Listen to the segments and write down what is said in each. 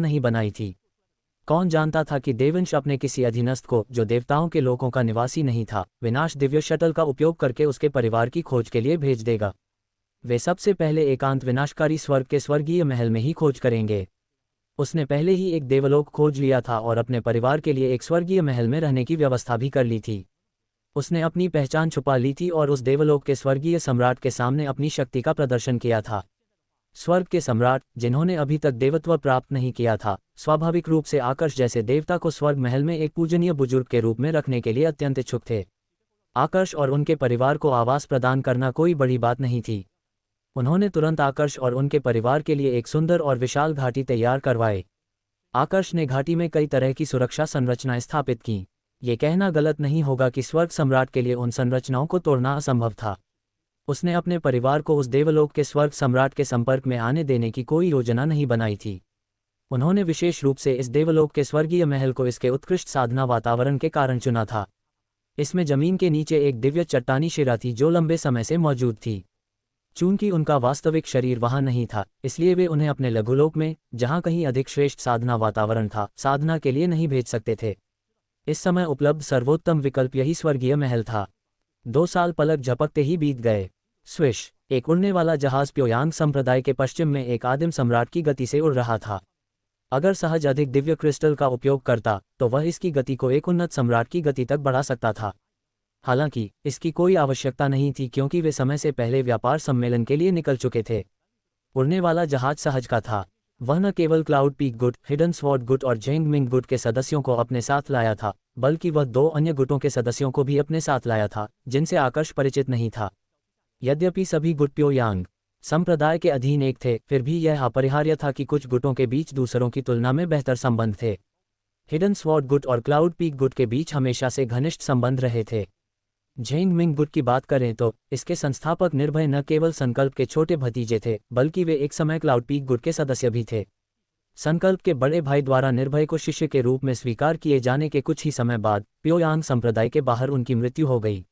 नहीं बनाई थी। कौन जानता था कि देवंश अपने किसी अधीनस्थ को, जो देवताओं के लोकों का निवासी नहीं था, विनाश दिव्य शटल का उपयोग करके उसके परिवार की खोज के लिए भेज देगा। वे सबसे पहले एकांत विनाशकारी स्वर्ग के स्वर्गीय महल में ही खोज करेंगे। उसने पहले ही एक देवलोक खोज लिया था और अपने परिवार के लिए एक स्वर्गीय महल में रहने की व्यवस्था भी कर ली थी। उसने अपनी पहचान छुपा ली थी और उस देवलोक के स्वर्गीय सम्राट के सामने अपनी शक्ति का प्रदर्शन किया था। स्वर्ग के सम्राट, जिन्होंने अभी तक देवत्व प्राप्त नहीं किया था, स्वाभाविक रूप से आकर्ष जैसे देवता को स्वर्ग महल में एक पूजनीय बुजुर्ग के रूप में रखने के लिए अत्यंत इच्छुक थे। आकर्ष और उनके परिवार को आवास प्रदान करना कोई बड़ी बात नहीं थी। उन्होंने तुरंत आकर्ष और उनके परिवार के लिए एक सुंदर और विशाल घाटी तैयार करवाए। आकर्ष ने घाटी में कई तरह की सुरक्षा संरचनाएं स्थापित कीं। ये कहना गलत नहीं होगा कि स्वर्ग सम्राट के लिए उन संरचनाओं को तोड़ना असंभव था। उसने अपने परिवार को उस देवलोक के स्वर्ग सम्राट के संपर्क में आने देने की कोई योजना नहीं बनाई थी। उन्होंने विशेष रूप से इस देवलोक के स्वर्गीय महल को इसके उत्कृष्ट साधना वातावरण के कारण चुना था। इसमें जमीन के नीचे एक दिव्य चट्टानी शिरा थी जो लंबे समय से मौजूद थी। चूंकि उनका वास्तविक शरीर वहां नहीं था, इसलिए वे उन्हें अपने लघुलोक में, जहां कहीं अधिक श्रेष्ठ साधना वातावरण था, साधना के लिए नहीं भेज सकते थे। इस समय उपलब्ध सर्वोत्तम विकल्प यही स्वर्गीय महल था। 2 साल पलक झपकते ही बीत गए। स्विश, एक उड़ने वाला जहाज प्योयांग संप्रदाय के पश्चिम में एक आदिम सम्राट की गति से उड़ रहा था। अगर सहज अधिक दिव्य क्रिस्टल का उपयोग करता तो वह इसकी गति को एक उन्नत सम्राट की गति तक बढ़ा सकता था। हालांकि इसकी कोई आवश्यकता नहीं थी क्योंकि वे समय से पहले व्यापार सम्मेलन के लिए निकल चुके थे। उड़ने वाला जहाज सहज का था। वह न केवल क्लाउड पीक गुट, हिडन स्वॉर्ड गुट और जेंग मिंग गुट के सदस्यों को अपने साथ लाया था, बल्कि वह 2 अन्य गुटों के सदस्यों को भी अपने साथ लाया था जिनसे आकर्ष परिचित नहीं था। यद्यपि सभी गुट प्योयांग संप्रदाय के अधीन एक थे, फिर भी यह अपरिहार्य था कि कुछ गुटों के बीच दूसरों की तुलना में बेहतर संबंध थे। हिडन स्वॉर्ड गुट और क्लाउड पीक गुट के बीच हमेशा से घनिष्ठ संबंध रहे थे। झेंग मिंग गुट की बात करें तो इसके संस्थापक निर्भय न केवल संकल्प के छोटे भतीजे थे, बल्कि वे एक समय क्लाउड पीक गुट के सदस्य भी थे। संकल्प के बड़े भाई द्वारा निर्भय को शिष्य के रूप में स्वीकार किए जाने के कुछ ही समय बाद प्योयांग संप्रदाय के बाहर उनकी मृत्यु हो गई।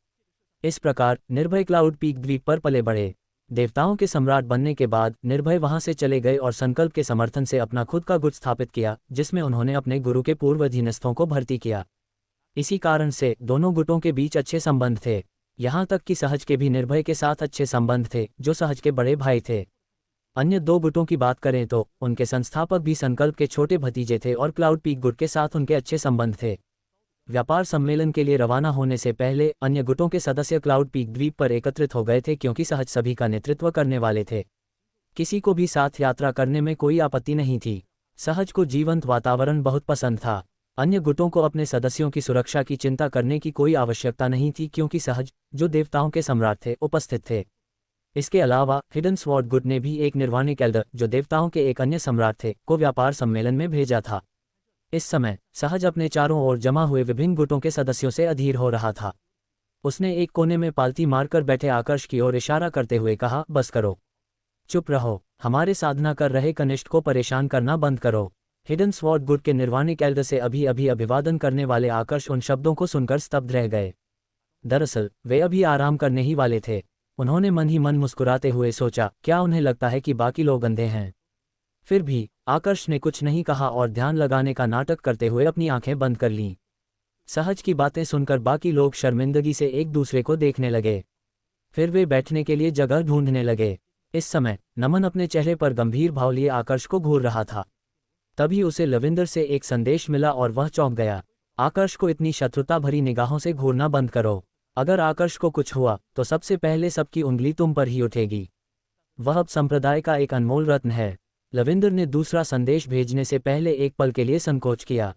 इस प्रकार निर्भय क्लाउड पीक द्वीप पर पले बढ़े। देवताओं के सम्राट बनने के बाद निर्भय वहां से चले गए और संकल्प के समर्थन से अपना खुद का गुट स्थापित किया, जिसमें उन्होंने अपने गुरु के पूर्व अधीनस्थों को भर्ती किया। इसी कारण से दोनों गुटों के बीच अच्छे संबंध थे। यहाँ तक कि सहज के भी निर्भय के साथ अच्छे संबंध थे, जो सहज के बड़े भाई थे। अन्य 2 गुटों की बात करें तो उनके संस्थापक भी संकल्प के छोटे भतीजे थे और क्लाउड पीक गुट के साथ उनके अच्छे संबंध थे। व्यापार सम्मेलन के लिए रवाना होने से पहले अन्य गुटों के सदस्य क्लाउड पीक द्वीप पर एकत्रित हो गए थे क्योंकि सहज सभी का नेतृत्व करने वाले थे। किसी को भी साथ यात्रा करने में कोई आपत्ति नहीं थी। सहज को जीवंत वातावरण बहुत पसंद था। अन्य गुटों को अपने सदस्यों की सुरक्षा की चिंता करने की कोई आवश्यकता नहीं थी क्योंकि सहज, जो देवताओं के सम्राट थे, उपस्थित थे। इसके अलावा हिडन स्वॉर्ड गुट ने भी एक निर्वाणिक एल्डर, जो देवताओं के एक अन्य सम्राट थे, को व्यापार सम्मेलन में भेजा था। इस समय सहज अपने चारों ओर जमा हुए विभिन्न गुटों के सदस्यों से अधीर हो रहा था। उसने एक कोने में पालती मारकर बैठे आकर्ष की ओर इशारा करते हुए कहा, बस करो, चुप रहो, हमारे साधना कर रहे कनिष्ठ को परेशान करना बंद करो। हिडन स्वॉर्ड गुट के निर्वाणिक एल्डर से अभी अभी अभिवादन करने वाले आकर्ष उन शब्दों को सुनकर स्तब्ध रह गए। दरअसल वे अभी आराम करने ही वाले थे। उन्होंने मन ही मन मुस्कुराते हुए सोचा, क्या उन्हें लगता है कि बाकी लोग अंधे हैं? फिर भी आकर्ष ने कुछ नहीं कहा और ध्यान लगाने का नाटक करते हुए अपनी आंखें बंद कर लीं। सहज की बातें सुनकर बाकी लोग शर्मिंदगी से एक दूसरे को देखने लगे। फिर वे बैठने के लिए जगह ढूंढने लगे। इस समय नमन अपने चेहरे पर गंभीर भाव लिए आकर्ष को घूर रहा था। तभी उसे लविंदर से एक संदेश मिला और वह चौंक गया। आकर्ष को इतनी शत्रुता भरी निगाहों से घूरना बंद करो। अगर आकर्ष को कुछ हुआ तो सबसे पहले सबकी उंगली तुम पर ही उठेगी। वह अब संप्रदाय का एक अनमोल रत्न है। लविंदर ने दूसरा संदेश भेजने से पहले एक पल के लिए संकोच किया।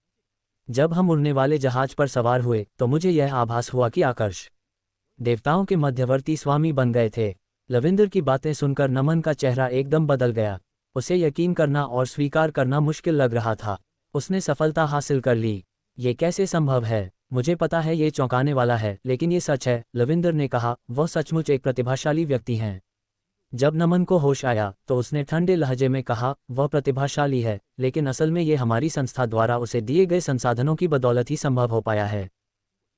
जब हम उड़ने वाले जहाज पर सवार हुए तो मुझे यह आभास हुआ कि आकर्ष देवताओं के मध्यवर्ती स्वामी बन गए थे। लविंदर की बातें सुनकर नमन का चेहरा एकदम बदल गया। उसे यकीन करना और स्वीकार करना मुश्किल लग रहा था। उसने सफलता हासिल कर ली। ये कैसे संभव है? मुझे पता है ये चौंकाने वाला है, लेकिन ये सच है, लविंदर ने कहा। वह सचमुच एक प्रतिभाशाली व्यक्ति हैं। जब नमन को होश आया तो उसने ठंडे लहजे में कहा, वह प्रतिभाशाली है, लेकिन असल में ये हमारी संस्था द्वारा उसे दिए गए संसाधनों की बदौलत ही संभव हो पाया है।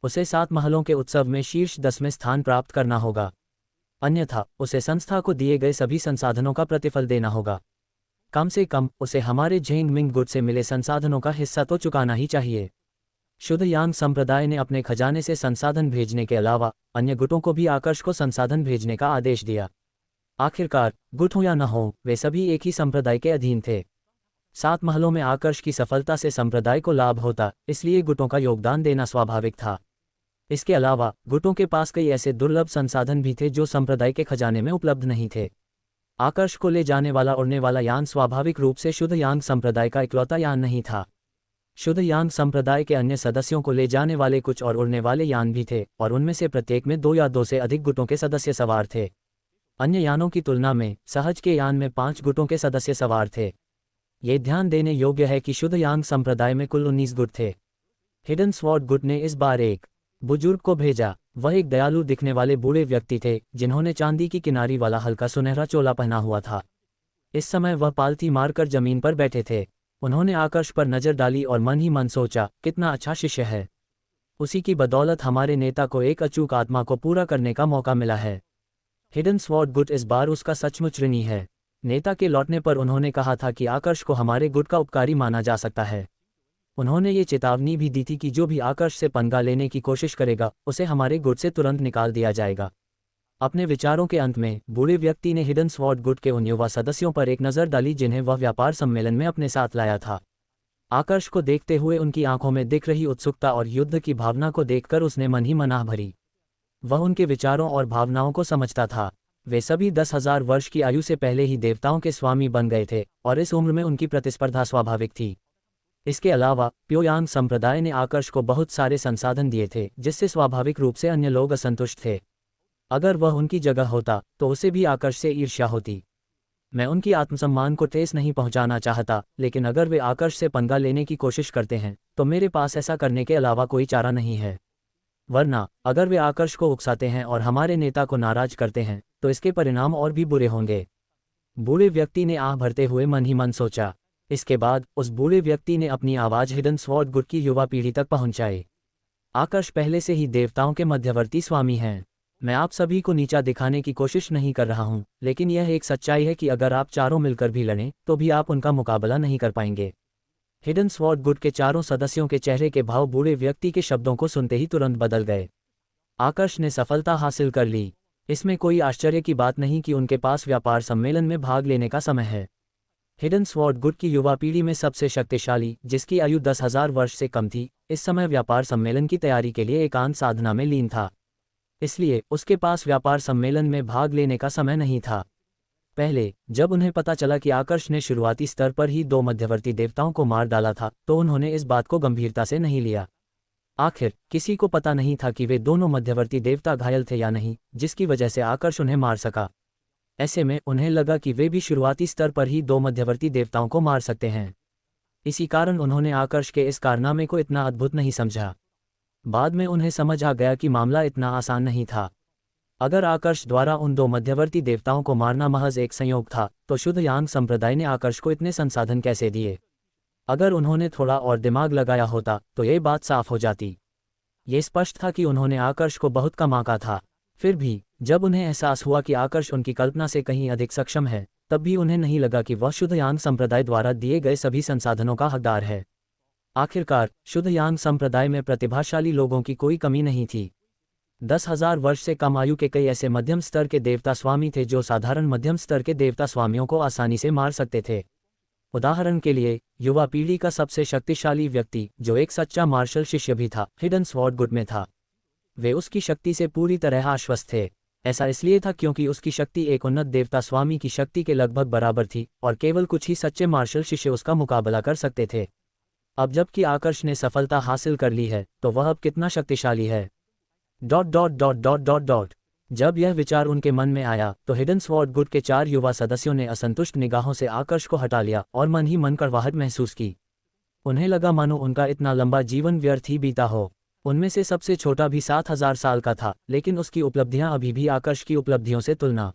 उसे 7 महलों के उत्सव में शीर्ष 10 में स्थान प्राप्त करना होगा, अन्यथा उसे संस्था को दिए गए सभी संसाधनों का प्रतिफल देना होगा। कम से कम उसे हमारे झेंग मिंग गुट से मिले संसाधनों का हिस्सा तो चुकाना ही चाहिए। शुद्ध यांग संप्रदाय ने अपने खजाने से संसाधन भेजने के अलावा अन्य गुटों को भी आकर्ष को संसाधन भेजने का आदेश दिया। आखिरकार गुट हो या न हो, वे सभी एक ही संप्रदाय के अधीन थे। 7 महलों में आकर्ष की सफलता से संप्रदाय को लाभ होता, इसलिए गुटों का योगदान देना स्वाभाविक था। इसके अलावा गुटों के पास कई ऐसे दुर्लभ संसाधन भी थे जो संप्रदाय के खजाने में उपलब्ध नहीं थे। आकर्ष को ले जाने वाला उड़ने वाला यान स्वाभाविक रूप से शुद्ध यांग संप्रदाय का इकलौता यान नहीं था। शुद्ध यांग संप्रदाय के अन्य सदस्यों को ले जाने वाले कुछ और उड़ने वाले यान भी थे, और उनमें से प्रत्येक में 2 या 2 से अधिक गुटों के सदस्य सवार थे। अन्य यानों की तुलना में सहज के यान में 5 गुटों के सदस्य सवार थे। ये ध्यान देने योग्य है कि शुद्ध यांग संप्रदाय में कुल 19 गुट थे। हिडन स्वॉर्ड गुट ने इस बार एक बुजुर्ग को भेजा। वह एक दयालु दिखने वाले बूढ़े व्यक्ति थे जिन्होंने चांदी की किनारी वाला हल्का सुनहरा चोला पहना हुआ था। इस समय वह पालथी मारकर जमीन पर बैठे थे। उन्होंने आकर्ष पर नजर डाली और मन ही मन सोचा, कितना अच्छा शिष्य है। उसी की बदौलत हमारे नेता को एक अचूक आत्मा को पूरा करने का मौका मिला है। हिडन स्वॉर्ड गुट इस बार उसका सचमुच ऋणी है। नेता के लौटने पर उन्होंने कहा था कि आकर्ष को हमारे गुट का उपकारी माना जा सकता है। उन्होंने ये चेतावनी भी दी थी कि जो भी आकर्ष से पंगा लेने की कोशिश करेगा उसे हमारे गुट से तुरंत निकाल दिया जाएगा। अपने विचारों के अंत में बूढ़े व्यक्ति ने हिडन स्वॉर्ड गुट के उन युवा सदस्यों पर एक नज़र डाली जिन्हें वह व्यापार सम्मेलन में अपने साथ लाया था। आकर्ष को देखते हुए उनकी आंखों में दिख रही उत्सुकता और युद्ध की भावना को देखकर उसने मन ही मन आह भरी। वह उनके विचारों और भावनाओं को समझता था। वे सभी 10,000 वर्ष की आयु से पहले ही देवताओं के स्वामी बन गए थे और इस उम्र में उनकी प्रतिस्पर्धा स्वाभाविक थी। इसके अलावा प्योयांग संप्रदाय ने आकर्ष को बहुत सारे संसाधन दिए थे जिससे स्वाभाविक रूप से अन्य लोग असंतुष्ट थे। अगर वह उनकी जगह होता तो उसे भी आकर्ष से ईर्ष्या होती। मैं उनकी आत्मसम्मान को ठेस नहीं पहुंचाना चाहता, लेकिन अगर वे आकर्ष से पंगा लेने की कोशिश करते हैं तो मेरे पास ऐसा करने के अलावा कोई चारा नहीं है। वरना अगर वे आकर्ष को उकसाते हैं और हमारे नेता को नाराज करते हैं तो इसके परिणाम और भी बुरे होंगे। बूढ़े व्यक्ति ने आह भरते हुए मन ही मन सोचा। इसके बाद उस बूढ़े व्यक्ति ने अपनी आवाज़ हिडन स्वॉर्ड गुट की युवा पीढ़ी तक पहुंचाई। आकर्ष पहले से ही देवताओं के मध्यवर्ती स्वामी हैं। मैं आप सभी को नीचा दिखाने की कोशिश नहीं कर रहा हूं, लेकिन यह एक सच्चाई है कि अगर आप चारों मिलकर भी लड़ें तो भी आप उनका मुकाबला नहीं कर पाएंगे। हिडन स्वॉर्ड गुट के चारों सदस्यों के चेहरे के भाव बूढ़े व्यक्ति के शब्दों को सुनते ही तुरंत बदल गए। आकर्ष ने सफलता हासिल कर ली। इसमें कोई आश्चर्य की बात नहीं कि उनके पास व्यापार सम्मेलन में भाग लेने का समय है। हिडन स्वॉर्ड गुट की युवा पीढ़ी में सबसे शक्तिशाली, जिसकी आयु 10,000 वर्ष से कम थी, इस समय व्यापार सम्मेलन की तैयारी के लिए एकांत साधना में लीन था। इसलिए उसके पास व्यापार सम्मेलन में भाग लेने का समय नहीं था। पहले जब उन्हें पता चला कि आकर्ष ने शुरुआती स्तर पर ही 2 मध्यवर्ती देवताओं को मार डाला था तो उन्होंने इस बात को गंभीरता से नहीं लिया। आखिर किसी को पता नहीं था कि वे दोनों मध्यवर्ती देवता घायल थे या नहीं, जिसकी वजह से आकर्ष उन्हें मार सका। ऐसे में उन्हें लगा कि वे भी शुरुआती स्तर पर ही 2 मध्यवर्ती देवताओं को मार सकते हैं। इसी कारण उन्होंने आकर्ष के इस कारनामे को इतना अद्भुत नहीं समझा। बाद में उन्हें समझ आ गया कि मामला इतना आसान नहीं था। अगर आकर्ष द्वारा उन 2 मध्यवर्ती देवताओं को मारना महज एक संयोग था तो शुद्ध यांग संप्रदाय ने आकर्ष को इतने संसाधन कैसे दिए? अगर उन्होंने थोड़ा और दिमाग लगाया होता तो ये बात साफ हो जाती। ये स्पष्ट था कि उन्होंने आकर्ष को बहुत कम आंका था। फिर भी जब उन्हें एहसास हुआ कि आकर्ष उनकी कल्पना से कहीं अधिक सक्षम है, तब भी उन्हें नहीं लगा कि वह शुद्ध यांग संप्रदाय द्वारा दिए गए सभी संसाधनों का हकदार है। आखिरकार शुद्ध यांग संप्रदाय में प्रतिभाशाली लोगों की कोई कमी नहीं थी। 10,000 वर्ष से कम आयु के कई ऐसे मध्यम स्तर के देवता स्वामी थे जो साधारण मध्यम स्तर के देवता स्वामियों को आसानी से मार सकते थे। उदाहरण के लिए युवा पीढ़ी का सबसे शक्तिशाली व्यक्ति, जो एक सच्चा मार्शल शिष्य भी था, हिडन स्वॉर्ड गुट में था। वे उसकी शक्ति से पूरी तरह आश्वस्त थे। ऐसा इसलिए था क्योंकि उसकी शक्ति एक उन्नत देवता स्वामी की शक्ति के लगभग बराबर थी और केवल कुछ ही सच्चे मार्शल शिष्य उसका मुकाबला कर सकते थे। अब जबकि आकर्ष ने सफलता हासिल कर ली है तो वह अब कितना शक्तिशाली है। ... जब यह विचार उनके मन में आया तो हिडन स्वॉर्ड गुट के 4 युवा सदस्यों ने असंतुष्ट निगाहों से आकर्ष को हटा लिया और मन ही मन कड़वाहट महसूस की। उन्हें लगा मानो उनका इतना लंबा जीवन व्यर्थ ही बीता हो। उनमें से सबसे छोटा भी 7,000 साल का था, लेकिन उसकी उपलब्धियां अभी भी आकर्ष की उपलब्धियों से तुलना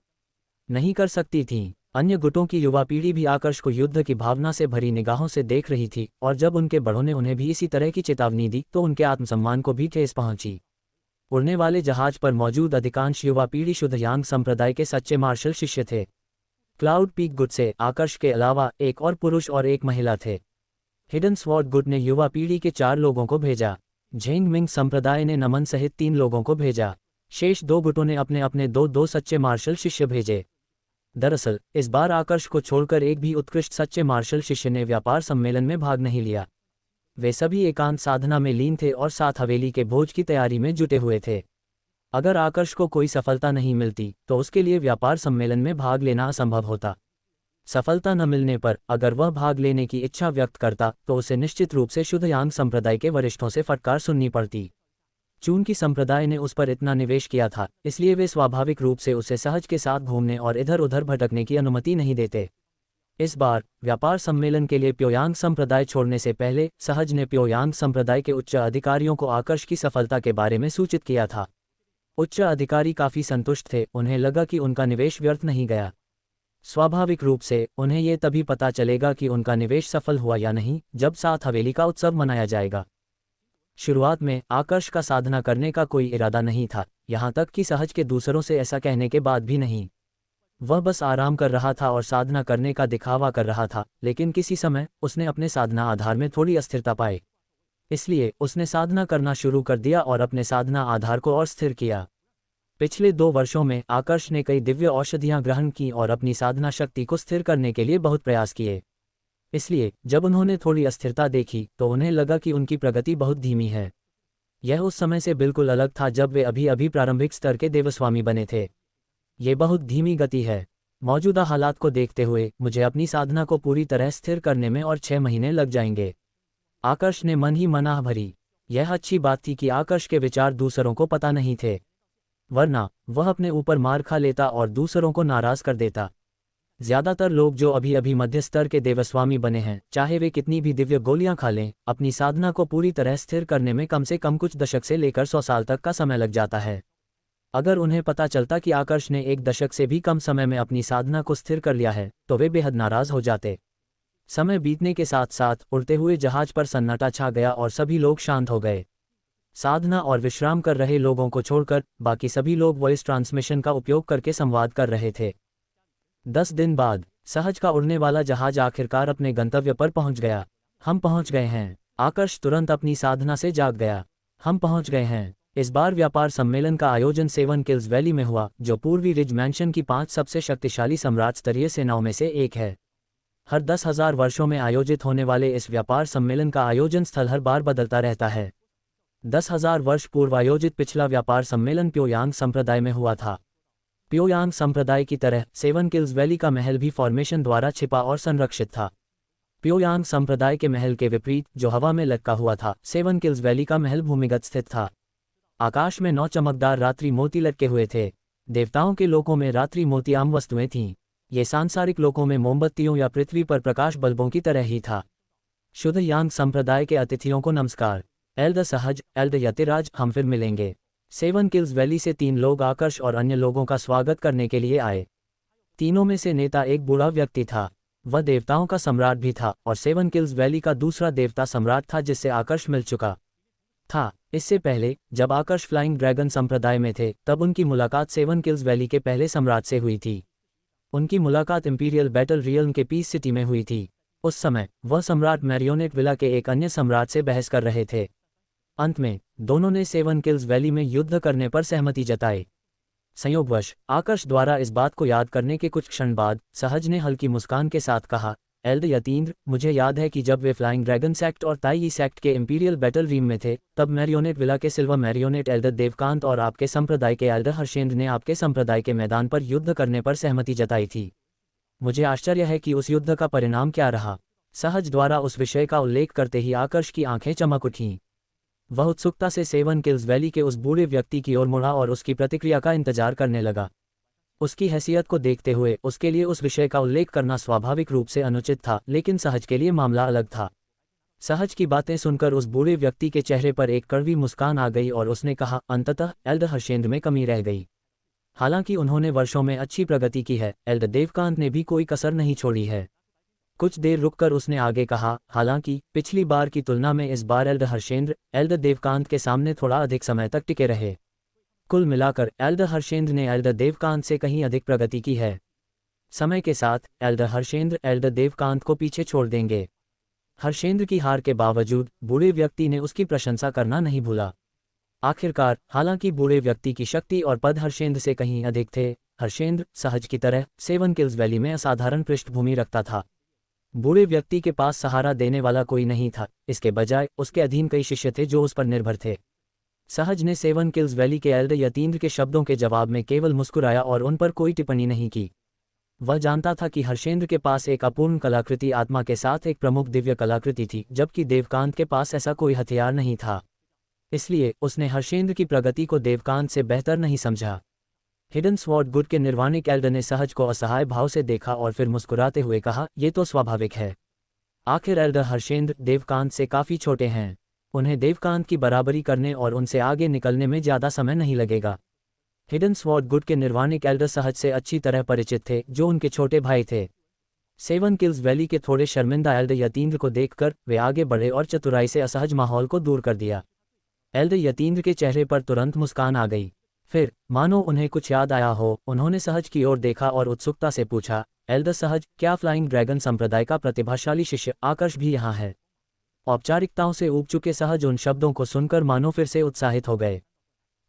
नहीं कर सकती थीं। अन्य गुटों की युवा पीढ़ी भी आकर्ष को युद्ध की भावना से भरी निगाहों से देख रही थी और जब उनके बड़ों ने उन्हें भी इसी तरह की चेतावनी दी तो उनके आत्मसम्मान को भी ठेस पहुंची। उड़ने वाले जहाज पर मौजूद अधिकांश युवा पीढ़ी शुद्ध यांग संप्रदाय के सच्चे मार्शल शिष्य थे। क्लाउड पीक गुट से आकर्ष के अलावा एक और पुरुष और एक महिला थे। हिडन स्वॉर्ड गुट ने युवा पीढ़ी के 4 लोगों को भेजा। झेंग मिंग संप्रदाय ने नमन सहित 3 लोगों को भेजा। शेष 2 गुटों ने अपने अपने दो सच्चे मार्शल शिष्य भेजे। दरअसल इस बार आकर्ष को छोड़कर एक भी उत्कृष्ट सच्चे मार्शल शिष्य ने व्यापार सम्मेलन में भाग नहीं लिया। वे सभी एकांत साधना में लीन थे और साथ हवेली के भोज की तैयारी में जुटे हुए थे। अगर आकर्ष को कोई सफलता नहीं मिलती तो उसके लिए व्यापार सम्मेलन में भाग लेना असंभव होता। सफलता न मिलने पर अगर वह भाग लेने की इच्छा व्यक्त करता तो उसे निश्चित रूप से शुद्ध यांग संप्रदाय के वरिष्ठों से फटकार सुननी पड़ती। चूंकि संप्रदाय ने उस पर इतना निवेश किया था, इसलिए वे स्वाभाविक रूप से उसे सहज के साथ घूमने और इधर उधर भटकने की अनुमति नहीं देते। इस बार व्यापार सम्मेलन के लिए प्योयांग संप्रदाय छोड़ने से पहले सहज ने प्योयांग संप्रदाय के उच्च अधिकारियों को आकर्ष की सफलता के बारे में सूचित किया था। उच्च अधिकारी काफी संतुष्ट थे, उन्हें लगा कि उनका निवेश व्यर्थ नहीं गया। स्वाभाविक रूप से उन्हें ये तभी पता चलेगा कि उनका निवेश सफल हुआ या नहीं जब सात हवेली का उत्सव मनाया जाएगा। शुरुआत में आकर्ष का साधना करने का कोई इरादा नहीं था, यहाँ तक कि सहज के दूसरों से ऐसा कहने के बाद भी नहीं। वह बस आराम कर रहा था और साधना करने का दिखावा कर रहा था, लेकिन किसी समय उसने अपने साधना आधार में थोड़ी अस्थिरता पाई। इसलिए उसने साधना करना शुरू कर दिया और अपने साधना आधार को और स्थिर किया। पिछले 2 वर्षों में आकर्ष ने कई दिव्य औषधियां ग्रहण की और अपनी साधना शक्ति को स्थिर करने के लिए बहुत प्रयास किए। इसलिए जब उन्होंने थोड़ी अस्थिरता देखी तो उन्हें लगा कि उनकी प्रगति बहुत धीमी है। यह उस समय से बिल्कुल अलग था जब वे अभी अभी प्रारंभिक स्तर के देवस्वामी बने थे। ये बहुत धीमी गति है। मौजूदा हालात को देखते हुए मुझे अपनी साधना को पूरी तरह स्थिर करने में और 6 महीने लग जाएंगे। आकर्ष ने मन ही मनाह भरी। यह अच्छी बात थी कि आकर्ष के विचार दूसरों को पता नहीं थे, वरना वह अपने ऊपर मार खा लेता और दूसरों को नाराज कर देता। ज्यादातर लोग जो अभी अभी मध्य स्तर के देवस्वामी बने हैं, चाहे वे कितनी भी दिव्य गोलियां खा लें, अपनी साधना को पूरी तरह स्थिर करने में कम से कम कुछ दशक से लेकर 100 साल तक का समय लग जाता है। अगर उन्हें पता चलता कि आकर्ष ने 1 दशक से भी कम समय में अपनी साधना को स्थिर कर लिया है तो वे बेहद नाराज हो जाते। समय बीतने के साथ साथ उड़ते हुए जहाज पर सन्नाटा छा गया और सभी लोग शांत हो गए। साधना और विश्राम कर रहे लोगों को छोड़कर बाकी सभी लोग वॉइस ट्रांसमिशन का उपयोग करके संवाद कर रहे थे। 10 दिन बाद सहज का उड़ने वाला जहाज आखिरकार अपने गंतव्य पर पहुंच गया। हम पहुंच गए हैं। आकर्ष तुरंत अपनी साधना से जाग गया। हम पहुंच गए हैं। इस बार व्यापार सम्मेलन का आयोजन 7 किल्स वैली में हुआ, जो पूर्वी रिज मैंशन की 5 सबसे शक्तिशाली सम्राट स्तरीय सेनाओं में से एक है। हर 10,000 वर्षों में आयोजित होने वाले इस व्यापार सम्मेलन का आयोजन स्थल हर बार बदलता रहता है। 10,000 वर्ष पूर्व आयोजित पिछला व्यापार सम्मेलन प्योयांग संप्रदाय में हुआ था। प्योयांग संप्रदाय की तरह 7 किल्स वैली का महल भी फॉर्मेशन द्वारा छिपा और संरक्षित था। प्योयांग संप्रदाय के महल के विपरीत, जो हवा में लटका हुआ था, 7 किल्स वैली का महल भूमिगत स्थित था। आकाश में 9 चमकदार रात्रि मोती लटके हुए थे। देवताओं के लोकों में रात्रि मोती आम वस्तुएं थीं। ये सांसारिक लोकों में मोमबत्तियों या पृथ्वी पर प्रकाश बल्बों की तरह ही था। शुद्ध यांग संप्रदाय के अतिथियों को नमस्कार। एल्द सहज, एल्द यतिराज, हम फिर मिलेंगे। 7 किल्स वैली से 3 लोग आकर्ष और अन्य लोगों का स्वागत करने के लिए आए। तीनों में से नेता एक बूढ़ा व्यक्ति था। वह देवताओं का सम्राट भी था और 7 किल्स वैली का दूसरा देवता सम्राट था जिससे आकर्ष मिल चुका था। इससे पहले जब आकर्ष फ्लाइंग ड्रैगन संप्रदाय में थे तब उनकी मुलाकात 7 किल्स वैली के पहले सम्राट से हुई थी। उनकी मुलाकात इंपीरियल बैटल रियल्म के पीस सिटी में हुई थी। उस समय वह सम्राट मैरियोनेट विला के एक अन्य सम्राट से बहस कर रहे थे। अंत में दोनों ने 7 किल्स वैली में युद्ध करने पर सहमति जताई। संयोगवश आकर्ष द्वारा इस बात को याद करने के कुछ क्षण बाद सहज ने हल्की मुस्कान के साथ कहा, एल्द यतीन्द्र, मुझे याद है कि जब वे फ्लाइंग ड्रैगन सेक्ट और ताई सेक्ट के इंपीरियल बैटल रीम में थे तब मैरियोनेट विला के सिल्वर मैरियोनेट एल्डर देवकांत और आपके संप्रदाय के एल्डर हर्षेंद्र ने आपके संप्रदाय के मैदान पर युद्ध करने पर सहमति जताई थी। मुझे आश्चर्य है कि उस युद्ध का परिणाम क्या रहा। सहज द्वारा उस विषय का उल्लेख करते ही आकर्ष की आंखें चमक उठीं। वह उत्सुकता से 7 किल्स वैली के उस बूढ़े व्यक्ति की ओर मुड़ा और उसकी प्रतिक्रिया का इंतजार करने लगा। उसकी हैसियत को देखते हुए उसके लिए उस विषय का उल्लेख करना स्वाभाविक रूप से अनुचित था, लेकिन सहज के लिए मामला अलग था। सहज की बातें सुनकर उस बूढ़े व्यक्ति के चेहरे पर एक कड़वी मुस्कान आ गई और उसने कहा, अंततः एल्डर हर्षेंद्र में कमी रह गई। हालांकि उन्होंने वर्षों में अच्छी प्रगति की है, एल्डर देवकांत ने भी कोई कसर नहीं छोड़ी है। कुछ देर रुककर उसने आगे कहा, हालांकि पिछली बार की तुलना में इस बार एल्डर हर्षेंद्र एल्डर देवकांत के सामने थोड़ा अधिक समय तक टिके रहे। कुल मिलाकर एल्डर हर्षेंद्र ने एल्डर देवकांत से कहीं अधिक प्रगति की है। समय के साथ एल्डर हर्षेंद्र एल्डर देवकांत को पीछे छोड़ देंगे। हर्षेंद्र की हार के बावजूद बूढ़े व्यक्ति ने उसकी प्रशंसा करना नहीं भूला। आखिरकार, हालांकि बूढ़े व्यक्ति की शक्ति और पद हर्षेंद्र से कहीं अधिक थे, हर्षेंद्र सहज की तरह सेवन किल्स वैली में असाधारण पृष्ठभूमि रखता था। बूढ़े व्यक्ति के पास सहारा देने वाला कोई नहीं था, इसके बजाय उसके अधीन कई शिष्य थे जो उस पर निर्भर थे। सहज ने सेवन किल्स वैली के एल्डर यतीन्द्र के शब्दों के जवाब में केवल मुस्कुराया और उन पर कोई टिप्पणी नहीं की। वह जानता था कि हर्षेंद्र के पास एक अपूर्ण कलाकृति आत्मा के साथ एक प्रमुख दिव्य कलाकृति थी, जबकि देवकांत के पास ऐसा कोई हथियार नहीं था। इसलिए उसने हर्षेंद्र की प्रगति को देवकांत से बेहतर नहीं समझा। हिडन स्वॉर्ड गुड के निर्वाणिक एल्डर ने सहज को असहाय भाव से देखा और फिर मुस्कुराते हुए कहा, ये तो स्वाभाविक है। आखिर एल्डर हर्षेंद्र देवकांत से काफ़ी छोटे हैं। उन्हें देवकांत की बराबरी करने और उनसे आगे निकलने में ज़्यादा समय नहीं लगेगा। हिडन स्वॉर्ड गुड के निर्वाणिक एल्डर सहज से अच्छी तरह परिचित थे, जो उनके छोटे भाई थे। सेवन किल्स वैली के थोड़े शर्मिंदा एल्डर यतीन्द्र को देखकर वे आगे बढ़े और चतुराई से असहज माहौल को दूर कर दिया। एल्डर यतीन्द्र के चेहरे पर तुरंत मुस्कान आ गई। फिर, मानो उन्हें कुछ याद आया हो, उन्होंने सहज की ओर देखा और उत्सुकता से पूछा, एल्डर सहज, क्या फ्लाइंग ड्रैगन संप्रदाय का प्रतिभाशाली शिष्य आकर्ष भी यहाँ है? औपचारिकताओं से ऊब चुके सहज उन शब्दों को सुनकर मानो फिर से उत्साहित हो गए।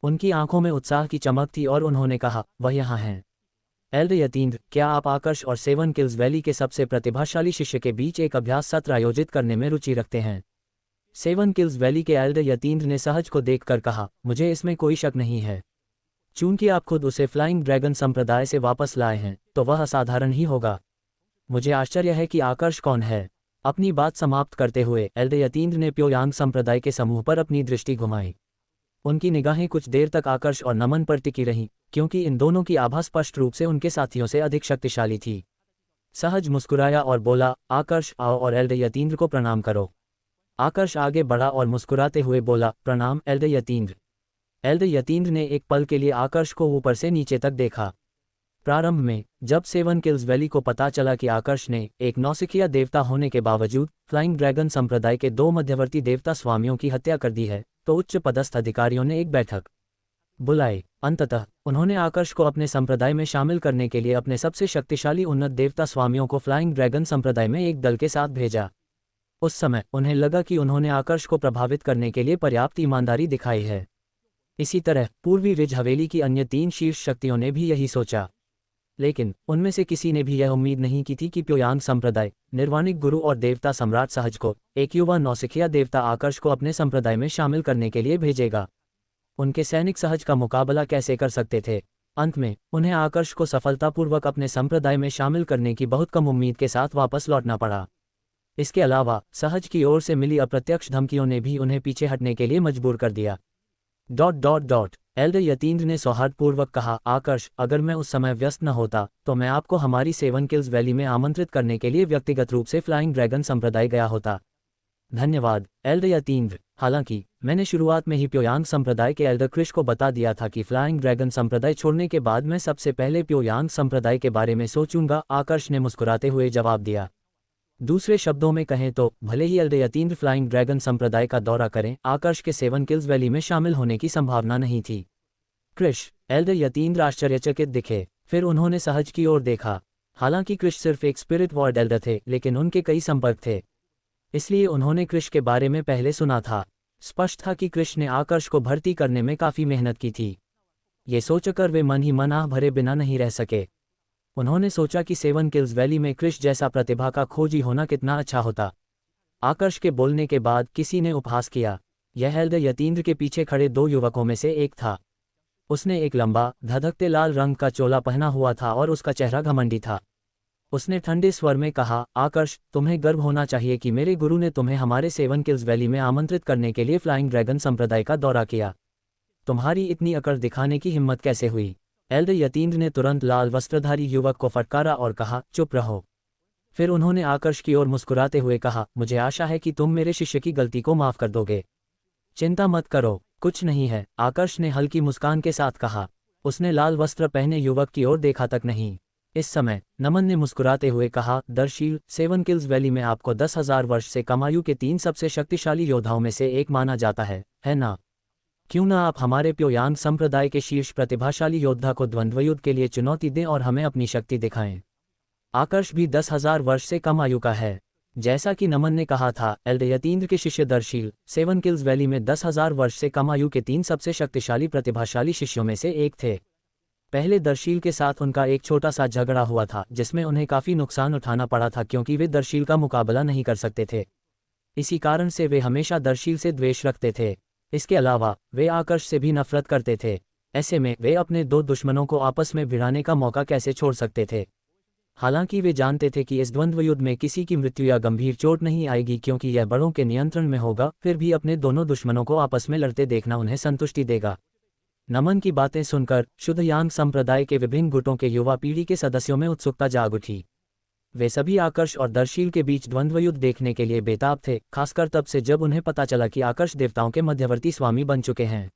उनकी आंखों में उत्साह की चमक थी और उन्होंने कहा, वह यहाँ हैं। एल्डर यतीन्द्र, क्या आप आकर्ष और सेवन किल्स वैली के सबसे प्रतिभाशाली शिष्य के बीच एक अभ्यास सत्र आयोजित करने में रुचि रखते हैं? सेवन किल्स वैली के एल्डर यतीन्द्र ने सहज को देखकर कहा, मुझे इसमें कोई शक नहीं है। चूंकि आप खुद उसे फ्लाइंग ड्रैगन संप्रदाय से वापस लाए हैं, तो वह असाधारण ही होगा। मुझे आश्चर्य है कि आकर्ष कौन है? अपनी बात समाप्त करते हुए एल्डर यतीन्द्र ने प्योयांग संप्रदाय के समूह पर अपनी दृष्टि घुमाई। उनकी निगाहें कुछ देर तक आकर्ष और नमन पर टिकी रहीं, क्योंकि इन दोनों की आभा स्पष्ट रूप से उनके साथियों से अधिक शक्तिशाली थी। सहज मुस्कुराया और बोला, आकर्ष, आओ और एल्डर यतीन्द्र को प्रणाम करो। आकर्ष आगे बढ़ा और मुस्कुराते हुए बोला, प्रणाम एल्डर यतीन्द्र। एल्डर यतीन्द्र ने एक पल के लिए आकर्ष को ऊपर से नीचे तक देखा। प्रारंभ में, जब सेवन किल्स वैली को पता चला कि आकर्ष ने एक नौसिखिया देवता होने के बावजूद फ्लाइंग ड्रैगन संप्रदाय के 2 मध्यवर्ती देवता स्वामियों की हत्या कर दी है, तो उच्च पदस्थ अधिकारियों ने एक बैठक बुलाई। अंततः उन्होंने आकर्ष को अपने संप्रदाय में शामिल करने के लिए अपने सबसे शक्तिशाली उन्नत देवता स्वामियों को फ्लाइंग ड्रैगन संप्रदाय में एक दल के साथ भेजा। उस समय उन्हें लगा कि उन्होंने आकर्ष को प्रभावित करने के लिए पर्याप्त ईमानदारी दिखाई है। इसी तरह पूर्वी रिज हवेली की अन्य 3 शीर्ष शक्तियों ने भी यही सोचा। लेकिन उनमें से किसी ने भी यह उम्मीद नहीं की थी कि प्योयांग संप्रदाय, निर्वाणिक गुरु और देवता सम्राट सहज को, एक युवा नौसिखिया देवता आकर्ष को अपने संप्रदाय में शामिल करने के लिए भेजेगा। उनके सैनिक सहज का मुकाबला कैसे कर सकते थे? अंत में उन्हें आकर्ष को सफलतापूर्वक अपने संप्रदाय में शामिल करने की बहुत कम उम्मीद के साथ वापस लौटना पड़ा। इसके अलावा सहज की ओर से मिली अप्रत्यक्ष धमकियों ने भी उन्हें पीछे हटने के लिए मजबूर कर दिया। एल्डर यतीन्द्र ने सौहार्दपूर्वक कहा, आकर्ष, अगर मैं उस समय व्यस्त न होता तो मैं आपको हमारी सेवन किल्स वैली में आमंत्रित करने के लिए व्यक्तिगत रूप से फ्लाइंग ड्रैगन संप्रदाय गया होता। धन्यवाद एल्डर यतीन्द्र। हालांकि मैंने शुरुआत में ही प्योयांग संप्रदाय के एल्डर क्रिश को बता दिया था कि फ्लाइंग ड्रैगन संप्रदाय छोड़ने के बाद मैं सबसे पहले प्योयांग संप्रदाय के बारे में सोचूंगा, आकर्ष ने मुस्कुराते हुए जवाब दिया। दूसरे शब्दों में कहें तो भले ही एल्डर यतीन्द्र फ्लाइंग ड्रैगन संप्रदाय का दौरा करें, आकर्ष के सेवन किल्स वैली में शामिल होने की संभावना नहीं थी। क्रिश, एल्डर यतीन्द्र आश्चर्यचकित दिखे। फिर उन्होंने सहज की ओर देखा। हालांकि क्रिश सिर्फ एक स्पिरिट वॉर्ड एल्डर थे, लेकिन उनके कई संपर्क थे, इसलिए उन्होंने क्रिश के बारे में पहले सुना था। स्पष्ट था कि क्रिश ने आकर्ष को भर्ती करने में काफ़ी मेहनत की थी। ये सोचकर वे मन ही मन आह भरे बिना नहीं रह सके। उन्होंने सोचा कि सेवन किल्स वैली में क्रिश जैसा प्रतिभा का खोजी होना कितना अच्छा होता। आकर्ष के बोलने के बाद किसी ने उपहास किया। यह एल्डर यतीन्द्र के पीछे खड़े 2 युवकों में से एक था। उसने एक लंबा, धधकते लाल रंग का चोला पहना हुआ था और उसका चेहरा घमंडी था। उसने ठंडे स्वर में कहा, आकर्ष, तुम्हें गर्व होना चाहिए कि मेरे गुरु ने तुम्हें हमारे सेवन किल्स वैली में आमंत्रित करने के लिए फ्लाइंग ड्रैगन संप्रदाय का दौरा किया। तुम्हारी इतनी अकड़ दिखाने की हिम्मत कैसे हुई? एल्डर यतीन्द्र ने तुरंत लाल वस्त्रधारी युवक को फटकारा और कहा, चुप रहो। फिर उन्होंने आकर्ष की ओर मुस्कुराते हुए कहा, मुझे आशा है कि तुम मेरे शिष्य की गलती को माफ कर दोगे। चिंता मत करो, कुछ नहीं है, आकर्ष ने हल्की मुस्कान के साथ कहा। उसने लाल वस्त्र पहने युवक की ओर देखा तक नहीं। इस समय नमन ने मुस्कुराते हुए कहा, दरशील, सेवन किल्स वैली में आपको 10,000 वर्ष से कम आयु के 3 सबसे शक्तिशाली योद्धाओं में से एक माना जाता है ना? क्यों ना आप हमारे प्योयांग संप्रदाय के शीर्ष प्रतिभाशाली योद्धा को द्वंद्व युद्ध के लिए चुनौती दें और हमें अपनी शक्ति दिखाएं। आकर्ष भी 10,000 वर्ष से कम आयु का है। जैसा कि नमन ने कहा था, एल्ड यतीन्द्र के शिष्य दर्शील 7 किल्स वैली में 10,000 वर्ष से कम आयु के 3 सबसे शक्तिशाली प्रतिभाशाली शिष्यों में से एक थे। पहले दर्शील के साथ उनका एक छोटा सा झगड़ा हुआ था जिसमें उन्हें काफ़ी नुकसान उठाना पड़ा था क्योंकि वे दर्शील का मुकाबला नहीं कर सकते थे। इसी कारण से वे हमेशा दर्शील से द्वेष रखते थे। इसके अलावा वे आकर्ष से भी नफरत करते थे। ऐसे में वे अपने दो दुश्मनों को आपस में भिड़ाने का मौका कैसे छोड़ सकते थे। हालांकि वे जानते थे कि इस द्वंद्व युद्ध में किसी की मृत्यु या गंभीर चोट नहीं आएगी क्योंकि यह बड़ों के नियंत्रण में होगा, फिर भी अपने दोनों दुश्मनों को आपस में लड़ते देखना उन्हें संतुष्टि देगा। नमन की बातें सुनकर शुद्ध यांग संप्रदाय के विभिन्न गुटों के युवा पीढ़ी के सदस्यों में उत्सुकता जाग उठी। वे सभी आकर्ष और दर्शील के बीच द्वंद्व युद्ध देखने के लिए बेताब थे, खासकर तब से जब उन्हें पता चला कि आकर्ष देवताओं के मध्यवर्ती स्वामी बन चुके हैं।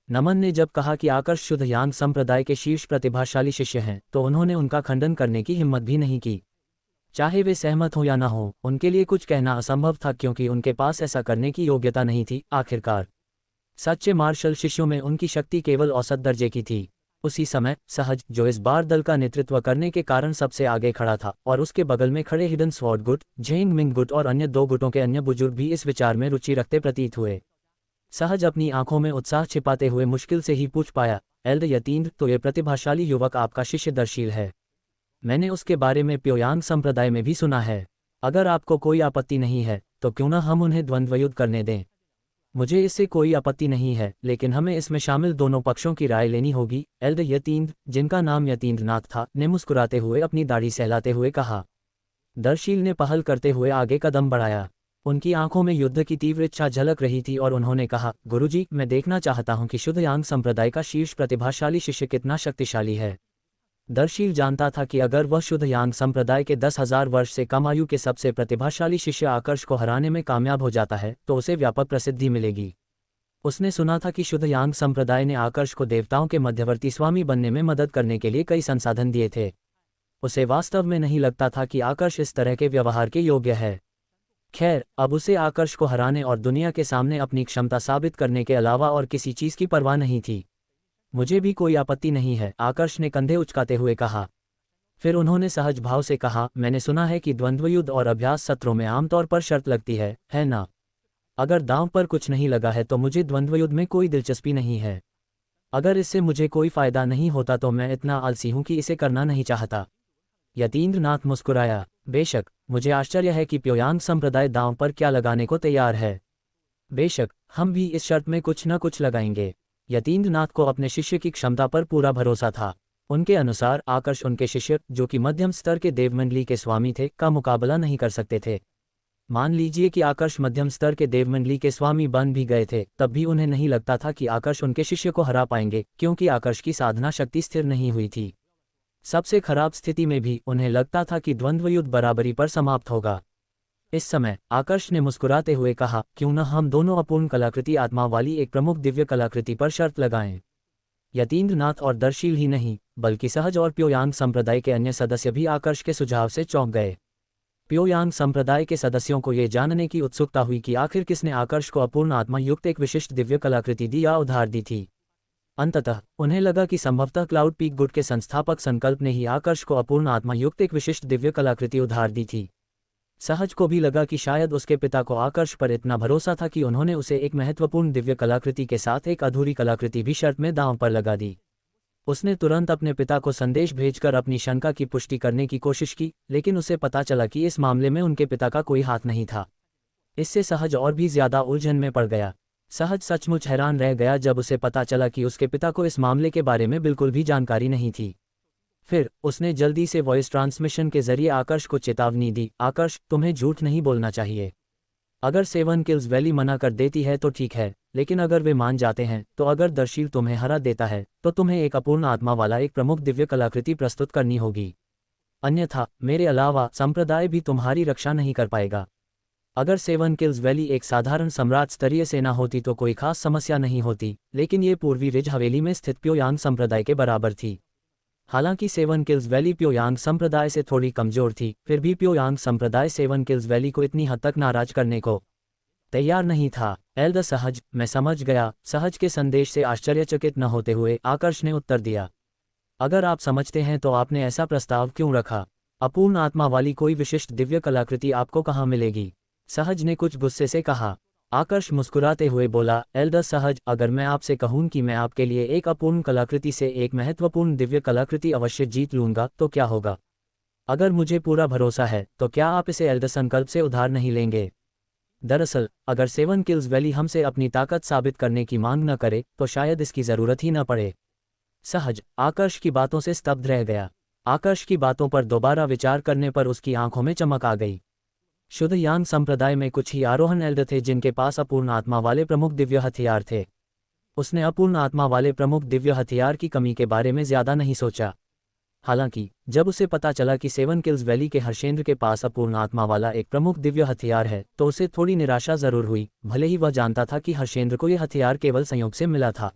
नमन ने जब कहा कि आकर्ष शुद्ध यांग संप्रदाय के शीर्ष प्रतिभाशाली शिष्य हैं, तो उन्होंने उनका खंडन करने की हिम्मत भी नहीं की। चाहे वे सहमत हो या ना हो, उनके लिए कुछ कहना असंभव था क्योंकि उनके पास ऐसा करने की योग्यता नहीं थी। आखिरकार सच्चे मार्शल शिष्यों में उनकी शक्ति केवल औसत दर्जे की थी। उसी समय सहज, जो इस बार दल का नेतृत्व करने के कारण सबसे आगे खड़ा था, और उसके बगल में खड़े हिडन स्वॉर्ड गुट, झेंग मिंग गुट और अन्य 2 गुटों के अन्य बुजुर्ग भी इस विचार में रुचि रखते प्रतीत हुए। सहज अपनी आंखों में उत्साह छिपाते हुए मुश्किल से ही पूछ पाया, एल्ड यतीन्द्र, तो ये प्रतिभाशाली युवक आपका शिष्य दर्शील है? मैंने उसके बारे में प्योयांग संप्रदाय में भी सुना है। अगर आपको कोई आपत्ति नहीं है तो क्यों ना हम उन्हें द्वंद्वयुद्ध करने दें। मुझे इससे कोई आपत्ति नहीं है, लेकिन हमें इसमें शामिल दोनों पक्षों की राय लेनी होगी। एल्ड यतीन्द्र, जिनका नाम यतीन्द्रनाथ था, ने मुस्कुराते हुए अपनी दाढ़ी सहलाते हुए कहा। दर्शील ने पहल करते हुए आगे कदम बढ़ाया। उनकी आंखों में युद्ध की तीव्र इच्छा झलक रही थी और उन्होंने कहा, गुरुजी, मैं देखना चाहता हूं कि शुद्ध यांग संप्रदाय का शीर्ष प्रतिभाशाली शिष्य कितना शक्तिशाली है। दर्शील जानता था कि अगर वह शुद्ध यांग संप्रदाय के 10,000 वर्ष से कम आयु के सबसे प्रतिभाशाली शिष्य आकर्ष को हराने में कामयाब हो जाता है तो उसे व्यापक प्रसिद्धि मिलेगी। उसने सुना था कि शुद्ध यांग संप्रदाय ने आकर्ष को देवताओं के मध्यवर्ती स्वामी बनने में मदद करने के लिए कई संसाधन दिए थे। उसे वास्तव में नहीं लगता था कि आकर्ष इस तरह के व्यवहार के योग्य है। खैर, अब उसे आकर्ष को हराने और दुनिया के सामने अपनी क्षमता साबित करने के अलावा और किसी चीज़ की परवाह नहीं थी। मुझे भी कोई आपत्ति नहीं है, आकर्ष ने कंधे उचकाते हुए कहा। फिर उन्होंने सहज भाव से कहा, मैंने सुना है कि द्वंद्वयुद्ध और अभ्यास सत्रों में आमतौर पर शर्त लगती है ना? अगर दांव पर कुछ नहीं लगा है तो मुझे द्वंद्वयुद्ध में कोई दिलचस्पी नहीं है। अगर इससे मुझे कोई फायदा नहीं होता तो मैं इतना आलसी हूं कि इसे करना नहीं चाहता। यतीन्द्रनाथ मुस्कुराया। बेशक, मुझे आश्चर्य है कि प्योयांग संप्रदाय दांव पर क्या लगाने को तैयार है। बेशक, हम भी इस शर्त में कुछ न कुछ लगाएंगे। यतीन्द्रनाथ को अपने शिष्य की क्षमता पर पूरा भरोसा था। उनके अनुसार आकर्ष उनके शिष्य, जो कि मध्यम स्तर के देवमंडली के स्वामी थे, का मुकाबला नहीं कर सकते थे। मान लीजिए कि आकर्ष मध्यम स्तर के देवमंडली के स्वामी बन भी गए थे, तब भी उन्हें नहीं लगता था कि आकर्ष उनके शिष्य को हरा पाएंगे, क्योंकि आकर्ष की साधना शक्ति स्थिर नहीं हुई थी। सबसे खराब स्थिति में भी उन्हें लगता था कि द्वंद्वयुद्ध बराबरी पर समाप्त होगा। इस समय आकर्ष ने मुस्कुराते हुए कहा, क्यों न हम दोनों अपूर्ण कलाकृति आत्मा वाली एक प्रमुख दिव्य कलाकृति पर शर्त लगाएं। यतीन्द्रनाथ और दर्शील ही नहीं, बल्कि सहज और प्योयांग संप्रदाय के अन्य सदस्य भी आकर्ष के सुझाव से चौंक गए। प्योयांग संप्रदाय के सदस्यों को ये जानने की उत्सुकता हुई कि आखिर किसने आकर्ष को अपूर्ण आत्मा युक्त एक विशिष्ट दिव्य कलाकृति दी या उधार दी थी। अंततः उन्हें लगा कि संभवतः क्लाउड पीक गुट के संस्थापक संकल्प ने ही आकर्ष को अपूर्ण आत्मा युक्त एक विशिष्ट दिव्य कलाकृति उधार दी थी। सहज को भी लगा कि शायद उसके पिता को आकर्ष पर इतना भरोसा था कि उन्होंने उसे एक महत्वपूर्ण दिव्य कलाकृति के साथ एक अधूरी कलाकृति भी शर्त में दांव पर लगा दी। उसने तुरंत अपने पिता को संदेश भेजकर अपनी शंका की पुष्टि करने की कोशिश की, लेकिन उसे पता चला कि इस मामले में उनके पिता का कोई हाथ नहीं था। इससे सहज और भी ज्यादा उलझन में पड़ गया। सहज सचमुच हैरान रह गया जब उसे पता चला कि उसके पिता को इस मामले के बारे में बिल्कुल भी जानकारी नहीं थी। फिर उसने जल्दी से वॉइस ट्रांसमिशन के जरिए आकर्ष को चेतावनी दी, आकर्ष, तुम्हें झूठ नहीं बोलना चाहिए। अगर 7 किल्स वैली मना कर देती है तो ठीक है, लेकिन अगर वे मान जाते हैं तो अगर दर्शील तुम्हें हरा देता है तो तुम्हें एक अपूर्ण आत्मा वाला एक प्रमुख दिव्य कलाकृति प्रस्तुत करनी होगी। अन्यथा मेरे अलावा संप्रदाय भी तुम्हारी रक्षा नहीं कर पाएगा। अगर 7 किल्स वैली एक साधारण सम्राट स्तरीय सेना होती तो कोई खास समस्या नहीं होती, लेकिन ये पूर्वी रिज हवेली में स्थित प्योयांग संप्रदाय के बराबर थी। हालांकि 7 किल्स वैली प्योयांग संप्रदाय से थोड़ी कमजोर थी, फिर भी प्योयांग संप्रदाय 7 किल्स वैली को इतनी हद तक नाराज करने को तैयार नहीं था। एल्ड सहज, मैं समझ गया। सहज के संदेश से आश्चर्यचकित न होते हुए आकर्ष ने उत्तर दिया, अगर आप समझते हैं तो आपने ऐसा प्रस्ताव क्यों रखा? अपूर्ण आत्मा वाली कोई विशिष्ट दिव्य कलाकृति आपको कहाँ मिलेगी? सहज ने कुछ गुस्से से कहा। आकर्ष मुस्कुराते हुए बोला, एल्डर सहज, अगर मैं आपसे कहूं कि मैं आपके लिए एक अपूर्ण कलाकृति से एक महत्वपूर्ण दिव्य कलाकृति अवश्य जीत लूंगा तो क्या होगा? अगर मुझे पूरा भरोसा है तो क्या आप इसे एल्डर संकल्प से उधार नहीं लेंगे? दरअसल अगर सेवन किल्स वैली हमसे अपनी ताकत साबित करने की मांग न करे तो शायद इसकी जरूरत ही न पड़े। सहज आकर्ष की बातों से स्तब्ध रह गया। आकर्ष की बातों पर दोबारा विचार करने पर उसकी आंखों में चमक आ गई। शुद्ध यांग संप्रदाय में कुछ ही आरोहण एल्डर थे जिनके पास अपूर्ण आत्मा वाले प्रमुख दिव्य हथियार थे। उसने अपूर्ण आत्मा वाले प्रमुख दिव्य हथियार की कमी के बारे में ज्यादा नहीं सोचा। हालांकि जब उसे पता चला कि सेवन किल्स वैली के हर्षेंद्र के पास अपूर्ण आत्मा वाला एक प्रमुख दिव्य हथियार है तो उसे थोड़ी निराशा जरूर हुई, भले ही वह जानता था कि हर्षेंद्र को यह हथियार केवल संयोग से मिला था।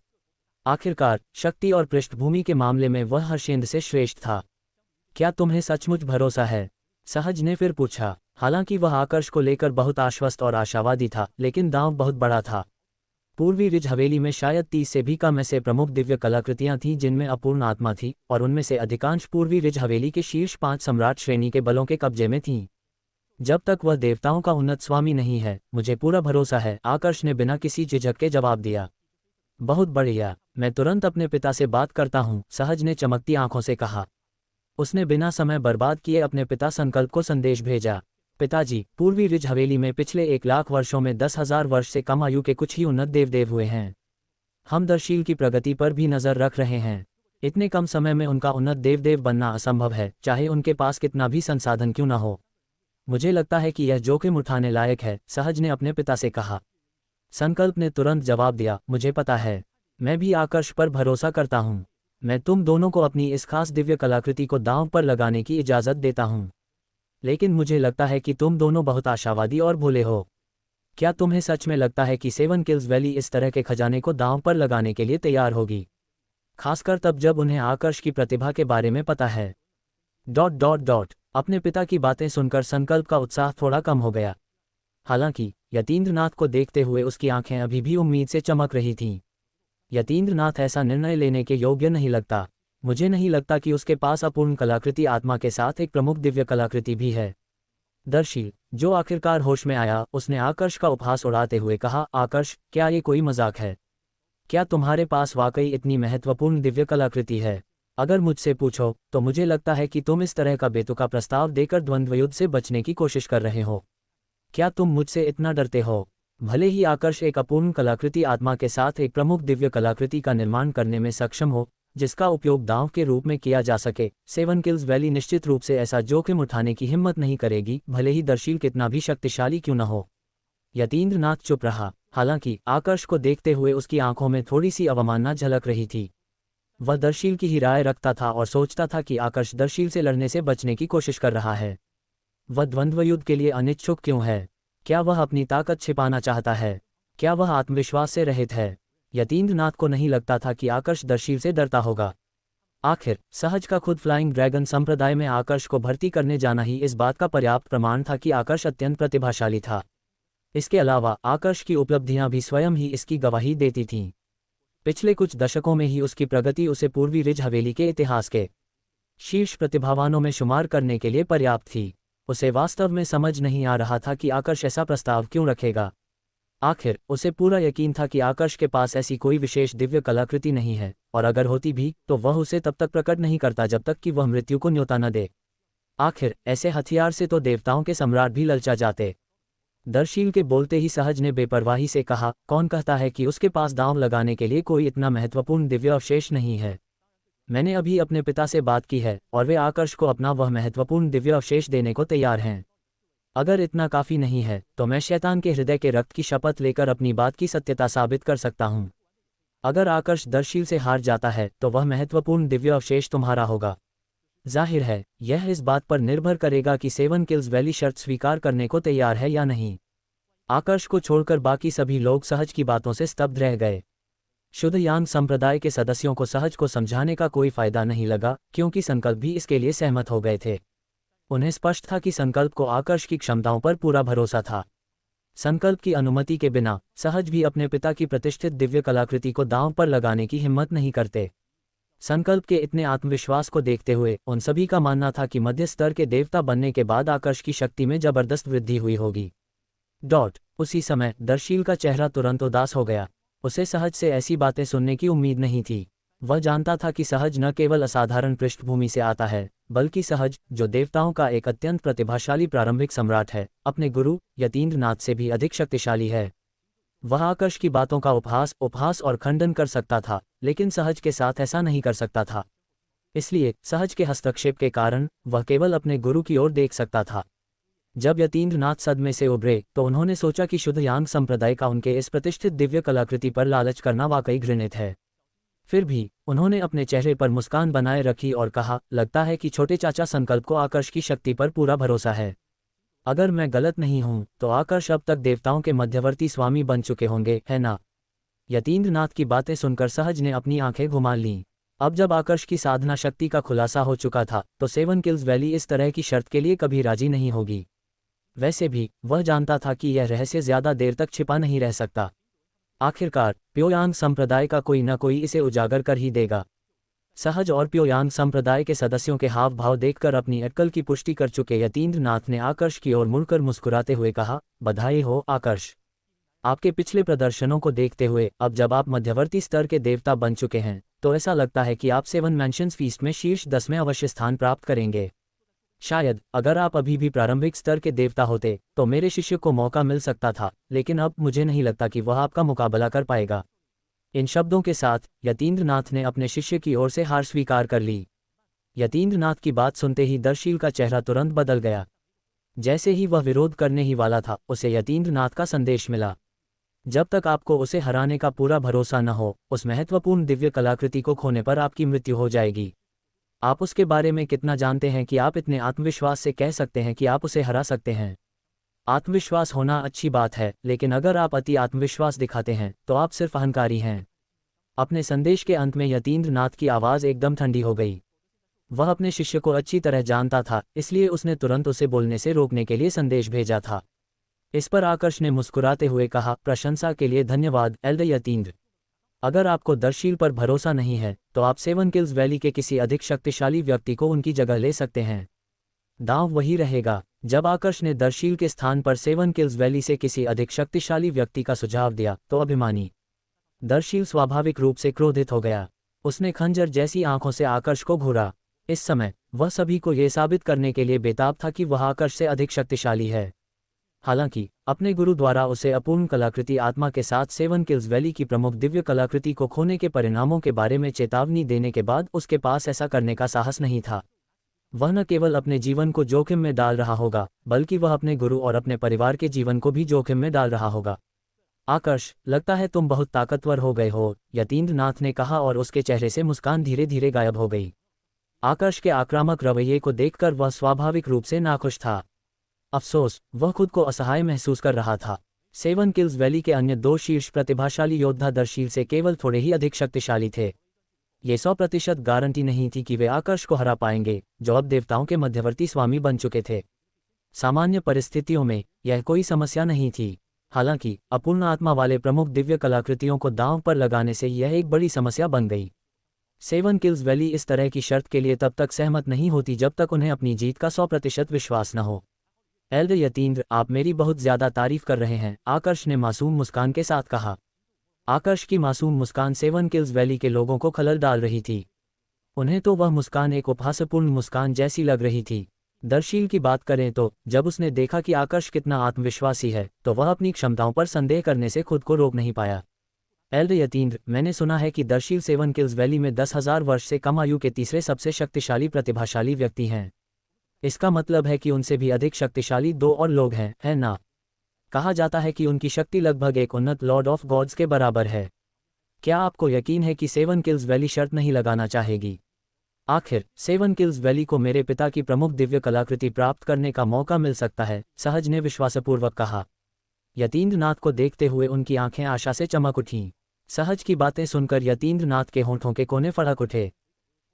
आखिरकार शक्ति और पृष्ठभूमि के मामले में वह हर्षेंद्र से श्रेष्ठ था। क्या तुम्हें सचमुच भरोसा है? सहज ने फिर पूछा। हालांकि वह आकर्ष को लेकर बहुत आश्वस्त और आशावादी था, लेकिन दांव बहुत बड़ा था। पूर्वी रिज हवेली में शायद 30 से भी कम ऐसे प्रमुख दिव्य कलाकृतियां थीं जिनमें अपूर्ण आत्मा थी, और उनमें से अधिकांश पूर्वी रिज हवेली के शीर्ष 5 सम्राट श्रेणी के बलों के कब्जे में थीं। जब तक वह देवताओं का उन्नत स्वामी नहीं है, मुझे पूरा भरोसा है, आकर्ष ने बिना किसी झिझक के जवाब दिया। बहुत बढ़िया, मैं तुरंत अपने पिता से बात करता हूँ, सहज ने चमकती आंखों से कहा। उसने बिना समय बर्बाद किए अपने पिता संकल्प को संदेश भेजा। पिताजी, पूर्वी रिज हवेली में पिछले 1 लाख वर्षों में 10,000 वर्ष से कम आयु के कुछ ही उन्नत देवदेव हुए हैं। हम दर्शील की प्रगति पर भी नजर रख रहे हैं। इतने कम समय में उनका उन्नत देवदेव बनना असंभव है, चाहे उनके पास कितना भी संसाधन क्यों न हो। मुझे लगता है कि यह जोखिम उठाने लायक है, सहज ने अपने पिता से कहा। संकल्प ने तुरंत जवाब दिया, मुझे पता है, मैं भी आकर्ष पर भरोसा करता हूँ। मैं तुम दोनों को अपनी इस खास दिव्य कलाकृति को दांव पर लगाने की इजाज़त देता हूँ, लेकिन मुझे लगता है कि तुम दोनों बहुत आशावादी और भोले हो। क्या तुम्हें सच में लगता है कि सेवन किल्स वैली इस तरह के खजाने को दांव पर लगाने के लिए तैयार होगी, खासकर तब जब उन्हें आकर्ष की प्रतिभा के बारे में पता है? अपने पिता की बातें सुनकर संकल्प का उत्साह थोड़ा कम हो गया। हालांकि यतीन्द्रनाथ को देखते हुए उसकी आंखें अभी भी उम्मीद से चमक रही थीं। यतीन्द्रनाथ ऐसा निर्णय लेने के योग्य नहीं लगता। मुझे नहीं लगता कि उसके पास अपूर्ण कलाकृति आत्मा के साथ एक प्रमुख दिव्य कलाकृति भी है। दर्शी, जो आखिरकार होश में आया, उसने आकर्ष का उपहास उड़ाते हुए कहा, आकर्ष, क्या ये कोई मजाक है? क्या तुम्हारे पास वाकई इतनी महत्वपूर्ण दिव्य कलाकृति है? अगर मुझसे पूछो तो मुझे लगता है कि तुम इस तरह का बेतुका प्रस्ताव देकर द्वंद्वयुद्ध से बचने की कोशिश कर रहे हो। क्या तुम मुझसे इतना डरते हो? भले ही आकर्ष एक अपूर्ण कलाकृति आत्मा के साथ एक प्रमुख दिव्य कलाकृति का निर्माण करने में सक्षम हो जिसका उपयोग दांव के रूप में किया जा सके, सेवन किल्स वैली निश्चित रूप से ऐसा जोखिम उठाने की हिम्मत नहीं करेगी, भले ही दर्शील कितना भी शक्तिशाली क्यों न हो। यतीन्द्रनाथ चुप रहा। हालांकि आकर्ष को देखते हुए उसकी आंखों में थोड़ी सी अवमानना झलक रही थी। वह दर्शील की ही राय रखता था और सोचता था कि आकर्ष दर्शील से लड़ने से बचने की कोशिश कर रहा है। वह द्वंद्वयुद्ध के लिए अनिच्छुक क्यों है? क्या वह अपनी ताकत छिपाना चाहता है? क्या वह आत्मविश्वास से रहित है? यतीन्द्रनाथ को नहीं लगता था कि आकर्ष दर्शील से डरता होगा। आखिर सहज का खुद फ्लाइंग ड्रैगन संप्रदाय में आकर्ष को भर्ती करने जाना ही इस बात का पर्याप्त प्रमाण था कि आकर्ष अत्यंत प्रतिभाशाली था। इसके अलावा आकर्ष की उपलब्धियां भी स्वयं ही इसकी गवाही देती थीं। पिछले कुछ दशकों में ही उसकी प्रगति उसे पूर्वी रिज हवेली के इतिहास के शीर्ष प्रतिभावानों में शुमार करने के लिए पर्याप्त थी। उसे वास्तव में समझ नहीं आ रहा था कि आकर्ष ऐसा प्रस्ताव क्यों रखेगा। आखिर उसे पूरा यकीन था कि आकर्ष के पास ऐसी कोई विशेष दिव्य कलाकृति नहीं है, और अगर होती भी तो वह उसे तब तक प्रकट नहीं करता जब तक कि वह मृत्यु को न्योता न दे। आखिर ऐसे हथियार से तो देवताओं के सम्राट भी ललचा जाते। दर्शील के बोलते ही सहज ने बेपरवाही से कहा, कौन कहता है कि उसके पास दांव लगाने के लिए कोई इतना महत्वपूर्ण दिव्य अवशेष नहीं है? मैंने अभी अपने पिता से बात की है और वे आकर्ष को अपना वह महत्वपूर्ण दिव्य अवशेष देने को तैयार हैं। अगर इतना काफी नहीं है तो मैं शैतान के हृदय के रक्त की शपथ लेकर अपनी बात की सत्यता साबित कर सकता हूं। अगर आकर्ष दर्शील से हार जाता है तो वह महत्वपूर्ण दिव्य अवशेष तुम्हारा होगा। जाहिर है यह इस बात पर निर्भर करेगा कि सेवन किल्स वैली शर्त स्वीकार करने को तैयार है या नहीं। आकर्ष को छोड़कर बाकी सभी लोग सहज की बातों से स्तब्ध रह गए। शुद्ध यांग संप्रदाय के सदस्यों को सहज को समझाने का कोई फायदा नहीं लगा, क्योंकि संकल्प भी इसके लिए सहमत हो गए थे। उन्हें स्पष्ट था कि संकल्प को आकर्ष की क्षमताओं पर पूरा भरोसा था। संकल्प की अनुमति के बिना सहज भी अपने पिता की प्रतिष्ठित दिव्य कलाकृति को दांव पर लगाने की हिम्मत नहीं करते। संकल्प के इतने आत्मविश्वास को देखते हुए उन सभी का मानना था कि मध्य स्तर के देवता बनने के बाद आकर्ष की शक्ति में जबरदस्त वृद्धि हुई होगी। उसी समय दर्शील का चेहरा तुरंत उदास हो गया। उसे सहज से ऐसी बातें सुनने की उम्मीद नहीं थी। वह जानता था कि सहज न केवल असाधारण पृष्ठभूमि से आता है, बल्कि सहज, जो देवताओं का एक अत्यंत प्रतिभाशाली प्रारंभिक सम्राट है, अपने गुरु यतीन्द्रनाथ से भी अधिक शक्तिशाली है। वह आकर्ष की बातों का उपहास और खंडन कर सकता था, लेकिन सहज के साथ ऐसा नहीं कर सकता था। इसलिए सहज के हस्तक्षेप के कारण वह केवल अपने गुरु की ओर देख सकता था। जब यतीन्द्रनाथ सदमे से उभरे तो उन्होंने सोचा कि शुद्ध यांग संप्रदाय का उनके इस प्रतिष्ठित दिव्य कलाकृति पर लालच करना वाकई घृणित है। फिर भी उन्होंने अपने चेहरे पर मुस्कान बनाए रखी और कहा, लगता है कि छोटे चाचा संकल्प को आकर्ष की शक्ति पर पूरा भरोसा है। अगर मैं गलत नहीं हूं तो आकर्ष अब तक देवताओं के मध्यवर्ती स्वामी बन चुके होंगे, है ना? यतीन्द्रनाथ की बातें सुनकर सहज ने अपनी आंखें घुमा लीं। अब जब आकर्ष की साधना शक्ति का खुलासा हो चुका था तो 7 किल्स वैली इस तरह की शर्त के लिए कभी राजी नहीं होगी। वैसे भी वह जानता था कि यह रहस्य ज्यादा देर तक छिपा नहीं रह सकता। आखिरकार प्योयांग संप्रदाय का कोई न कोई इसे उजागर कर ही देगा। सहज और प्योयांग संप्रदाय के सदस्यों के हाव भाव देखकर अपनी अटकल की पुष्टि कर चुके यतीन्द्रनाथ ने आकर्ष की ओर मुड़कर मुस्कुराते हुए कहा, बधाई हो आकर्ष। आपके पिछले प्रदर्शनों को देखते हुए अब जब आप मध्यवर्ती स्तर के देवता बन चुके हैं तो ऐसा लगता है कि आप 7 मैंशंस फीस्ट में शीर्ष 10 में अवश्य स्थान प्राप्त करेंगे। शायद अगर आप अभी भी प्रारंभिक स्तर के देवता होते तो मेरे शिष्य को मौका मिल सकता था, लेकिन अब मुझे नहीं लगता कि वह आपका मुकाबला कर पाएगा। इन शब्दों के साथ यतीन्द्रनाथ ने अपने शिष्य की ओर से हार स्वीकार कर ली। यतीन्द्रनाथ की बात सुनते ही दर्शील का चेहरा तुरंत बदल गया। जैसे ही वह विरोध करने ही वाला था उसे यतीन्द्रनाथ का संदेश मिला, जब तक आपको उसे हराने का पूरा भरोसा न हो उस महत्वपूर्ण दिव्य कलाकृति को खोने पर आपकी मृत्यु हो जाएगी। आप उसके बारे में कितना जानते हैं कि आप इतने आत्मविश्वास से कह सकते हैं कि आप उसे हरा सकते हैं? आत्मविश्वास होना अच्छी बात है, लेकिन अगर आप अति आत्मविश्वास दिखाते हैं तो आप सिर्फ अहंकारी हैं। अपने संदेश के अंत में यतीन्द्रनाथ की आवाज़ एकदम ठंडी हो गई। वह अपने शिष्य को अच्छी तरह जानता था, इसलिए उसने तुरंत उसे बोलने से रोकने के लिए संदेश भेजा था। इस पर आकर्ष ने मुस्कुराते हुए कहा, प्रशंसा के लिए धन्यवाद एल्डर यतीन्द्र। अगर आपको दर्शील पर भरोसा नहीं है तो आप 7 किल्स वैली के किसी अधिक शक्तिशाली व्यक्ति को उनकी जगह ले सकते हैं। दांव वही रहेगा। जब आकर्ष ने दर्शील के स्थान पर 7 किल्स वैली से किसी अधिक शक्तिशाली व्यक्ति का सुझाव दिया तो अभिमानी दर्शील स्वाभाविक रूप से क्रोधित हो गया। उसने खंजर जैसी आंखों से आकर्ष को घूरा। इस समय वह सभी को यह साबित करने के लिए बेताब था कि वह आकर्ष से अधिक शक्तिशाली है। हालांकि अपने गुरु द्वारा उसे अपूर्ण कलाकृति आत्मा के साथ 7 किल्स वैली की प्रमुख दिव्य कलाकृति को खोने के परिणामों के बारे में चेतावनी देने के बाद उसके पास ऐसा करने का साहस नहीं था। वह न केवल अपने जीवन को जोखिम में डाल रहा होगा, बल्कि वह अपने गुरु और अपने परिवार के जीवन को भी जोखिम में डाल रहा होगा। आकर्ष, लगता है तुम बहुत ताकतवर हो गए हो, यतीन्द्रनाथ ने कहा और उसके चेहरे से मुस्कान धीरे धीरे गायब हो गई। आकर्ष के आक्रामक रवैये को देखकर वह स्वाभाविक रूप से नाखुश था। अफसोस, वह खुद को असहाय महसूस कर रहा था। 7 किल्स वैली के अन्य 2 शीर्ष प्रतिभाशाली योद्धा दर्शील से केवल थोड़े ही अधिक शक्तिशाली थे। ये 100% गारंटी नहीं थी कि वे आकर्ष को हरा पाएंगे, जो अब देवताओं के मध्यवर्ती स्वामी बन चुके थे। सामान्य परिस्थितियों में यह कोई समस्या नहीं थी। हालांकि अपूर्ण आत्मा वाले प्रमुख दिव्य कलाकृतियों को दांव पर लगाने से यह एक बड़ी समस्या बन गई। 7 किल्स वैली इस तरह की शर्त के लिए तब तक सहमत नहीं होती जब तक उन्हें अपनी जीत का 100% विश्वास न हो। एल्डर यतीन्द्र, आप मेरी बहुत ज्यादा तारीफ कर रहे हैं, आकर्ष ने मासूम मुस्कान के साथ कहा। आकर्ष की मासूम मुस्कान 7 किल्स वैली के लोगों को खलल डाल रही थी। उन्हें तो वह मुस्कान एक उपहासपूर्ण मुस्कान जैसी लग रही थी। दर्शील की बात करें तो जब उसने देखा कि आकर्ष कितना आत्मविश्वासी है तो वह अपनी क्षमताओं पर संदेह करने से खुद को रोक नहीं पाया। एल्डर यतीन्द्र, मैंने सुना है कि दर्शील 7 किल्स वैली में 10,000 वर्ष से कम आयु के तीसरे सबसे शक्तिशाली प्रतिभाशाली व्यक्ति हैं। इसका मतलब है कि उनसे भी अधिक शक्तिशाली 2 और लोग हैं, है ना? कहा जाता है कि उनकी शक्ति लगभग एक उन्नत लॉर्ड ऑफ गॉड्स के बराबर है। क्या आपको यकीन है कि 7 किल्स वैली शर्त नहीं लगाना चाहेगी? आखिर 7 किल्स वैली को मेरे पिता की प्रमुख दिव्य कलाकृति प्राप्त करने का मौका मिल सकता है, सहज ने विश्वासपूर्वक कहा। यतीन्द्रनाथ को देखते हुए उनकी आंखें आशा से चमक उठीं। सहज की बातें सुनकर यतीन्द्रनाथ के होंठों के कोने फड़क उठे।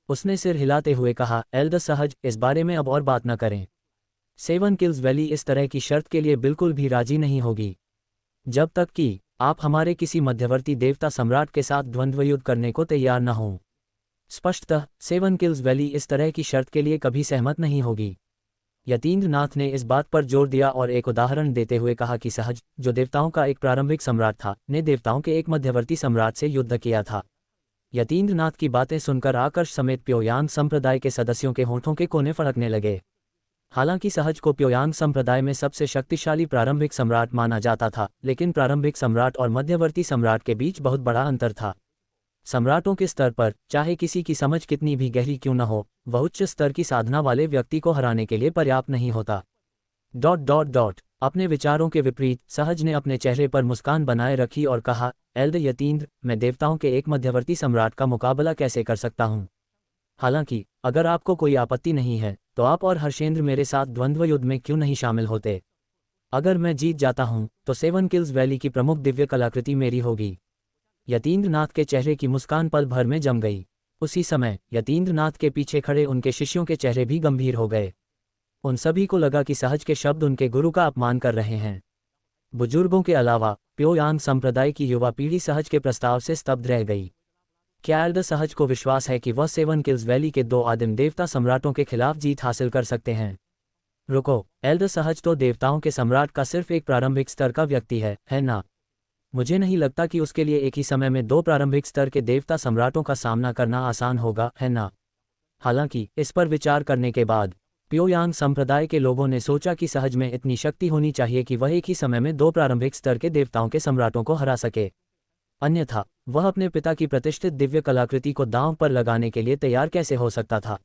उसने सिर हिलाते हुए कहा, एल्डर सहज, इस बारे में अब और बात न करें। 7 किल्स वैली इस तरह की शर्त के लिए बिल्कुल भी राजी नहीं होगी। जब तक कि आप हमारे किसी मध्यवर्ती देवता सम्राट के साथ द्वंद्व युद्ध करने को तैयार न हों। स्पष्टतः सेवन किल्स वैली इस तरह की शर्त के लिए कभी सहमत नहीं होगी। यतीन्द्रनाथ ने इस बात पर जोर दिया और एक उदाहरण देते हुए कहा कि सहज, जो देवताओं का एक प्रारंभिक सम्राट था, ने देवताओं के एक मध्यवर्ती सम्राट से युद्ध किया था। यतीन्द्रनाथ की बातें सुनकर आकर्ष समेत प्योयांग संप्रदाय के सदस्यों के होठों के कोने फड़कने लगे। हालांकि सहज को प्योयांग संप्रदाय में सबसे शक्तिशाली प्रारंभिक सम्राट माना जाता था, लेकिन प्रारंभिक सम्राट और मध्यवर्ती सम्राट के बीच बहुत बड़ा अंतर था। सम्राटों के स्तर पर, चाहे किसी की समझ कितनी भी गहरी क्यों न हो, वह उच्च स्तर की साधना वाले व्यक्ति को हराने के लिए पर्याप्त नहीं होता। अपने विचारों के विपरीत सहज ने अपने चेहरे पर मुस्कान बनाए रखी और कहा, एल्द यतीन्द्र, मैं देवताओं के एक मध्यवर्ती सम्राट का मुकाबला कैसे कर सकता हूँ? हालांकि अगर आपको कोई आपत्ति नहीं है तो आप और हर्षेंद्र मेरे साथ द्वंद्व युद्ध में क्यों नहीं शामिल होते? अगर मैं जीत जाता हूँ तो सेवन किल्स वैली की प्रमुख दिव्य कलाकृति मेरी होगी। यतीन्द्रनाथ के चेहरे की मुस्कान पल भर में जम गई। उसी समय यतीन्द्रनाथ के पीछे खड़े उनके शिष्यों के चेहरे भी गंभीर हो गए। उन सभी को लगा कि सहज के शब्द उनके गुरु का अपमान कर रहे हैं। बुजुर्गों के अलावा प्योयांग संप्रदाय की युवा पीढ़ी सहज के प्रस्ताव से स्तब्ध रह गई। क्या एल्डर सहज को विश्वास है कि वह सेवन किल्स वैली के 2 आदिम देवता सम्राटों के खिलाफ जीत हासिल कर सकते हैं? रुको, एल्डर सहज तो देवताओं के सम्राट का सिर्फ एक प्रारंभिक स्तर का व्यक्ति है ना? मुझे नहीं लगता कि उसके लिए एक ही समय में 2 प्रारंभिक स्तर के देवता सम्राटों का सामना करना आसान होगा, है ना? हालांकि इस पर विचार करने के बाद प्योयांग संप्रदाय के लोगों ने सोचा कि सहज में इतनी शक्ति होनी चाहिए कि वह एक ही समय में 2 प्रारंभिक स्तर के देवताओं के सम्राटों को हरा सके। अन्यथा वह अपने पिता की प्रतिष्ठित दिव्य कलाकृति को दांव पर लगाने के लिए तैयार कैसे हो सकता था?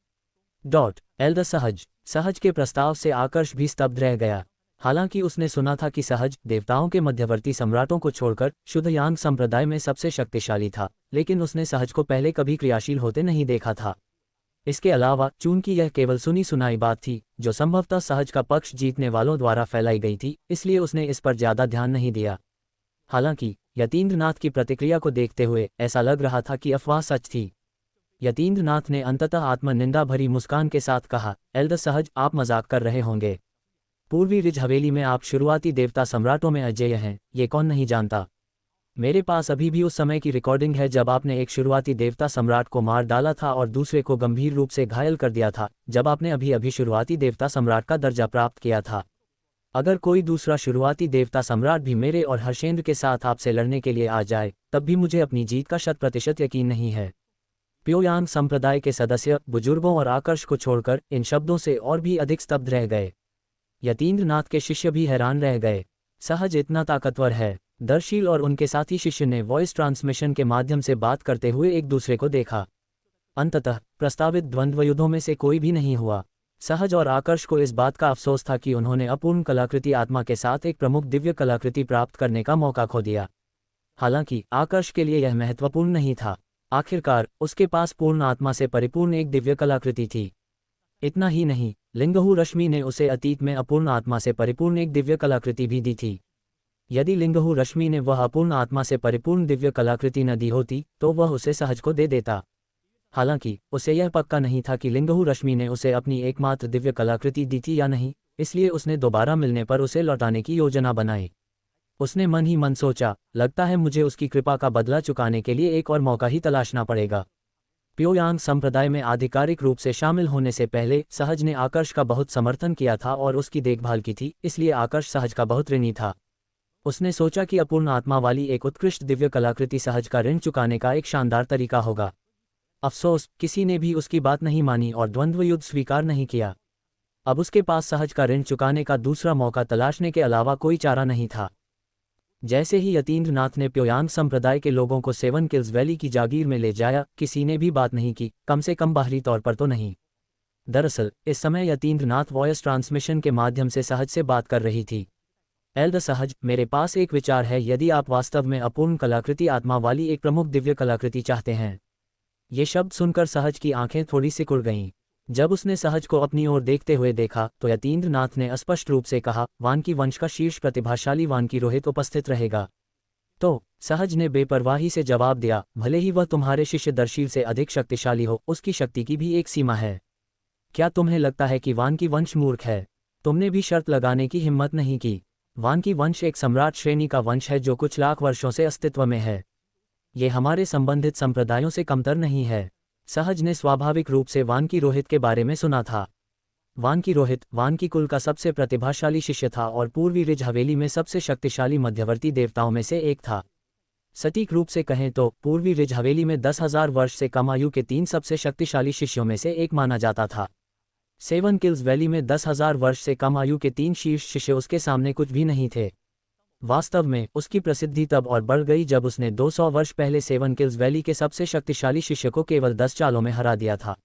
एल्डर सहज के प्रस्ताव से आकर्ष भी स्तब्ध रह गया। हालांकि उसने सुना था कि सहज देवताओं के मध्यवर्ती सम्राटों को छोड़कर शुद्ध यांग संप्रदाय में सबसे शक्तिशाली था, लेकिन उसने सहज को पहले कभी क्रियाशील होते नहीं देखा था। इसके अलावा चूंकि यह केवल सुनी सुनाई बात थी जो संभवतः सहज का पक्ष जीतने वालों द्वारा फैलाई गई थी, इसलिए उसने इस पर ज्यादा ध्यान नहीं दिया। हालांकि यतीन्द्रनाथ की प्रतिक्रिया को देखते हुए ऐसा लग रहा था कि अफवाह सच थी। यतीन्द्रनाथ ने अंततः आत्मनिंदा भरी मुस्कान के साथ कहा, एल्डर सहज, आप मजाक कर रहे होंगे। पूर्वी रिज हवेली में आप शुरुआती देवता सम्राटों में अजेय हैं, ये कौन नहीं जानता। मेरे पास अभी भी उस समय की रिकॉर्डिंग है जब आपने एक शुरुआती देवता सम्राट को मार डाला था और दूसरे को गंभीर रूप से घायल कर दिया था, जब आपने अभी अभी शुरुआती देवता सम्राट का दर्जा प्राप्त किया था। अगर कोई दूसरा शुरुआती देवता सम्राट भी मेरे और हर्षेंद्र के साथ आपसे लड़ने के लिए आ जाए, तब भी मुझे अपनी जीत का 100% यकीन नहीं है। प्योयांग संप्रदाय के सदस्य बुजुर्गों और आकर्ष को छोड़कर इन शब्दों से और भी अधिक स्तब्ध रह गए। यतीन्द्रनाथ के शिष्य भी हैरान रह गए। सहज इतना ताकतवर है? दर्शील और उनके साथी शिष्य ने वॉइस ट्रांसमिशन के माध्यम से बात करते हुए एक दूसरे को देखा। अंततः प्रस्तावित द्वंद्व युद्धों में से कोई भी नहीं हुआ। सहज और आकर्ष को इस बात का अफसोस था कि उन्होंने अपूर्ण कलाकृति आत्मा के साथ एक प्रमुख दिव्य कलाकृति प्राप्त करने का मौका खो दिया। हालांकि आकर्ष के लिए यह महत्वपूर्ण नहीं था। आखिरकार उसके पास पूर्ण आत्मा से परिपूर्ण एक दिव्य कलाकृति थी। इतना ही नहीं, लिंगहु रश्मि ने उसे अतीत में अपूर्ण आत्मा से परिपूर्ण एक दिव्य कलाकृति भी दी थी। यदि लिंगहु रश्मि ने वह अपूर्ण आत्मा से परिपूर्ण दिव्य कलाकृति न दी होती तो वह उसे सहज को दे देता। हालांकि उसे यह पक्का नहीं था कि लिंगहु रश्मि ने उसे अपनी एकमात्र दिव्य कलाकृति दी थी या नहीं, इसलिए उसने दोबारा मिलने पर उसे लौटाने की योजना बनाई। उसने मन ही मन सोचा, लगता है मुझे उसकी कृपा का बदला चुकाने के लिए एक और मौका ही तलाशना पड़ेगा। प्योयांग संप्रदाय में आधिकारिक रूप से शामिल होने से पहले सहज ने आकर्ष का बहुत समर्थन किया था और उसकी देखभाल की थी, इसलिए आकर्ष सहज का बहुत ऋणी था। उसने सोचा कि अपूर्ण आत्मा वाली एक उत्कृष्ट दिव्य कलाकृति सहज का ऋण चुकाने का एक शानदार तरीका होगा। अफसोस, किसी ने भी उसकी बात नहीं मानी और द्वंद्व युद्ध स्वीकार नहीं किया। अब उसके पास सहज का ऋण चुकाने का दूसरा मौका तलाशने के अलावा कोई चारा नहीं था। जैसे ही यतीन्द्रनाथ ने प्योयांग संप्रदाय के लोगों को सेवन किल्स वैली की जागीर में ले जाया, किसी ने भी बात नहीं की, कम से कम बाहरी तौर पर तो नहीं। दरअसल इस समय यतीन्द्रनाथ वॉइस ट्रांसमिशन के माध्यम से सहज से बात कर रही थी। एल्डर सहज, मेरे पास एक विचार है। यदि आप वास्तव में अपूर्ण कलाकृति आत्मा वाली एक प्रमुख दिव्य कलाकृति चाहते हैं। ये शब्द सुनकर सहज की आंखें थोड़ी सिकुड़ गईं। जब उसने सहज को अपनी ओर देखते हुए देखा तो यतीन्द्रनाथ ने स्पष्ट रूप से कहा, वानकी वंश का शीर्ष प्रतिभाशाली वानकी रोहित उपस्थित रहेगा। तो सहज ने बेपरवाही से जवाब दिया, भले ही वह तुम्हारे शिष्य दर्शील से अधिक शक्तिशाली हो, उसकी शक्ति की भी एक सीमा है। क्या तुम्हें लगता है कि वानकी वंश मूर्ख है? तुमने भी शर्त लगाने की हिम्मत नहीं की। वानकी वंश एक सम्राट श्रेणी का वंश है जो कुछ लाख वर्षों से अस्तित्व में है। ये हमारे संबंधित संप्रदायों से कमतर नहीं है। सहज ने स्वाभाविक रूप से वानकी रोहित के बारे में सुना था। वानकी रोहित वानकी कुल का सबसे प्रतिभाशाली शिष्य था और पूर्वी रिज हवेली में सबसे शक्तिशाली मध्यवर्ती देवताओं में से एक था। सटीक रूप से कहें तो पूर्वी रिज हवेली में 10,000 वर्ष से कम आयु के 3 सबसे शक्तिशाली शिष्यों में से एक माना जाता था। सेवन किल्स वैली में 10,000 वर्ष से कम आयु के 3 शीर्ष शिष्य उसके सामने कुछ भी नहीं थे। वास्तव में उसकी प्रसिद्धि तब और बढ़ गई जब उसने 200 वर्ष पहले सेवन किल्स वैली के सबसे शक्तिशाली शिष्य को केवल 10 चालों में हरा दिया था।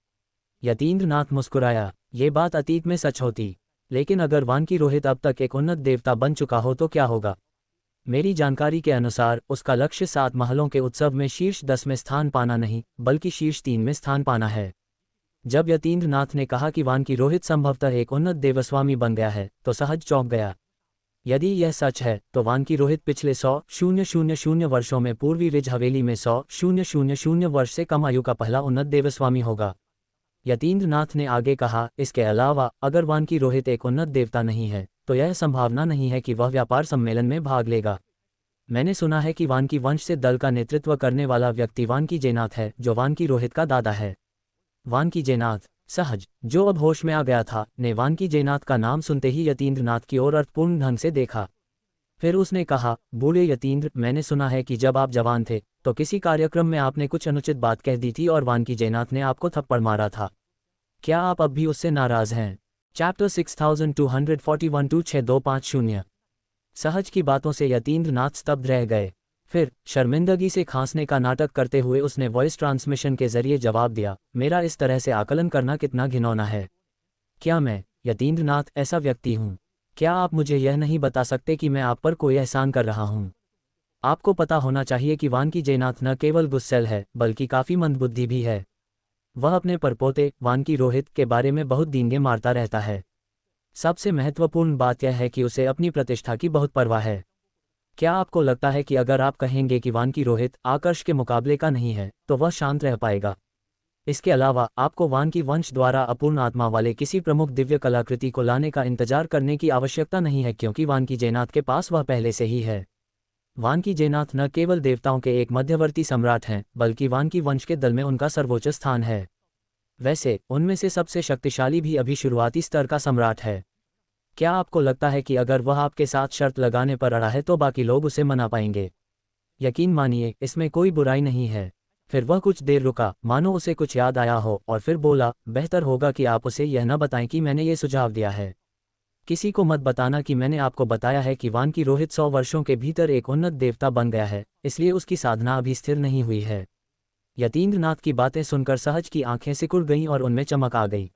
यतीन्द्रनाथ मुस्कुराया। ये बात अतीत में सच होती, लेकिन अगर वानकी रोहित अब तक एक उन्नत देवता बन चुका हो तो क्या होगा? मेरी जानकारी के अनुसार उसका लक्ष्य 7 महलों के उत्सव में शीर्ष 10 में स्थान पाना नहीं, बल्कि शीर्ष 3 में स्थान पाना है। जब यतीन्द्रनाथ ने कहा कि वानकी रोहित संभवतः एक उन्नत देवस्वामी बन गया है, तो सहज चौंक गया। यदि यह सच है तो वानकी रोहित पिछले 100,000 वर्षों में पूर्वी रिज हवेली में 100,000 वर्ष से कम आयु का पहला उन्नत देवस्वामी होगा। यतीन्द्रनाथ ने आगे कहा, इसके अलावा अगर वानकी रोहित एक उन्नत देवता नहीं है तो यह संभावना नहीं है कि वह व्यापार सम्मेलन में भाग लेगा। मैंने सुना है कि वानकी वंश से दल का नेतृत्व करने वाला व्यक्ति वानकी जेनाथ है, जो वानकी रोहित का दादा है। वानकी जेनाथ। सहज, जो अब होश में आ गया था, ने वानकी जेनाथ का नाम सुनते ही यतीन्द्रनाथ की ओर अर्थपूर्ण ढंग से देखा। फिर उसने कहा, बूढ़े यतीन्द्र, मैंने सुना है कि जब आप जवान थे तो किसी कार्यक्रम में आपने कुछ अनुचित बात कह दी थी और वानकी जेनाथ ने आपको थप्पड़ मारा था। क्या आप अब भी उससे नाराज हैं? चैप्टर 6241-6250। सहज की बातों से यतीन्द्रनाथ स्तब्ध रह गए। फिर शर्मिंदगी से खांसने का नाटक करते हुए उसने वॉइस ट्रांसमिशन के जरिए जवाब दिया, मेरा इस तरह से आकलन करना कितना घिनौना है। क्या मैं, यतीन्द्रनाथ, ऐसा व्यक्ति हूँ? क्या आप मुझे यह नहीं बता सकते कि मैं आप पर कोई एहसान कर रहा हूँ? आपको पता होना चाहिए कि वानकी जेनाथ न केवल गुस्सैल है बल्कि काफ़ी मंदबुद्धि भी है। वह अपने परपोते वानकी रोहित के बारे में बहुत डींगे मारता रहता है। सबसे महत्वपूर्ण बात यह है कि उसे अपनी प्रतिष्ठा की बहुत परवाह है। क्या आपको लगता है कि अगर आप कहेंगे कि वानकी रोहित आकर्ष के मुकाबले का नहीं है तो वह शांत रह पाएगा? इसके अलावा आपको वानकी वंश द्वारा अपूर्ण आत्मा वाले किसी प्रमुख दिव्य कलाकृति को लाने का इंतजार करने की आवश्यकता नहीं है, क्योंकि वानकी जेनाथ के पास वह पहले से ही है। वानकी जेनाथ न केवल देवताओं के एक मध्यवर्ती सम्राट हैं, बल्कि वानकी वंश के दल में उनका सर्वोच्च स्थान है। वैसे उनमें से सबसे शक्तिशाली भी अभी शुरुआती स्तर का सम्राट है। क्या आपको लगता है कि अगर वह आपके साथ शर्त लगाने पर अड़ा है तो बाकी लोग उसे मना पाएंगे? यकीन मानिए, इसमें कोई बुराई नहीं है। फिर वह कुछ देर रुका, मानो उसे कुछ याद आया हो, और फिर बोला, बेहतर होगा कि आप उसे यह न बताएं कि मैंने ये सुझाव दिया है। किसी को मत बताना कि मैंने आपको बताया है कि वानकी रोहित 100 वर्षों के भीतर एक उन्नत देवता बन गया है, इसलिए उसकी साधना अभी स्थिर नहीं हुई है। यतीन्द्रनाथ की बातें सुनकर सहज की आंखें सिकुड़ गईं और उनमें चमक आ गई।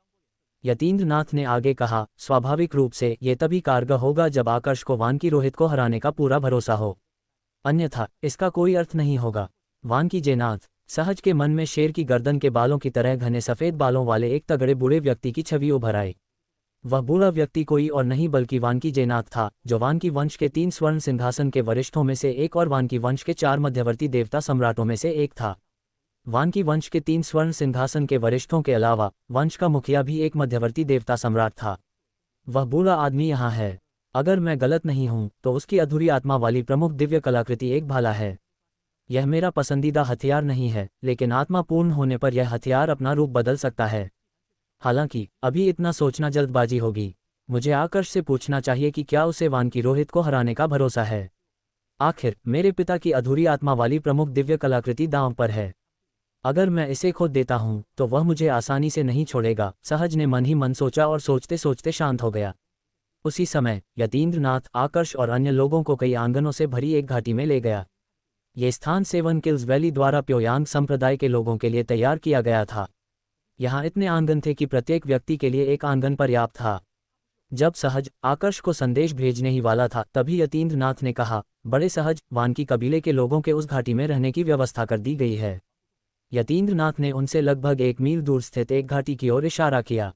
यतीन्द्रनाथ ने आगे कहा, स्वाभाविक रूप से ये तभी कारगर होगा जब आकर्ष को वानकी रोहित को हराने का पूरा भरोसा हो, अन्यथा इसका कोई अर्थ नहीं होगा। वानकी जेनाथ। सहज के मन में शेर की गर्दन के बालों की तरह घने सफ़ेद बालों वाले एक तगड़े बूढ़े व्यक्ति की छवि उभर आई। वह बूढ़ा व्यक्ति कोई और नहीं बल्कि वानकी जेनाथ था, जो वानकी वंश के 3 स्वर्ण सिंहासन के वरिष्ठों में से एक और वानकी वंश के 4 मध्यवर्ती देवता सम्राटों में से एक था। वानकी वंश के 3 स्वर्ण सिंहासन के वरिष्ठों के अलावा वंश का मुखिया भी एक मध्यवर्ती देवता सम्राट था। वह बूढ़ा आदमी यहाँ है। अगर मैं गलत नहीं हूँ तो उसकी अधूरी आत्मा वाली प्रमुख दिव्य कलाकृति एक भाला है। यह मेरा पसंदीदा हथियार नहीं है, लेकिन आत्मा पूर्ण होने पर यह हथियार अपना रूप बदल सकता है। हालांकि अभी इतना सोचना जल्दबाजी होगी। मुझे आकर्ष से पूछना चाहिए कि क्या उसे वानकी रोहित को हराने का भरोसा है। आखिर मेरे पिता की अधूरी आत्मा वाली प्रमुख दिव्य कलाकृति दांव पर है। अगर मैं इसे खो देता हूं तो वह मुझे आसानी से नहीं छोड़ेगा। सहज ने मन ही मन सोचा और सोचते सोचते शांत हो गया। उसी समय यतीन्द्रनाथ आकर्ष और अन्य लोगों को कई आंगनों से भरी एक घाटी में ले गया। ये स्थान सेवन किल्स वैली द्वारा प्योयांग संप्रदाय के लोगों के लिए तैयार किया गया था। यहाँ इतने आंगन थे कि प्रत्येक व्यक्ति के लिए एक आंगन पर्याप्त था। जब सहज आकर्ष को संदेश भेजने ही वाला था, तभी यतीन्द्रनाथ ने कहा, बड़े सहज, वानकी कबीले के लोगों के उस घाटी में रहने की व्यवस्था कर दी गई है। यतीन्द्रनाथ ने उनसे लगभग 1 मील दूर स्थित एक घाटी की ओर इशारा किया।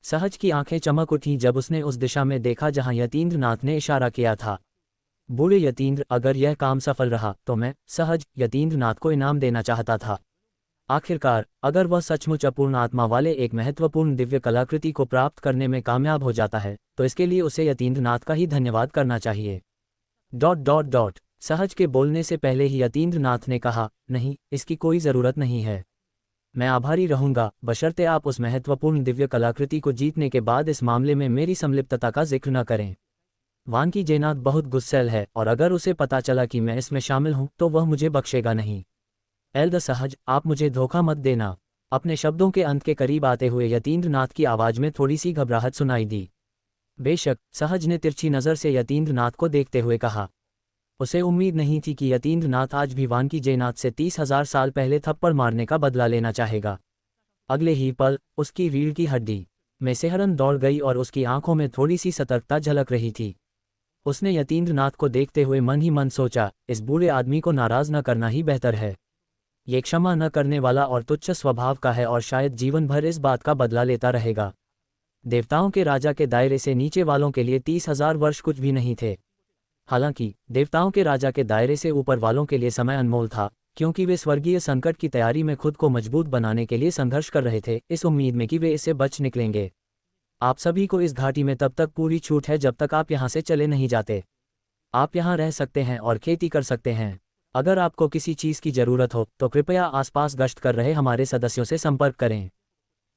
सहज की आंखें चमक उठीं जब उसने उस दिशा में देखा जहां यतीन्द्रनाथ ने इशारा किया था। बूढ़े यतीन्द्र, अगर यह काम सफल रहा तो मैं, सहज, यतीन्द्रनाथ को इनाम देना चाहता था। आखिरकार, अगर वह सचमुच अपूर्ण आत्मा वाले एक महत्वपूर्ण दिव्य कलाकृति को प्राप्त करने में कामयाब हो जाता है तो इसके लिए उसे यतीन्द्रनाथ का ही धन्यवाद करना चाहिए। ... सहज के बोलने से पहले ही यतीन्द्रनाथ ने कहा, नहीं, इसकी कोई ज़रूरत नहीं है। मैं आभारी रहूंगा, बशर्ते आप उस महत्वपूर्ण दिव्य कलाकृति को जीतने के बाद इस मामले में मेरी संलिप्तता का जिक्र न करें। वानकी जेनाथ बहुत गुस्सैल है और अगर उसे पता चला कि मैं इसमें शामिल हूं तो वह मुझे बख्शेगा नहीं। एल्द सहज, आप मुझे धोखा मत देना। अपने शब्दों के अंत के करीब आते हुए यतीन्द्रनाथ की आवाज में थोड़ी सी घबराहट सुनाई दी। बेशक, सहज ने तिरछी नज़र से यतीन्द्रनाथ को देखते हुए कहा। उसे उम्मीद नहीं थी कि यतीन्द्रनाथ आज भी वानकी जेनाथ से 30,000 साल पहले थप्पड़ मारने का बदला लेना चाहेगा। अगले ही पल उसकी रीढ़ की हड्डी में सिहरन दौड़ गई और उसकी आंखों में थोड़ी सी सतर्कता झलक रही थी। उसने यतीन्द्रनाथ को देखते हुए मन ही मन सोचा, इस बूढ़े आदमी को नाराज न करना ही बेहतर है। ये क्षमा न करने वाला और तुच्छ स्वभाव का है और शायद जीवन भर इस बात का बदला लेता रहेगा। देवताओं के राजा के दायरे से नीचे वालों के लिए 30,000 वर्ष कुछ भी नहीं थे। हालांकि देवताओं के राजा के दायरे से ऊपर वालों के लिए समय अनमोल था, क्योंकि वे स्वर्गीय संकट की तैयारी में खुद को मजबूत बनाने के लिए संघर्ष कर रहे थे, इस उम्मीद में कि वे इससे बच निकलेंगे। आप सभी को इस घाटी में तब तक पूरी छूट है जब तक आप यहाँ से चले नहीं जाते। आप यहाँ रह सकते हैं और खेती कर सकते हैं। अगर आपको किसी चीज़ की ज़रूरत हो तो कृपया आसपास गश्त कर रहे हमारे सदस्यों से संपर्क करें।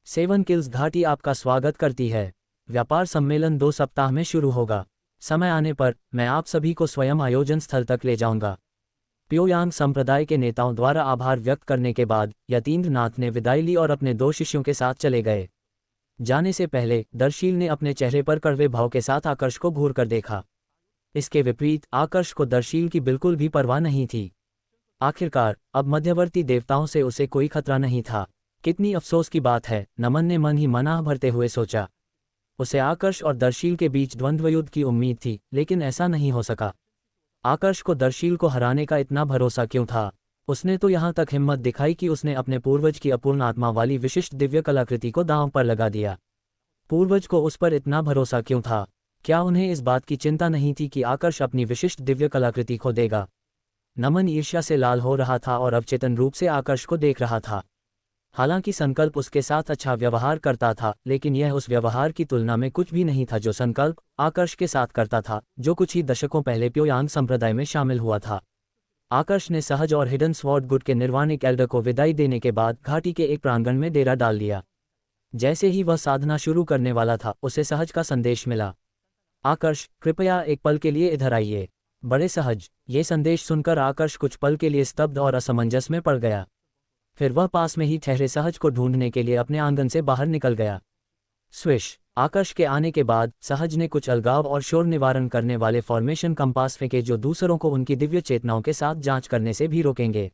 सेवन किल्स घाटी आपका स्वागत करती है। व्यापार सम्मेलन 2 सप्ताह में शुरू होगा। समय आने पर मैं आप सभी को स्वयं आयोजन स्थल तक ले जाऊंगा। प्योयांग संप्रदाय के नेताओं द्वारा आभार व्यक्त करने के बाद यतीन्द्रनाथ ने विदाई ली और अपने 2 शिष्यों के साथ चले गए। जाने से पहले दर्शील ने अपने चेहरे पर कड़वे भाव के साथ आकर्ष को घूर कर देखा। इसके विपरीत आकर्ष को दर्शील की बिल्कुल भी परवाह नहीं थी। आखिरकार अब मध्यवर्ती देवताओं से उसे कोई खतरा नहीं था। कितनी अफसोस की बात है, नमन ने मन ही मन आह भरते हुए सोचा। उसे आकर्ष और दर्शील के बीच द्वंद्वयुद्ध की उम्मीद थी, लेकिन ऐसा नहीं हो सका। आकर्ष को दर्शील को हराने का इतना भरोसा क्यों था? उसने तो यहाँ तक हिम्मत दिखाई कि उसने अपने पूर्वज की अपूर्ण आत्मा वाली विशिष्ट दिव्य कलाकृति को दांव पर लगा दिया। पूर्वज को उस पर इतना भरोसा क्यों था? क्या उन्हें इस बात की चिंता नहीं थी कि आकर्ष अपनी विशिष्ट दिव्य कलाकृति खो देगा? नमन ईर्ष्या से लाल हो रहा था और अवचेतन रूप से आकर्ष को देख रहा था। हालांकि संकल्प उसके साथ अच्छा व्यवहार करता था, लेकिन यह उस व्यवहार की तुलना में कुछ भी नहीं था जो संकल्प आकर्ष के साथ करता था, जो कुछ ही दशकों पहले प्योयांग संप्रदाय में शामिल हुआ था। आकर्ष ने सहज और हिडन स्वॉर्ड गुट के निर्वाणिक एल्डर को विदाई देने के बाद घाटी के एक प्रांगण में डेरा डाल लिया। जैसे ही वह साधना शुरू करने वाला था, उसे सहज का संदेश मिला। आकर्ष, कृपया एक पल के लिए इधर आइए। बड़े सहज। ये संदेश सुनकर आकर्ष कुछ पल के लिए स्तब्ध और असमंजस में पड़ गया। फिर वह पास में ही ठहरे सहज को ढूंढने के लिए अपने आंगन से बाहर निकल गया। स्विश। आकर्ष के आने के बाद सहज ने कुछ अलगाव और शोर निवारण करने वाले फॉर्मेशन कंपास फेंके जो दूसरों को उनकी दिव्य चेतनाओं के साथ जांच करने से भी रोकेंगे।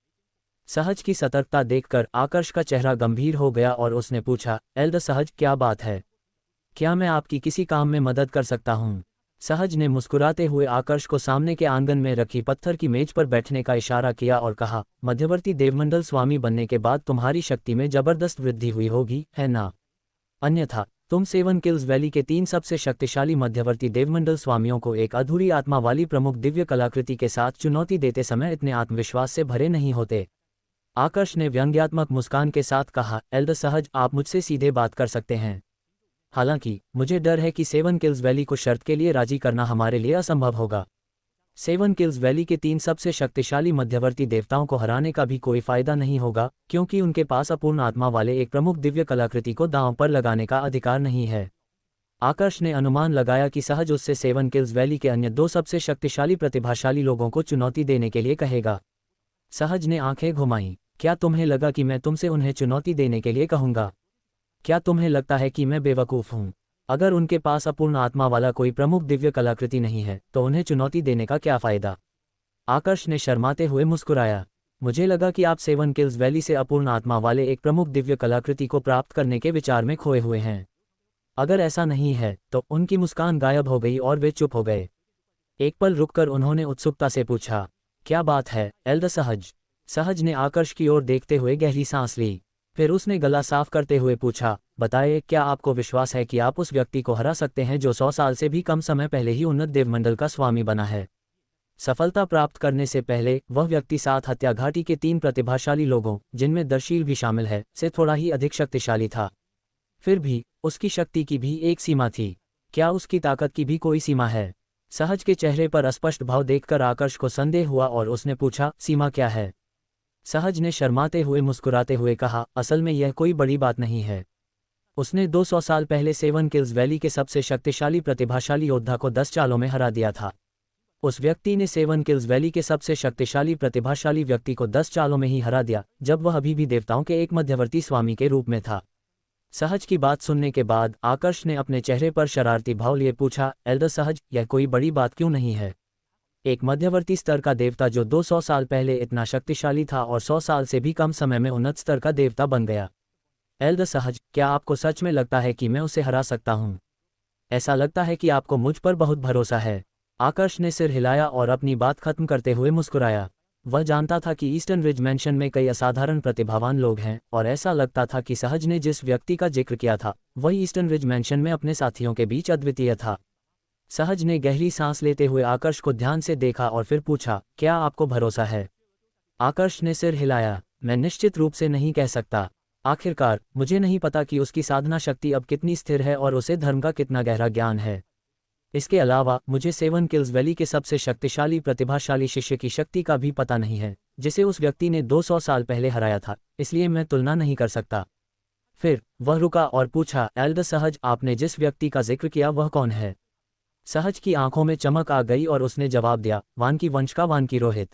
सहज की सतर्कता देखकर आकर्ष का चेहरा गंभीर हो गया और उसने पूछा, एल्द सहज, क्या बात है? क्या मैं आपकी किसी काम में मदद कर सकता हूँ? सहज ने मुस्कुराते हुए आकर्ष को सामने के आंगन में रखी पत्थर की मेज पर बैठने का इशारा किया और कहा, मध्यवर्ती देवमंडल स्वामी बनने के बाद तुम्हारी शक्ति में जबरदस्त वृद्धि हुई होगी, है ना? अन्यथा तुम सेवन किल्स वैली के 3 सबसे शक्तिशाली मध्यवर्ती देवमंडल स्वामियों को एक अधूरी आत्मा वाली प्रमुख दिव्य कलाकृति के साथ चुनौती देते समय इतने आत्मविश्वास से भरे नहीं होते। आकर्ष ने व्यंग्यात्मक मुस्कान के साथ कहा, एल्द सहज, आप मुझसे सीधे बात कर सकते हैं। हालांकि मुझे डर है कि सेवन किल्स वैली को शर्त के लिए राजी करना हमारे लिए असंभव होगा। सेवन किल्स वैली के 3 सबसे शक्तिशाली मध्यवर्ती देवताओं को हराने का भी कोई फायदा नहीं होगा, क्योंकि उनके पास अपूर्ण आत्मा वाले एक प्रमुख दिव्य कलाकृति को दांव पर लगाने का अधिकार नहीं है। आकर्ष ने अनुमान लगाया कि सहज उससे सेवन किल्स वैली के अन्य 2 सबसे शक्तिशाली प्रतिभाशाली लोगों को चुनौती देने के लिए कहेगा। सहज ने आंखें घुमाईं। क्या तुम्हें लगा कि मैं तुमसे उन्हें चुनौती देने के लिए कहूँगा? क्या तुम्हें लगता है कि मैं बेवकूफ़ हूँ? अगर उनके पास अपूर्ण आत्मा वाला कोई प्रमुख दिव्य कलाकृति नहीं है तो उन्हें चुनौती देने का क्या फ़ायदा? आकर्ष ने शर्माते हुए मुस्कुराया। मुझे लगा कि आप सेवन किल्स वैली से अपूर्ण आत्मा वाले एक प्रमुख दिव्य कलाकृति को प्राप्त करने के विचार में खोए हुए हैं। अगर ऐसा नहीं है तो उनकी मुस्कान गायब हो गई और वे चुप हो गए। एक पल रुककर उन्होंने उत्सुकता से पूछा, क्या बात है एल्द सहज? सहज ने आकर्ष की ओर देखते हुए गहरी सांस ली। फिर उसने गला साफ करते हुए पूछा, बताइए, क्या आपको विश्वास है कि आप उस व्यक्ति को हरा सकते हैं जो 100 साल से भी कम समय पहले ही उन्नत देवमंडल का स्वामी बना है? सफलता प्राप्त करने से पहले वह व्यक्ति 7 हत्या घाटी के 3 प्रतिभाशाली लोगों, जिनमें दर्शील भी शामिल है, से थोड़ा ही अधिक शक्तिशाली था। फिर भी उसकी शक्ति की भी एक सीमा थी। क्या उसकी ताकत की भी कोई सीमा है? सहज के चेहरे पर अस्पष्ट भाव देखकर आकर्ष को संदेह हुआ और उसने पूछा, सीमा क्या है? सहज ने शर्माते हुए मुस्कुराते हुए कहा, असल में यह कोई बड़ी बात नहीं है। उसने 200 साल पहले सेवन किल्स वैली के सबसे शक्तिशाली प्रतिभाशाली योद्धा को 10 चालों में हरा दिया था। उस व्यक्ति ने सेवन किल्स वैली के सबसे शक्तिशाली प्रतिभाशाली व्यक्ति को 10 चालों में ही हरा दिया, जब वह अभी भी देवताओं के एक मध्यवर्ती स्वामी के रूप में था। सहज की बात सुनने के बाद आकर्ष ने अपने चेहरे पर शरारती भाव लिए पूछा, एल्डर सहज, यह कोई बड़ी बात क्यों नहीं है? एक मध्यवर्ती स्तर का देवता जो 200 साल पहले इतना शक्तिशाली था और 100 साल से भी कम समय में उन्नत स्तर का देवता बन गया। एल्डर सहज, क्या आपको सच में लगता है कि मैं उसे हरा सकता हूँ? ऐसा लगता है कि आपको मुझ पर बहुत भरोसा है। आकर्ष ने सिर हिलाया और अपनी बात खत्म करते हुए मुस्कुराया। वह जानता था कि ईस्टर्न रिज मैंशन में कई असाधारण प्रतिभावान लोग हैं, और ऐसा लगता था कि सहज ने जिस व्यक्ति का जिक्र किया था वही ईस्टर्न रिज मैंशन में अपने साथियों के बीच अद्वितीय था। सहज ने गहरी सांस लेते हुए आकर्ष को ध्यान से देखा और फिर पूछा, क्या आपको भरोसा है? आकर्ष ने सिर हिलाया, मैं निश्चित रूप से नहीं कह सकता। आखिरकार मुझे नहीं पता कि उसकी साधना शक्ति अब कितनी स्थिर है और उसे धर्म का कितना गहरा ज्ञान है। इसके अलावा मुझे सेवन किल्स वैली के सबसे शक्तिशाली प्रतिभाशाली शिष्य की शक्ति का भी पता नहीं है, जिसे उस व्यक्ति ने 200 साल पहले हराया था, इसलिए मैं तुलना नहीं कर सकता। फिर वह रुका और पूछा, एल्डर सहज, आपने जिस व्यक्ति का जिक्र किया वह कौन है? सहज की आंखों में चमक आ गई और उसने जवाब दिया, वानकी वंश का वानकी रोहित।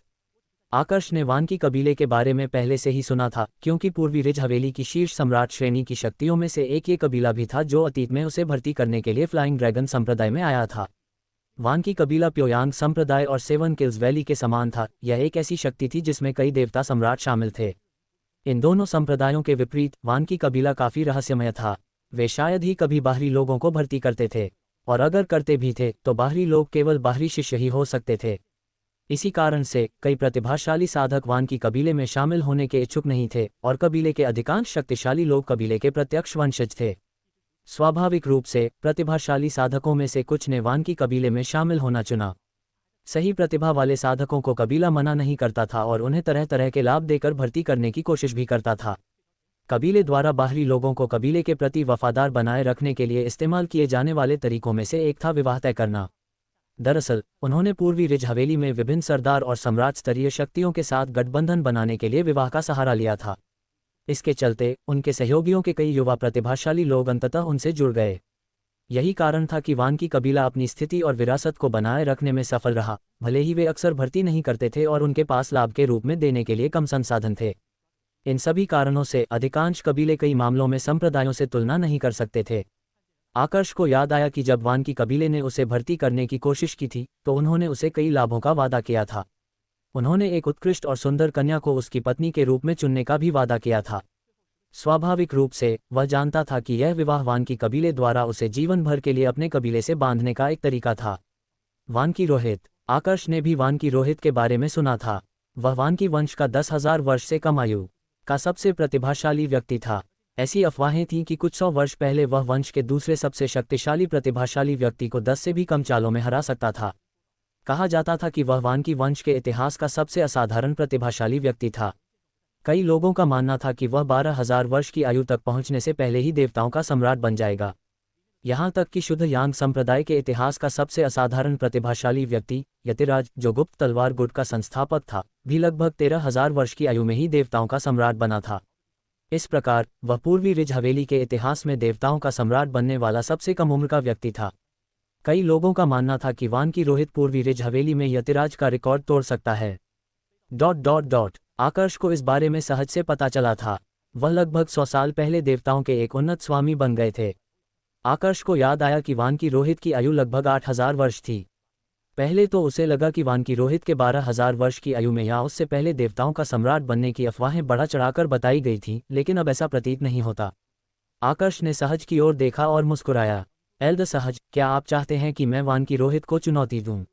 आकर्ष ने वानकी कबीले के बारे में पहले से ही सुना था, क्योंकि पूर्वी रिज हवेली की शीर्ष सम्राट श्रेणी की शक्तियों में से एक ये कबीला भी था जो अतीत में उसे भर्ती करने के लिए फ्लाइंग ड्रैगन संप्रदाय में आया था। वानकी कबीला प्योयांग संप्रदाय और सेवन किल्स वैली के समान था। यह एक ऐसी शक्ति थी जिसमें कई देवता सम्राट शामिल थे। इन दोनों संप्रदायों के विपरीत वानकी कबीला काफी रहस्यमय था। वे शायद ही कभी बाहरी लोगों को भर्ती करते थे, और अगर करते भी थे तो बाहरी लोग केवल बाहरी शिष्य ही हो सकते थे। इसी कारण से कई प्रतिभाशाली साधक वानकी कबीले में शामिल होने के इच्छुक नहीं थे, और कबीले के अधिकांश शक्तिशाली लोग कबीले के प्रत्यक्ष वंशज थे। स्वाभाविक रूप से प्रतिभाशाली साधकों में से कुछ ने वानकी कबीले में शामिल होना चुना। सही प्रतिभा वाले साधकों को कबीला मना नहीं करता था और उन्हें तरह तरह के लाभ देकर भर्ती करने की कोशिश भी करता था। कबीले द्वारा बाहरी लोगों को कबीले के प्रति वफादार बनाए रखने के लिए इस्तेमाल किए जाने वाले तरीकों में से एक था विवाह तय करना। दरअसल उन्होंने पूर्वी रिज हवेली में विभिन्न सरदार और सम्राट स्तरीय शक्तियों के साथ गठबंधन बनाने के लिए विवाह का सहारा लिया था। इसके चलते उनके सहयोगियों के कई युवा प्रतिभाशाली लोग अंततः उनसे जुड़ गए। यही कारण था कि वानकी कबीला अपनी स्थिति और विरासत को बनाए रखने में सफल रहा, भले ही वे अक्सर भर्ती नहीं करते थे और उनके पास लाभ के रूप में देने के लिए कम संसाधन थे। इन सभी कारणों से अधिकांश कबीले कई मामलों में संप्रदायों से तुलना नहीं कर सकते थे। आकर्ष को याद आया कि जब वानकी कबीले ने उसे भर्ती करने की कोशिश की थी तो उन्होंने उसे कई लाभों का वादा किया था। उन्होंने एक उत्कृष्ट और सुंदर कन्या को उसकी पत्नी के रूप में चुनने का भी वादा किया था। स्वाभाविक रूप से वह जानता था कि यह विवाह वानकी कबीले द्वारा उसे जीवन भर के लिए अपने कबीले से बांधने का एक तरीका था। वानकी रोहित। आकर्ष ने भी वानकी रोहित के बारे में सुना था। वह वानकी वंश का 10,000 वर्ष से कम आयु का सबसे प्रतिभाशाली व्यक्ति था। ऐसी अफवाहें थीं कि कुछ 100 वर्ष पहले वह वंश के दूसरे सबसे शक्तिशाली प्रतिभाशाली व्यक्ति को 10 से भी कम चालों में हरा सकता था। कहा जाता था कि वह वानकी वंश के इतिहास का सबसे असाधारण प्रतिभाशाली व्यक्ति था। कई लोगों का मानना था कि वह 12,000 वर्ष की आयु तक पहुंचने से पहले ही देवताओं का सम्राट बन जाएगा। यहाँ तक कि शुद्ध यांग संप्रदाय के इतिहास का सबसे असाधारण प्रतिभाशाली व्यक्ति यतिराज, जो गुप्त तलवार गुट का संस्थापक था, भी लगभग 13,000 वर्ष की आयु में ही देवताओं का सम्राट बना था। इस प्रकार वह पूर्वी रिज हवेली के इतिहास में देवताओं का सम्राट बनने वाला सबसे कम उम्र का व्यक्ति था। कई लोगों का मानना था कि वानकी रोहित पूर्वी रिज हवेली में यतिराज का रिकॉर्ड तोड़ सकता है। आकर्ष को इस बारे में सहज से पता चला था। वह लगभग 100 साल पहले देवताओं के एक उन्नत स्वामी बन गए थे। आकर्ष को याद आया कि वानकी रोहित की आयु लगभग 8,000 वर्ष थी। पहले तो उसे लगा कि वानकी रोहित के 12,000 वर्ष की आयु में या उससे पहले देवताओं का सम्राट बनने की अफवाहें बढ़ा चढ़ाकर बताई गई थीं, लेकिन अब ऐसा प्रतीत नहीं होता। आकर्ष ने सहज की ओर देखा और मुस्कुराया। एल्डर सहज, क्या आप चाहते हैं कि मैं वानकी रोहित को चुनौती दूं?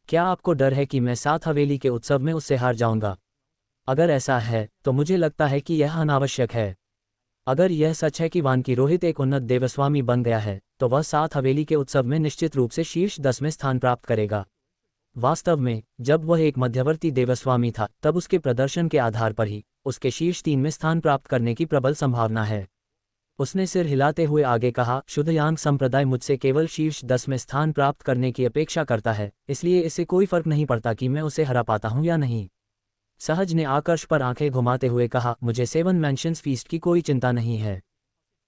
क्या आपको डर है कि मैं 7 हवेली के उत्सव में उससे हार जाऊंगा? अगर ऐसा है तो मुझे लगता है कि यह अनावश्यक है। अगर यह सच है कि वानकी रोहित एक उन्नत देवस्वामी बन गया है तो वह 7 हवेली के उत्सव में निश्चित रूप से शीर्ष 10 में स्थान प्राप्त करेगा। वास्तव में जब वह एक मध्यवर्ती देवस्वामी था तब उसके प्रदर्शन के आधार पर ही उसके शीर्ष 3 में स्थान प्राप्त करने की प्रबल संभावना है। उसने सिर हिलाते हुए आगे कहा, शुद्ध यांग संप्रदाय मुझसे केवल शीर्ष 10 में स्थान प्राप्त करने की अपेक्षा करता है, इसलिए इससे कोई फर्क नहीं पड़ता कि मैं उसे हरा पाता हूं या नहीं। सहज ने आकर्ष पर आंखें घुमाते हुए कहा, मुझे 7 मैंशंस फीस्ट की कोई चिंता नहीं है।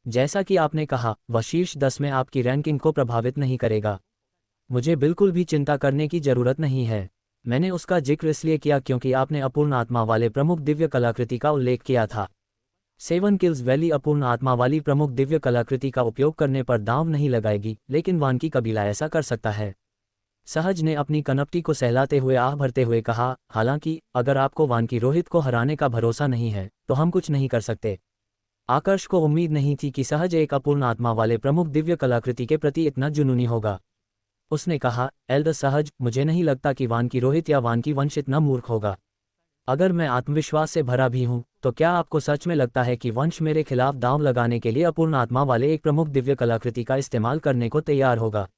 जैसा कि आपने कहा, वह शीर्ष 10 में आपकी रैंकिंग को प्रभावित नहीं करेगा। मुझे बिल्कुल भी चिंता करने की जरूरत नहीं है। मैंने उसका जिक्र इसलिए किया क्योंकि आपने अपूर्ण आत्मा वाले प्रमुख दिव्य कलाकृति का उल्लेख किया था। 7 किल्स वैली अपूर्ण आत्मा वाली प्रमुख दिव्य कलाकृति का उपयोग करने पर दांव नहीं लगाएगी, लेकिन वानकी कबीला ऐसा कर सकता है। सहज ने अपनी कनपटी को सहलाते हुए आह भरते हुए कहा, हालांकि अगर आपको वानकी रोहित को हराने का भरोसा नहीं है तो हम कुछ नहीं कर सकते। आकर्ष को उम्मीद नहीं थी कि सहज एक अपूर्ण आत्मा वाले प्रमुख दिव्य कलाकृति के प्रति इतना जुनूनी होगा। उसने कहा, एल्डर सहज, मुझे नहीं लगता कि वानकी रोहित या वानकी वंश इतना मूर्ख होगा। अगर मैं आत्मविश्वास से भरा भी हूं, तो क्या आपको सच में लगता है कि वंश मेरे खिलाफ दांव लगाने के लिए अपूर्ण आत्मा वाले एक प्रमुख दिव्य कलाकृति का इस्तेमाल करने को तैयार होगा?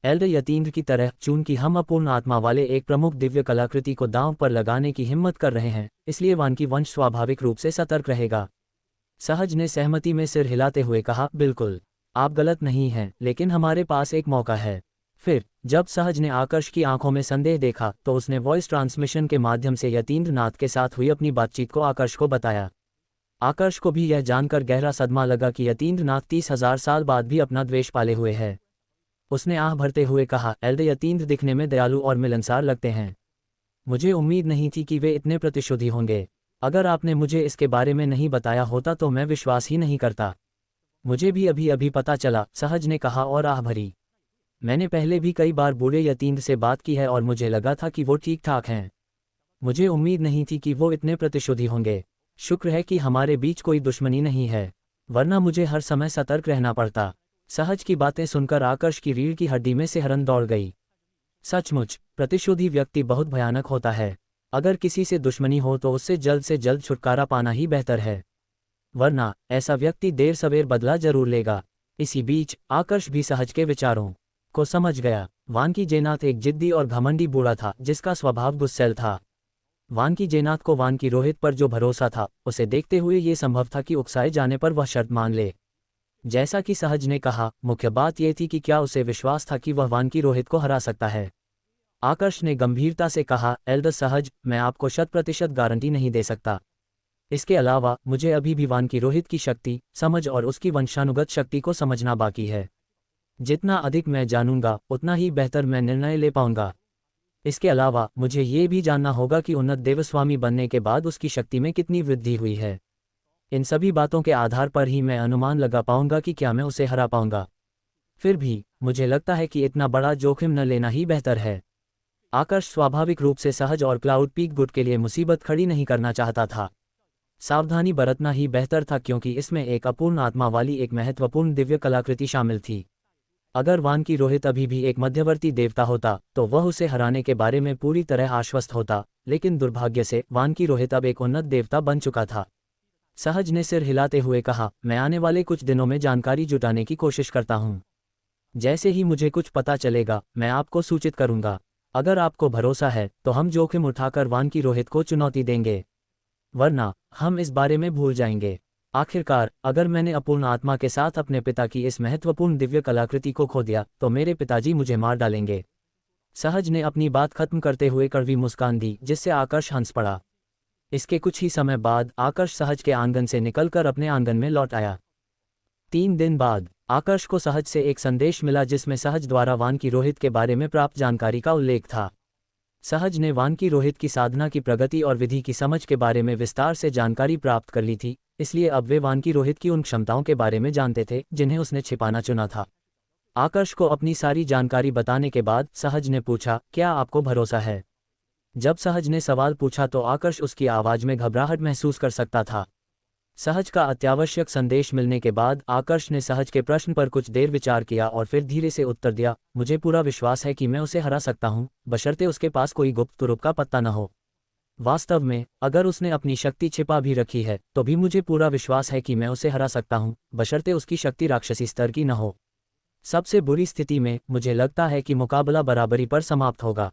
एल्डर यतीन्द्र की तरह, चूंकि हम अपूर्ण आत्मा वाले एक प्रमुख दिव्य कलाकृति को दांव पर लगाने की हिम्मत कर रहे हैं, इसलिए वानकी वंश स्वाभाविक रूप से सतर्क रहेगा। सहज ने सहमति में सिर हिलाते हुए कहा, बिल्कुल, आप गलत नहीं हैं, लेकिन हमारे पास एक मौका है। फिर जब सहज ने आकर्ष की आंखों में संदेह देखा तो उसने वॉइस ट्रांसमिशन के माध्यम से यतीन्द्र नाथ के साथ हुई अपनी बातचीत को आकर्ष को बताया। आकर्ष को भी यह जानकर गहरा सदमा लगा कि यतीन्द्र नाथ 30,000 साल बाद भी अपना द्वेष पाले हुए है। उसने आह भरते हुए कहा, एल्डर यतीन्द्र दिखने में दयालु और मिलनसार लगते हैं। मुझे उम्मीद नहीं थी कि वे इतने प्रतिशोधी होंगे। अगर आपने मुझे इसके बारे में नहीं बताया होता तो मैं विश्वास ही नहीं करता। मुझे भी अभी अभी पता चला, सहज ने कहा और आह भरी। मैंने पहले भी कई बार बूढ़े यतीन्द्र से बात की है और मुझे लगा था कि वो ठीक ठाक हैं। मुझे उम्मीद नहीं थी कि वो इतने प्रतिशोधी होंगे। शुक्र है कि हमारे बीच कोई दुश्मनी नहीं है, वरना मुझे हर समय सतर्क रहना पड़ता। सहज की बातें सुनकर आकर्ष की रीढ़ की हड्डी में सिहरन दौड़ गई। सचमुच, प्रतिशोधी व्यक्ति बहुत भयानक होता है। अगर किसी से दुश्मनी हो तो उससे जल्द से जल्द छुटकारा पाना ही बेहतर है, वरना ऐसा व्यक्ति देर सवेर बदला जरूर लेगा। इसी बीच आकर्ष भी सहज के विचारों को समझ गया। वानकी जेनाथ एक जिद्दी और घमंडी बूढ़ा था जिसका स्वभाव गुस्सैल था। वानकी जेनाथ को वानकी रोहित पर जो भरोसा था, उसे देखते हुए ये संभव था कि उकसाए जाने पर वह शर्त मान ले। जैसा कि सहज ने कहा, मुख्य बात यह थी कि क्या उसे विश्वास था कि वह वानकी रोहित को हरा सकता है। आकर्ष ने गंभीरता से कहा, एल्डर सहज, मैं आपको 100% गारंटी नहीं दे सकता। इसके अलावा मुझे अभी भी वानकी रोहित की शक्ति, समझ और उसकी वंशानुगत शक्ति को समझना बाकी है। जितना अधिक मैं जानूंगा उतना ही बेहतर मैं निर्णय ले पाऊंगा। इसके अलावा मुझे ये भी जानना होगा कि उन्नत देवस्वामी बनने के बाद उसकी शक्ति में कितनी वृद्धि हुई है। इन सभी बातों के आधार पर ही मैं अनुमान लगा पाऊंगा कि क्या मैं उसे हरा पाऊंगा। फिर भी मुझे लगता है कि इतना बड़ा जोखिम न लेना ही बेहतर है। आकर्ष स्वाभाविक रूप से सहज और क्लाउड पीक गुट के लिए मुसीबत खड़ी नहीं करना चाहता था। सावधानी बरतना ही बेहतर था क्योंकि इसमें एक अपूर्ण आत्मा वाली एक महत्वपूर्ण दिव्य कलाकृति शामिल थी। अगर वानकी रोहित अभी भी एक मध्यवर्ती देवता होता तो वह उसे हराने के बारे में पूरी तरह आश्वस्त होता, लेकिन दुर्भाग्य से वानकी रोहित अब एक उन्नत देवता बन चुका था। सहज ने सिर हिलाते हुए कहा, मैं आने वाले कुछ दिनों में जानकारी जुटाने की कोशिश करता हूँ। जैसे ही मुझे कुछ पता चलेगा मैं आपको सूचित करूंगा। अगर आपको भरोसा है तो हम जोखिम उठाकर वानकी रोहित को चुनौती देंगे, वरना हम इस बारे में भूल जाएंगे। आखिरकार, अगर मैंने अपूर्ण आत्मा के साथ अपने पिता की इस महत्वपूर्ण दिव्य कलाकृति को खो दिया तो मेरे पिताजी मुझे मार डालेंगे। सहज ने अपनी बात खत्म करते हुए कड़वी मुस्कान दी, जिससे आकर्ष हंस पड़ा। इसके कुछ ही समय बाद आकर्ष सहज के आंगन से निकलकर अपने आंगन में लौट आया। 3 दिन बाद आकर्ष को सहज से एक संदेश मिला जिसमें सहज द्वारा वानकी रोहित के बारे में प्राप्त जानकारी का उल्लेख था। सहज ने वानकी रोहित की साधना की प्रगति और विधि की समझ के बारे में विस्तार से जानकारी प्राप्त कर ली थी, इसलिए अब वे वानकी रोहित की उन क्षमताओं के बारे में जानते थे जिन्हें उसने छिपाना चुना था। आकर्ष को अपनी सारी जानकारी बताने के बाद सहज ने पूछा, क्या आपको भरोसा है? जब सहज ने सवाल पूछा तो आकर्ष उसकी आवाज में घबराहट महसूस कर सकता था। सहज का अत्यावश्यक संदेश मिलने के बाद आकर्ष ने सहज के प्रश्न पर कुछ देर विचार किया और फिर धीरे से उत्तर दिया, मुझे पूरा विश्वास है कि मैं उसे हरा सकता हूँ, बशर्ते उसके पास कोई गुप्त तुरुप का पत्ता न हो। वास्तव में अगर उसने अपनी शक्ति छिपा भी रखी है तो भी मुझे पूरा विश्वास है कि मैं उसे हरा सकता हूँ, बशर्ते उसकी शक्ति राक्षसी स्तर की न हो। सबसे बुरी स्थिति में मुझे लगता है कि मुकाबला बराबरी पर समाप्त होगा।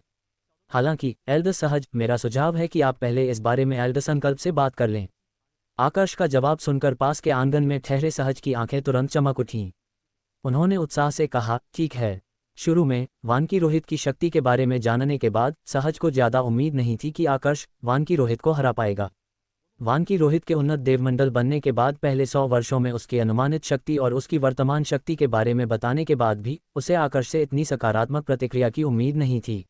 हालांकि एल्डर सहज, मेरा सुझाव है कि आप पहले इस बारे में एल्डर संकल्प से बात कर लें। आकर्ष का जवाब सुनकर पास के आंगन में ठहरे सहज की आंखें तुरंत चमक उठीं। उन्होंने उत्साह से कहा, ठीक है, शुरू में वानकी रोहित की शक्ति के बारे में जानने के बाद सहज को ज्यादा उम्मीद नहीं थी कि आकर्ष वानकी रोहित को हरा पाएगा। वानकी रोहित के उन्नत देवमंडल बनने के बाद पहले 100 वर्षों में उसकी अनुमानित शक्ति और उसकी वर्तमान शक्ति के बारे में बताने के बाद भी उसे आकर्ष से इतनी सकारात्मक प्रतिक्रिया की उम्मीद नहीं थी।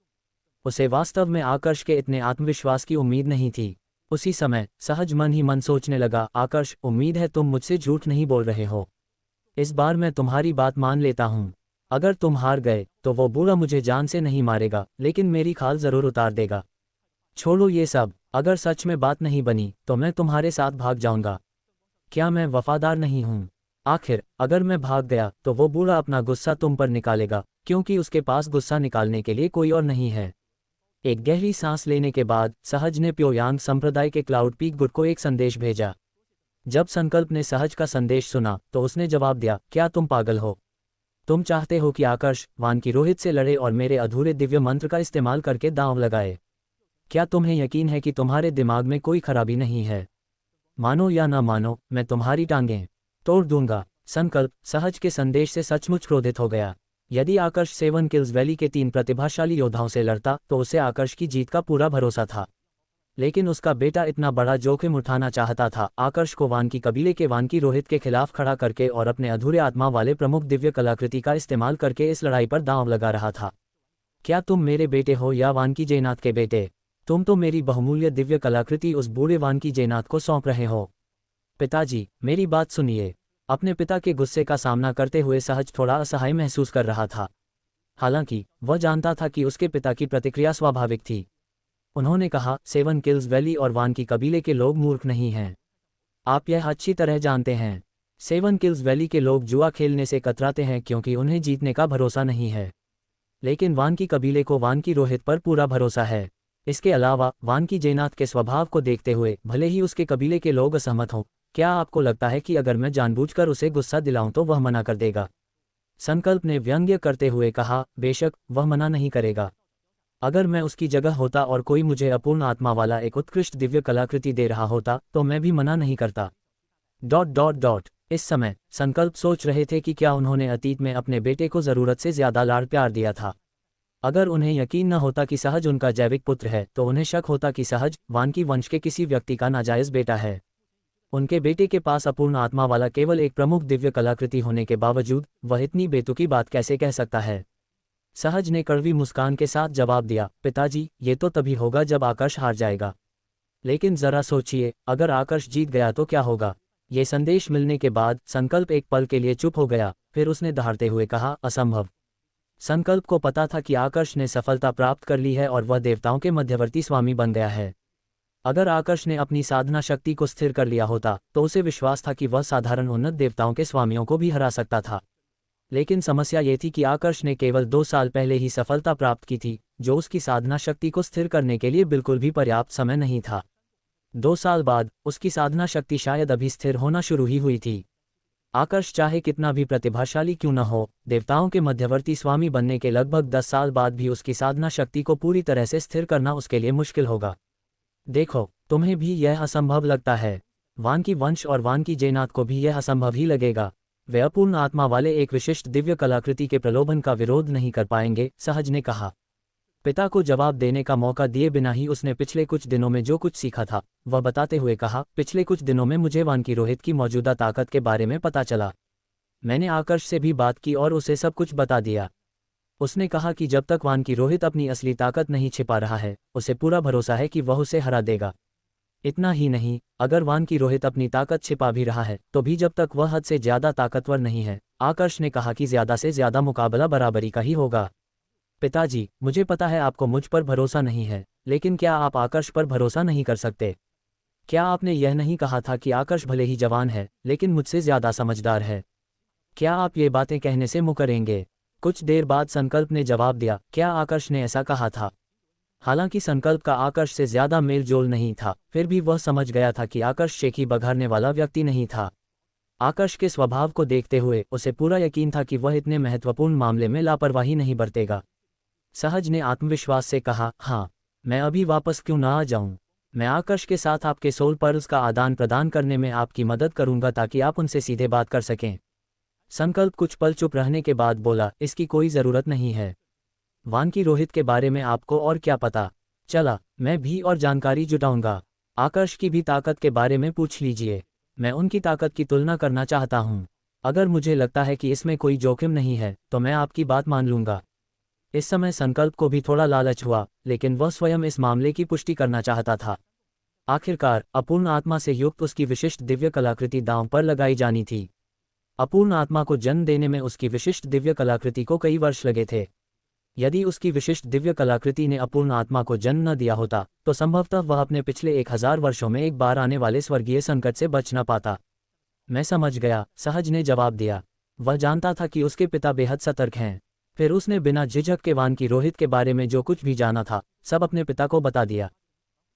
उसे वास्तव में आकर्ष के इतने आत्मविश्वास की उम्मीद नहीं थी। उसी समय सहज मन ही मन सोचने लगा, आकर्ष, उम्मीद है तुम मुझसे झूठ नहीं बोल रहे हो। इस बार मैं तुम्हारी बात मान लेता हूँ। अगर तुम हार गए तो वो बूढ़ा मुझे जान से नहीं मारेगा, लेकिन मेरी खाल जरूर उतार देगा। छोड़ो ये सब, अगर सच में बात नहीं बनी तो मैं तुम्हारे साथ भाग जाऊंगा। क्या मैं वफादार नहीं हूँ? आखिर अगर मैं भाग गया तो वो बूढ़ा अपना गुस्सा तुम पर निकालेगा, क्योंकि उसके पास गुस्सा निकालने के लिए कोई और नहीं है। एक गहरी सांस लेने के बाद सहज ने प्योयांग संप्रदाय के क्लाउड पीक गुट को एक संदेश भेजा। जब संकल्प ने सहज का संदेश सुना तो उसने जवाब दिया, क्या तुम पागल हो? तुम चाहते हो कि आकर्ष वानकी रोहित से लड़े और मेरे अधूरे दिव्य मंत्र का इस्तेमाल करके दांव लगाए? क्या तुम्हें यकीन है कि तुम्हारे दिमाग में कोई खराबी नहीं है? मानो या ना मानो, मैं तुम्हारी टांगें तोड़ दूंगा। संकल्प सहज के संदेश से सचमुच क्रोधित हो गया। यदि आकर्ष 7 किल्स वैली के 3 प्रतिभाशाली योद्धाओं से लड़ता तो उसे आकर्ष की जीत का पूरा भरोसा था। लेकिन उसका बेटा इतना बड़ा जोखिम उठाना चाहता था, आकर्ष को वानकी कबीले के वानकी रोहित के खिलाफ खड़ा करके और अपने अधूरे आत्मा वाले प्रमुख दिव्य कलाकृति का इस्तेमाल करके इस लड़ाई पर दांव लगा रहा था। क्या तुम मेरे बेटे हो या वानकी जयनाथ के बेटे? तुम तो मेरी बहुमूल्य दिव्य कलाकृति उस बूढ़े वानकी जयनाथ को सौंप रहे हो। पिताजी, मेरी बात सुनिए। अपने पिता के गुस्से का सामना करते हुए सहज थोड़ा असहाय महसूस कर रहा था। हालांकि वह जानता था कि उसके पिता की प्रतिक्रिया स्वाभाविक थी। उन्होंने कहा, 7 किल्स वैली और वानकी कबीले के लोग मूर्ख नहीं हैं। आप यह अच्छी तरह जानते हैं। 7 किल्स वैली के लोग जुआ खेलने से कतराते हैं क्योंकि उन्हें जीतने का भरोसा नहीं है। लेकिन वानकी कबीले को वानकी रोहित पर पूरा भरोसा है। इसके अलावा वानकी जयनाथ के स्वभाव को देखते हुए भले ही उसके कबीले के लोग असहमत हों, क्या आपको लगता है कि अगर मैं जानबूझकर उसे गुस्सा दिलाऊं तो वह मना कर देगा? संकल्प ने व्यंग्य करते हुए कहा, बेशक वह मना नहीं करेगा। अगर मैं उसकी जगह होता और कोई मुझे अपूर्ण आत्मा वाला एक उत्कृष्ट दिव्य कलाकृति दे रहा होता तो मैं भी मना नहीं करता। ... इस समय संकल्प सोच रहे थे कि क्या उन्होंने अतीत में अपने बेटे को जरूरत से ज्यादा लाड़ प्यार दिया था। अगर उन्हें यकीन न होता कि सहज उनका जैविक पुत्र है तो उन्हें शक होता कि सहज वानकी वंश के किसी व्यक्ति का नाजायज बेटा है। उनके बेटे के पास अपूर्ण आत्मा वाला केवल एक प्रमुख दिव्य कलाकृति होने के बावजूद वह इतनी बेतुकी बात कैसे कह सकता है? सहज ने कड़वी मुस्कान के साथ जवाब दिया, पिताजी, ये तो तभी होगा जब आकर्ष हार जाएगा। लेकिन जरा सोचिए, अगर आकर्ष जीत गया तो क्या होगा? ये संदेश मिलने के बाद संकल्प एक पल के लिए चुप हो गया, फिर उसने दहाड़ते हुए कहा, असंभव। संकल्प को पता था कि आकर्ष ने सफलता प्राप्त कर ली है और वह देवताओं के मध्यवर्ती स्वामी बन गया है। अगर आकर्ष ने अपनी साधना शक्ति को स्थिर कर लिया होता तो उसे विश्वास था कि वह साधारण उन्नत देवताओं के स्वामियों को भी हरा सकता था। लेकिन समस्या ये थी कि आकर्ष ने केवल 2 साल पहले ही सफलता प्राप्त की थी, जो उसकी साधना शक्ति को स्थिर करने के लिए बिल्कुल भी पर्याप्त समय नहीं था। 2 साल बाद उसकी साधना शक्ति शायद अभी स्थिर होना शुरू ही हुई थी। आकर्ष चाहे कितना भी प्रतिभाशाली क्यों न हो, देवताओं के मध्यवर्ती स्वामी बनने के लगभग 10 साल बाद भी उसकी साधना शक्ति को पूरी तरह से स्थिर करना उसके लिए मुश्किल होगा। देखो, तुम्हें भी यह असंभव लगता है। वानकी वंश और वानकी जयनाथ को भी यह असंभव ही लगेगा। वे अपूर्ण आत्मा वाले एक विशिष्ट दिव्य कलाकृति के प्रलोभन का विरोध नहीं कर पाएंगे, सहज ने कहा। पिता को जवाब देने का मौका दिए बिना ही उसने पिछले कुछ दिनों में जो कुछ सीखा था वह बताते हुए कहा, पिछले कुछ दिनों में मुझे वानकी रोहित की मौजूदा ताकत के बारे में पता चला। मैंने आकर्ष से भी बात की और उसे सब कुछ बता दिया। उसने कहा कि जब तक वानकी रोहित अपनी असली ताकत नहीं छिपा रहा है, उसे पूरा भरोसा है कि वह उसे हरा देगा। इतना ही नहीं, अगर वानकी रोहित अपनी ताकत छिपा भी रहा है तो भी जब तक वह हद से ज्यादा ताकतवर नहीं है, आकर्ष ने कहा कि ज्यादा से ज्यादा मुकाबला बराबरी का ही होगा। पिताजी, मुझे पता है आपको मुझ पर भरोसा नहीं है, लेकिन क्या आप आकर्ष पर भरोसा नहीं कर सकते? क्या आपने यह नहीं कहा था कि आकर्ष भले ही जवान है लेकिन मुझसे ज्यादा समझदार है? क्या आप ये बातें कहने से मुकरेंगे? कुछ देर बाद संकल्प ने जवाब दिया, क्या आकर्ष ने ऐसा कहा था? हालांकि संकल्प का आकर्ष से ज्यादा मेल जोल नहीं था, फिर भी वह समझ गया था कि आकर्ष शेखी बघारने वाला व्यक्ति नहीं था। आकर्ष के स्वभाव को देखते हुए उसे पूरा यकीन था कि वह इतने महत्वपूर्ण मामले में लापरवाही नहीं बरतेगा। सहज ने आत्मविश्वास से कहा, हाँ, मैं अभी वापस क्यों ना आ जाऊं? मैं आकर्ष के साथ आपके सोल पर्ल्स का आदान प्रदान करने में आपकी मदद करूंगा ताकि आप उनसे सीधे बात कर सकें। संकल्प कुछ पल चुप रहने के बाद बोला, इसकी कोई ज़रूरत नहीं है। वानकी रोहित के बारे में आपको और क्या पता चला? मैं भी और जानकारी जुटाऊंगा। आकर्ष की भी ताकत के बारे में पूछ लीजिए। मैं उनकी ताकत की तुलना करना चाहता हूँ। अगर मुझे लगता है कि इसमें कोई जोखिम नहीं है तो मैं आपकी बात मान लूंगा। इस समय संकल्प को भी थोड़ा लालच हुआ, लेकिन वह स्वयं इस मामले की पुष्टि करना चाहता था। आखिरकार अपूर्ण आत्मा से युक्त उसकी विशिष्ट दिव्य कलाकृति दांव पर लगाई जानी थी। अपूर्ण आत्मा को जन्म देने में उसकी विशिष्ट दिव्य कलाकृति को कई वर्ष लगे थे। यदि उसकी विशिष्ट दिव्य कलाकृति ने अपूर्ण आत्मा को जन्म न दिया होता तो संभवतः वह अपने पिछले 1000 वर्षों में एक बार आने वाले स्वर्गीय संकट से बच न पाता। मैं समझ गया, सहज ने जवाब दिया। वह जानता था कि उसके पिता बेहद सतर्क हैं। फिर उसने बिना झिझक के वानकी रोहित के बारे में जो कुछ भी जाना था सब अपने पिता को बता दिया।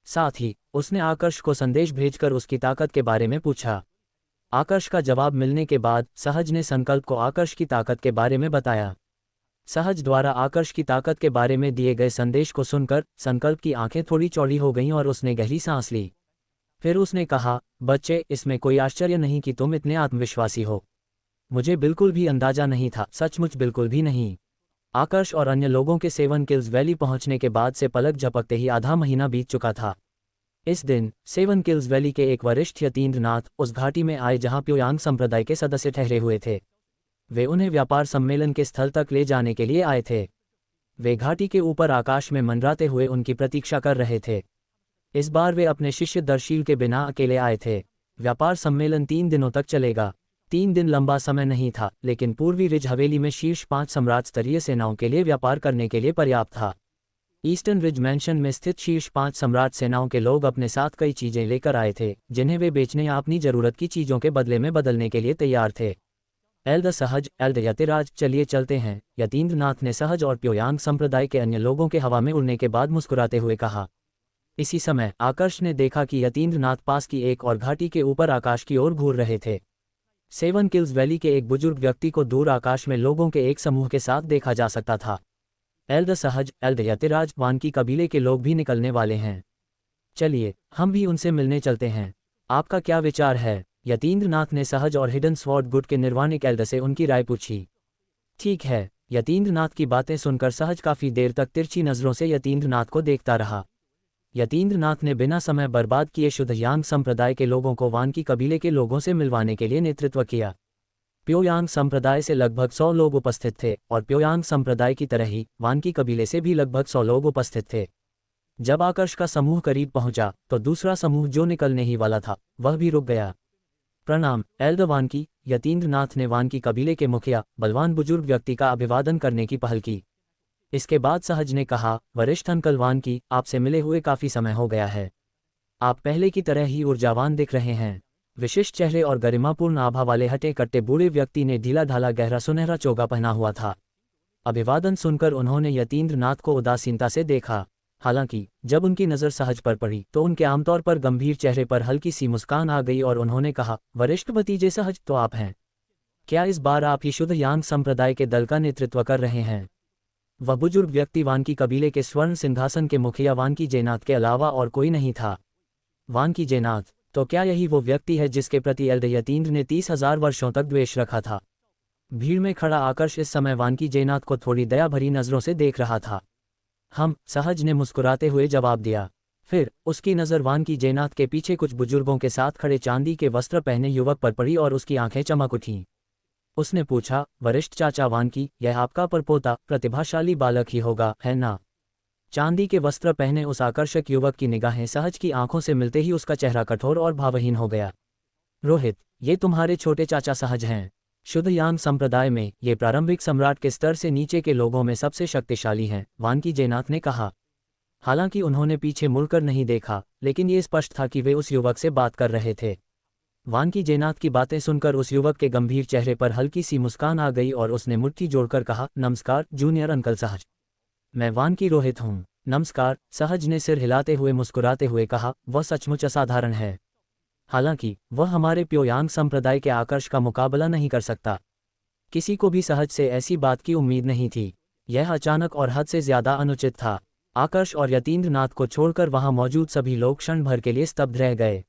साथ ही उसने आकर्ष को संदेश भेजकर उसकी ताकत के बारे में पूछा। आकर्ष का जवाब मिलने के बाद सहज ने संकल्प को आकर्ष की ताकत के बारे में बताया। सहज द्वारा आकर्ष की ताकत के बारे में दिए गए संदेश को सुनकर संकल्प की आंखें थोड़ी चौड़ी हो गईं और उसने गहरी सांस ली। फिर उसने कहा, बच्चे, इसमें कोई आश्चर्य नहीं कि तुम इतने आत्मविश्वासी हो। मुझे बिल्कुल भी अंदाजा नहीं था, सचमुच बिल्कुल भी नहीं। आकर्ष और अन्य लोगों के सेवन किल्स वैली पहुंचने के बाद से पलक झपकते ही आधा महीना बीत चुका था। इस दिन सेवन किल्स वैली के एक वरिष्ठ यतीन्द्रनाथ उस घाटी में आए जहां प्योयांग संप्रदाय के सदस्य ठहरे हुए थे। वे उन्हें व्यापार सम्मेलन के स्थल तक ले जाने के लिए आए थे। वे घाटी के ऊपर आकाश में मंडराते हुए उनकी प्रतीक्षा कर रहे थे। इस बार वे अपने शिष्य दर्शील के बिना अकेले आए थे। व्यापार सम्मेलन 3 दिनों तक चलेगा। 3 दिन लंबा समय नहीं था, लेकिन पूर्वी रिज हवेली में शीर्ष 5 सम्राट स्तरीय सेनाओं के लिए व्यापार करने के लिए पर्याप्त था। ईस्टर्न रिज मैंशन में स्थित शीर्ष 5 सम्राट सेनाओं के लोग अपने साथ कई चीजें लेकर आए थे जिन्हें वे बेचने या अपनी जरूरत की चीजों के बदले में बदलने के लिए तैयार थे। एल्द सहज, एल्द यतिराज, चलिए चलते हैं, यतीन्द्रनाथ ने सहज और प्योयांग संप्रदाय के अन्य लोगों के हवा में उड़ने के बाद मुस्कुराते हुए कहा। इसी समय आकर्ष ने देखा कि यतीन्द्रनाथ पास की एक और घाटी के ऊपर आकाश की ओर घूर रहे थे। सेवन किल्स वैली के एक बुजुर्ग व्यक्ति को दूर आकाश में लोगों के एक समूह के साथ देखा जा सकता था। एल्द सहज, एल्द यतिराज, वानकी कबीले के लोग भी निकलने वाले हैं। चलिए हम भी उनसे मिलने चलते हैं। आपका क्या विचार है? यतीन्द्रनाथ ने सहज और हिडन स्वॉर्ड गुट के निर्वाणिक एल्द से उनकी राय पूछी। ठीक है। यतीन्द्रनाथ की बातें सुनकर सहज काफी देर तक तिरछी नजरों से यतीन्द्रनाथ को देखता रहा। यतीन्द्रनाथ ने बिना समय बर्बाद किए शुद्ध यांग संप्रदाय के लोगों को वानकी कबीले के लोगों से मिलवाने के लिए नेतृत्व किया। प्योयांग संप्रदाय से लगभग 100 लोग उपस्थित थे और प्योयांग संप्रदाय की तरह ही वानकी कबीले से भी लगभग 100 लोग उपस्थित थे। जब आकर्ष का समूह करीब पहुंचा तो दूसरा समूह जो निकलने ही वाला था वह भी रुक गया। प्रणाम एल्द वानकी, यतीन्द्रनाथ ने वानकी कबीले के मुखिया बलवान बुजुर्ग व्यक्ति का अभिवादन करने की पहल की। इसके बाद सहज ने कहा, वरिष्ठ अंकल वानकी, आपसे मिले हुए काफी समय हो गया है। आप पहले की तरह ही ऊर्जावान दिख रहे हैं। विशिष्ट चेहरे और गरिमापूर्ण आभा वाले हटे कट्टे बूढ़े व्यक्ति ने ढीला ढाला गहरा सुनहरा चोगा पहना हुआ था। अभिवादन सुनकर उन्होंने यतीन्द्रनाथ को उदासीनता से देखा। हालांकि जब उनकी नज़र सहज पर पड़ी तो उनके आमतौर पर गंभीर चेहरे पर हल्की सी मुस्कान आ गई और उन्होंने कहा, वरिष्ठ भतीजे सहज, तो आप हैं। क्या इस बार आप ही शुद्ध यांग संप्रदाय के दल का नेतृत्व कर रहे हैं? वह बुजुर्ग व्यक्ति वानकी कबीले के स्वर्ण सिंहासन के मुखिया वानकी जयनाथ के अलावा और कोई नहीं था। वानकी जयनाथ, तो क्या यही वो व्यक्ति है जिसके प्रति एल्द यतीन्द्र ने 30,000 वर्षों तक द्वेष रखा था? भीड़ में खड़ा आकर्ष इस समय वानकी जयनाथ को थोड़ी दया भरी नजरों से देख रहा था। हम, सहज ने मुस्कुराते हुए जवाब दिया। फिर उसकी नज़र वानकी जयनाथ के पीछे कुछ बुजुर्गों के साथ खड़े चांदी के वस्त्र पहने युवक पर पड़ी और उसकी आंखें चमक उठीं। उसने पूछा, वरिष्ठ चाचा वानकी, यह आपका परपोता प्रतिभाशाली बालक ही होगा, है ना? चांदी के वस्त्र पहने उस आकर्षक युवक की निगाहें सहज की आंखों से मिलते ही उसका चेहरा कठोर और भावहीन हो गया। रोहित, ये तुम्हारे छोटे चाचा सहज हैं। शुद्ध यांग संप्रदाय में ये प्रारंभिक सम्राट के स्तर से नीचे के लोगों में सबसे शक्तिशाली हैं, वानकी जयनाथ ने कहा। हालांकि उन्होंने पीछे मुड़कर नहीं देखा, लेकिन ये स्पष्ट था कि वे उस युवक से बात कर रहे थे। वानकी जयनाथ की बातें सुनकर उस युवक के गंभीर चेहरे पर हल्की सी मुस्कान आ गई और उसने मुट्ठी जोड़कर कहा, नमस्कार जूनियर अंकल सहज। मैं वानकी रोहित हूँ। नमस्कार, सहज ने सिर हिलाते हुए मुस्कुराते हुए कहा, वह सचमुच असाधारण है। हालांकि वह हमारे प्योयांग संप्रदाय के आकर्ष का मुकाबला नहीं कर सकता। किसी को भी सहज से ऐसी बात की उम्मीद नहीं थी। यह अचानक और हद से ज्यादा अनुचित था। आकर्ष और यतीन्द्रनाथ को छोड़कर वहां मौजूद सभी लोग क्षण भर के लिए स्तब्ध रह गए।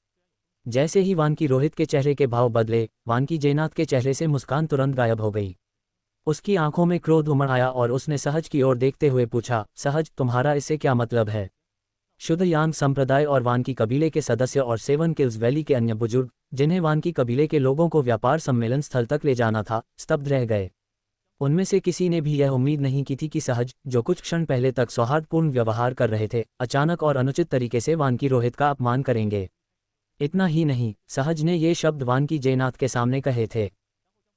जैसे ही वानकी रोहित के चेहरे के भाव बदले, वानकी जयनाथ के चेहरे से मुस्कान तुरंत गायब हो गई। उसकी आंखों में क्रोध उमड़ आया और उसने सहज की ओर देखते हुए पूछा, सहज, तुम्हारा इससे क्या मतलब है? शुद्ध यांग संप्रदाय और वानकी कबीले के सदस्य और सेवन किल्स वैली के अन्य बुजुर्ग, जिन्हें वानकी कबीले के लोगों को व्यापार सम्मेलन स्थल तक ले जाना था, स्तब्ध रह गए। उनमें से किसी ने भी यह उम्मीद नहीं की थी कि सहज, जो कुछ क्षण पहले तक सौहार्दपूर्ण व्यवहार कर रहे थे, अचानक और अनुचित तरीके से वानकी रोहित का अपमान करेंगे। इतना ही नहीं, सहज ने ये शब्द वानकी जयनाथ के सामने कहे थे।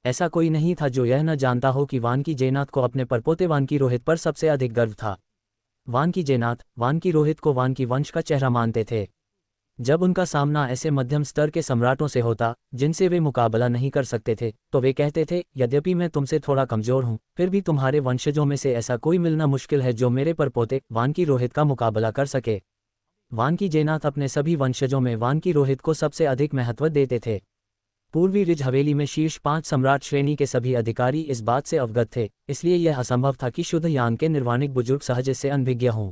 ऐसा कोई नहीं था जो यह न जानता हो कि वानकी जयनाथ को अपने परपोते वानकी रोहित पर सबसे अधिक गर्व था। वानकी जयनाथ वानकी रोहित को वानकी वंश का चेहरा मानते थे। जब उनका सामना ऐसे मध्यम स्तर के सम्राटों से होता जिनसे वे मुकाबला नहीं कर सकते थे, तो वे कहते थे, यद्यपि मैं तुमसे थोड़ा कमजोर हूं, फिर भी तुम्हारे वंशजों में से ऐसा कोई मिलना मुश्किल है जो मेरे परपोते वानकी रोहित का मुकाबला कर सके। वानकी जयनाथ अपने सभी वंशजों में वानकी रोहित को सबसे अधिक महत्व देते थे। पूर्वी रिज हवेली में शीर्ष 5 सम्राट श्रेणी के सभी अधिकारी इस बात से अवगत थे, इसलिए यह असंभव था कि शुद्ध यांग के निर्वाणिक बुजुर्ग सहज इससे अनभिज्ञ हों।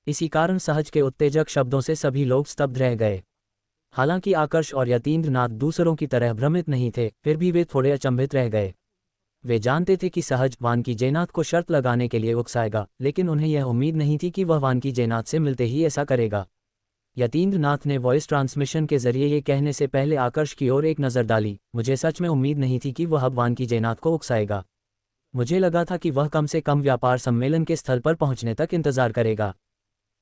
इसी कारण सहज के उत्तेजक शब्दों से सभी लोग स्तब्ध रह गए। हालांकि आकर्ष और यतीन्द्र नाथ दूसरों की तरह भ्रमित नहीं थे, फिर भी वे थोड़े अचंभित रह गए। वे जानते थे कि सहज वानकी जयनाथ को शर्त लगाने के लिए उकसाएगा, लेकिन उन्हें यह उम्मीद नहीं थी कि वह वानकी जयनाथ से मिलते ही ऐसा करेगा। यतीन्द्र नाथ ने वॉइस ट्रांसमिशन के जरिए ये कहने से पहले आकर्ष की ओर एक नज़र डाली, मुझे सच में उम्मीद नहीं थी कि वह अब वानकी जयनाथ को उकसाएगा। मुझे लगा था कि वह कम से कम व्यापार सम्मेलन के स्थल पर पहुंचने तक इंतजार करेगा।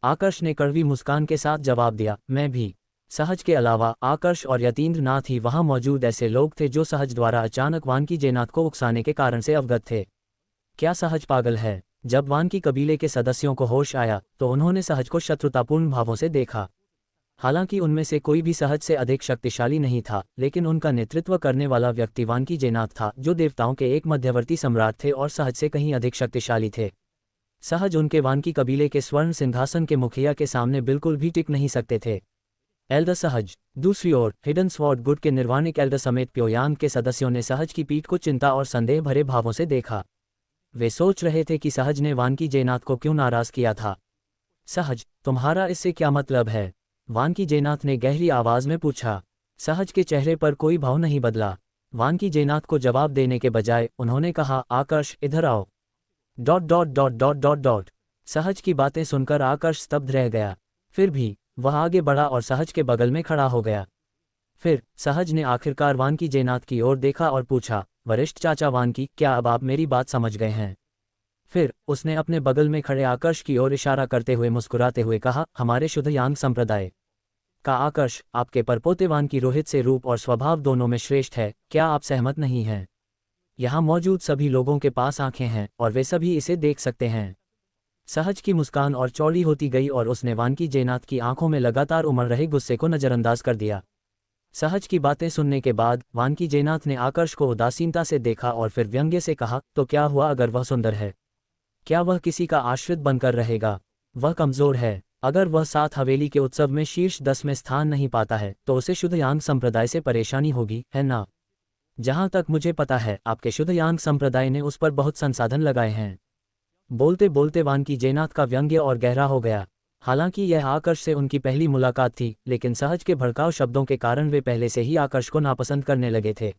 आकर्ष ने कड़वी मुस्कान के साथ जवाब दिया, मैं भी। सहज के अलावा आकर्ष और यतीन्द्र नाथ ही वहां मौजूद ऐसे लोग थे जो सहज द्वारा अचानक वानकी जयनाथ को उकसाने के कारण से अवगत थे। क्या सहज पागल है? जब वानकी कबीले के सदस्यों को होश आया तो उन्होंने सहज को शत्रुतापूर्ण भावों से देखा। हालांकि उनमें से कोई भी सहज से अधिक शक्तिशाली नहीं था, लेकिन उनका नेतृत्व करने वाला व्यक्ति वानकी जयनाथ था, जो देवताओं के एक मध्यवर्ती सम्राट थे और सहज से कहीं अधिक शक्तिशाली थे। सहज उनके वानकी कबीले के स्वर्ण सिंहासन के मुखिया के सामने बिल्कुल भी टिक नहीं सकते थे। एल्डर सहज। दूसरी ओर हिडन स्वॉर्ड गुट के निर्वाणिक एल्डर समेत प्योयांग के सदस्यों ने सहज की पीठ को चिंता और संदेह भरे भावों से देखा। वे सोच रहे थे कि सहज ने वानकी जयनाथ को क्यों नाराज किया था। सहज, तुम्हारा इससे क्या मतलब है? वानकी जयनाथ ने गहरी आवाज में पूछा। सहज के चेहरे पर कोई भाव नहीं बदला। वानकी जयनाथ को जवाब देने के बजाय उन्होंने कहा, आकर्ष, इधर आओ। ... सहज की बातें सुनकर आकर्ष स्तब्ध रह गया। फिर भी वह आगे बढ़ा और सहज के बगल में खड़ा हो गया। फिर सहज ने आखिरकार वानकी जयनाथ की ओर देखा और पूछा, वरिष्ठ चाचा वानकी, क्या अब आप मेरी बात समझ गए हैं? फिर उसने अपने बगल में खड़े आकर्ष की ओर इशारा करते हुए मुस्कुराते हुए कहा, हमारे शुद्ध यांग संप्रदाय का आकर्ष आपके परपोते वानकी रोहित से रूप और स्वभाव दोनों में श्रेष्ठ है, क्या आप सहमत नहीं हैं? यहाँ मौजूद सभी लोगों के पास आंखें हैं और वे सभी इसे देख सकते हैं। सहज की मुस्कान और चौड़ी होती गई और उसने वानकी जयनाथ की आंखों में लगातार उमड़ रहे गुस्से को नजरअंदाज कर दिया। सहज की बातें सुनने के बाद वानकी जयनाथ ने आकर्ष को उदासीनता से देखा और फिर व्यंग्य से कहा, तो क्या हुआ अगर वह सुंदर है? क्या वह किसी का आश्रित बनकर रहेगा? वह कमजोर है। अगर वह 7 हवेली के उत्सव में शीर्ष 10 में स्थान नहीं पाता है तो उसे शुद्ध यांग संप्रदाय से परेशानी होगी, है ना? जहां तक मुझे पता है आपके शुद्ध यांग संप्रदाय ने उस पर बहुत संसाधन लगाए हैं। बोलते बोलते वानकी जयनाथ का व्यंग्य और गहरा हो गया। हालांकि यह आकर्ष से उनकी पहली मुलाकात थी, लेकिन सहज के भड़काऊ शब्दों के कारण वे पहले से ही आकर्ष को नापसंद करने लगे थे।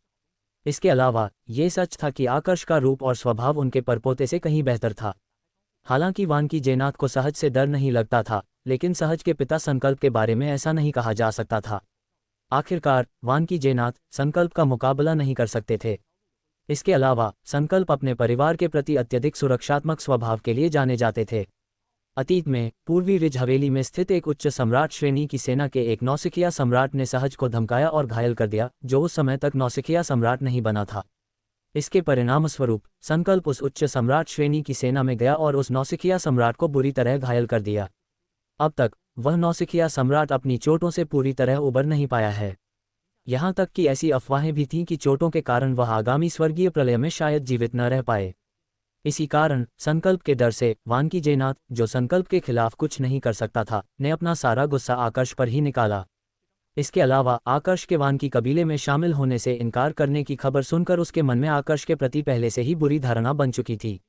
इसके अलावा ये सच था कि आकर्ष का रूप और स्वभाव उनके परपोते से कहीं बेहतर था। हालांकि वानकी जयनाथ को सहज से डर नहीं लगता था, लेकिन सहज के पिता संकल्प के बारे में ऐसा नहीं कहा जा सकता था। आखिरकार वानकी जयनाथ संकल्प का मुकाबला नहीं कर सकते थे। इसके अलावा संकल्प अपने परिवार के प्रति अत्यधिक सुरक्षात्मक स्वभाव के लिए जाने जाते थे। अतीत में पूर्वी रिज हवेली में स्थित एक उच्च सम्राट श्रेणी की सेना के एक नौसिखिया सम्राट ने सहज को धमकाया और घायल कर दिया, जो उस समय तक नौसिखिया सम्राट नहीं बना था। इसके परिणामस्वरूप संकल्प उस उच्च सम्राट श्रेणी की सेना में गया और उस नौसिखिया सम्राट को बुरी तरह घायल कर दिया। अब तक वह नौसिखिया सम्राट अपनी चोटों से पूरी तरह उबर नहीं पाया है। यहाँ तक कि ऐसी अफवाहें भी थीं कि चोटों के कारण वह आगामी स्वर्गीय प्रलय में शायद जीवित न रह पाए। इसी कारण संकल्प के डर से वानकी जयनाथ, जो संकल्प के खिलाफ कुछ नहीं कर सकता था, ने अपना सारा गुस्सा आकर्ष पर ही निकाला। इसके अलावा आकर्ष के वानकी कबीले में शामिल होने से इनकार करने की खबर सुनकर उसके मन में आकर्ष के प्रति पहले से ही बुरी धारणा बन चुकी थी।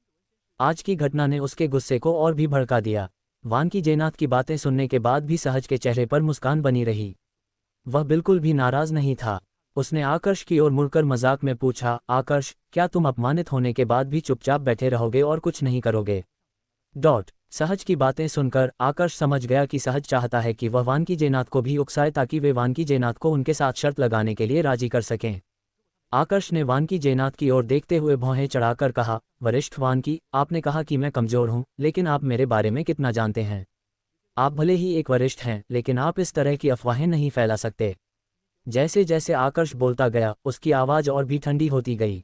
आज की घटना ने उसके गुस्से को और भी भड़का दिया। वानकी जयनाथ की बातें सुनने के बाद भी सहज के चेहरे पर मुस्कान बनी रही। वह बिल्कुल भी नाराज नहीं था। उसने आकर्ष की ओर मुड़कर मजाक में पूछा, आकर्ष, क्या तुम अपमानित होने के बाद भी चुपचाप बैठे रहोगे और कुछ नहीं करोगे? सहज की बातें सुनकर आकर्ष समझ गया कि सहज चाहता है कि वह वानकी जेनाथ को भी उकसाए ताकि वे वानकी जेनाथ को उनके साथ शर्त लगाने के लिए राजी कर सकें। आकर्ष ने वानकी जेनाथ की ओर देखते हुए भौहें चढ़ाकर कहा, वरिष्ठ वानकी, आपने कहा कि मैं कमजोर हूं, लेकिन आप मेरे बारे में कितना जानते हैं? आप भले ही एक वरिष्ठ हैं, लेकिन आप इस तरह की अफवाहें नहीं फैला सकते। जैसे जैसे आकर्ष बोलता गया, उसकी आवाज और भी ठंडी होती गई।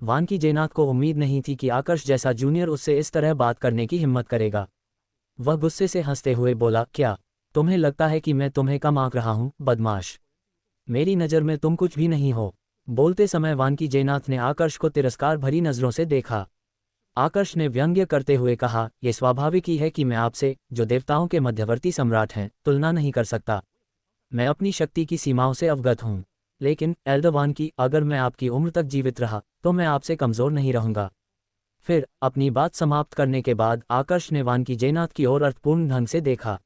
वानकी जेनाथ को उम्मीद नहीं थी कि आकर्ष जैसा जूनियर उससे इस तरह बात करने की हिम्मत करेगा। वह गुस्से से हंसते हुए बोला, क्या तुम्हें लगता है कि मैं तुम्हें कम आंक रहा हूं, बदमाश? मेरी नज़र में तुम कुछ भी नहीं हो। बोलते समय वानकी जेनाथ ने आकर्ष को तिरस्कार भरी नज़रों से देखा। आकर्ष ने व्यंग्य करते हुए कहा, यह स्वाभाविक ही है कि मैं आपसे, जो देवताओं के मध्यवर्ती सम्राट हैं, तुलना नहीं कर सकता। मैं अपनी शक्ति की सीमाओं से अवगत हूं। लेकिन एल्डर वानकी, अगर मैं आपकी उम्र तक जीवित रहा तो मैं आपसे कमज़ोर नहीं रहूंगा। फिर अपनी बात समाप्त करने के बाद आकर्ष ने वानकी जेनाथ की ओर अर्थपूर्ण ढंग से देखा।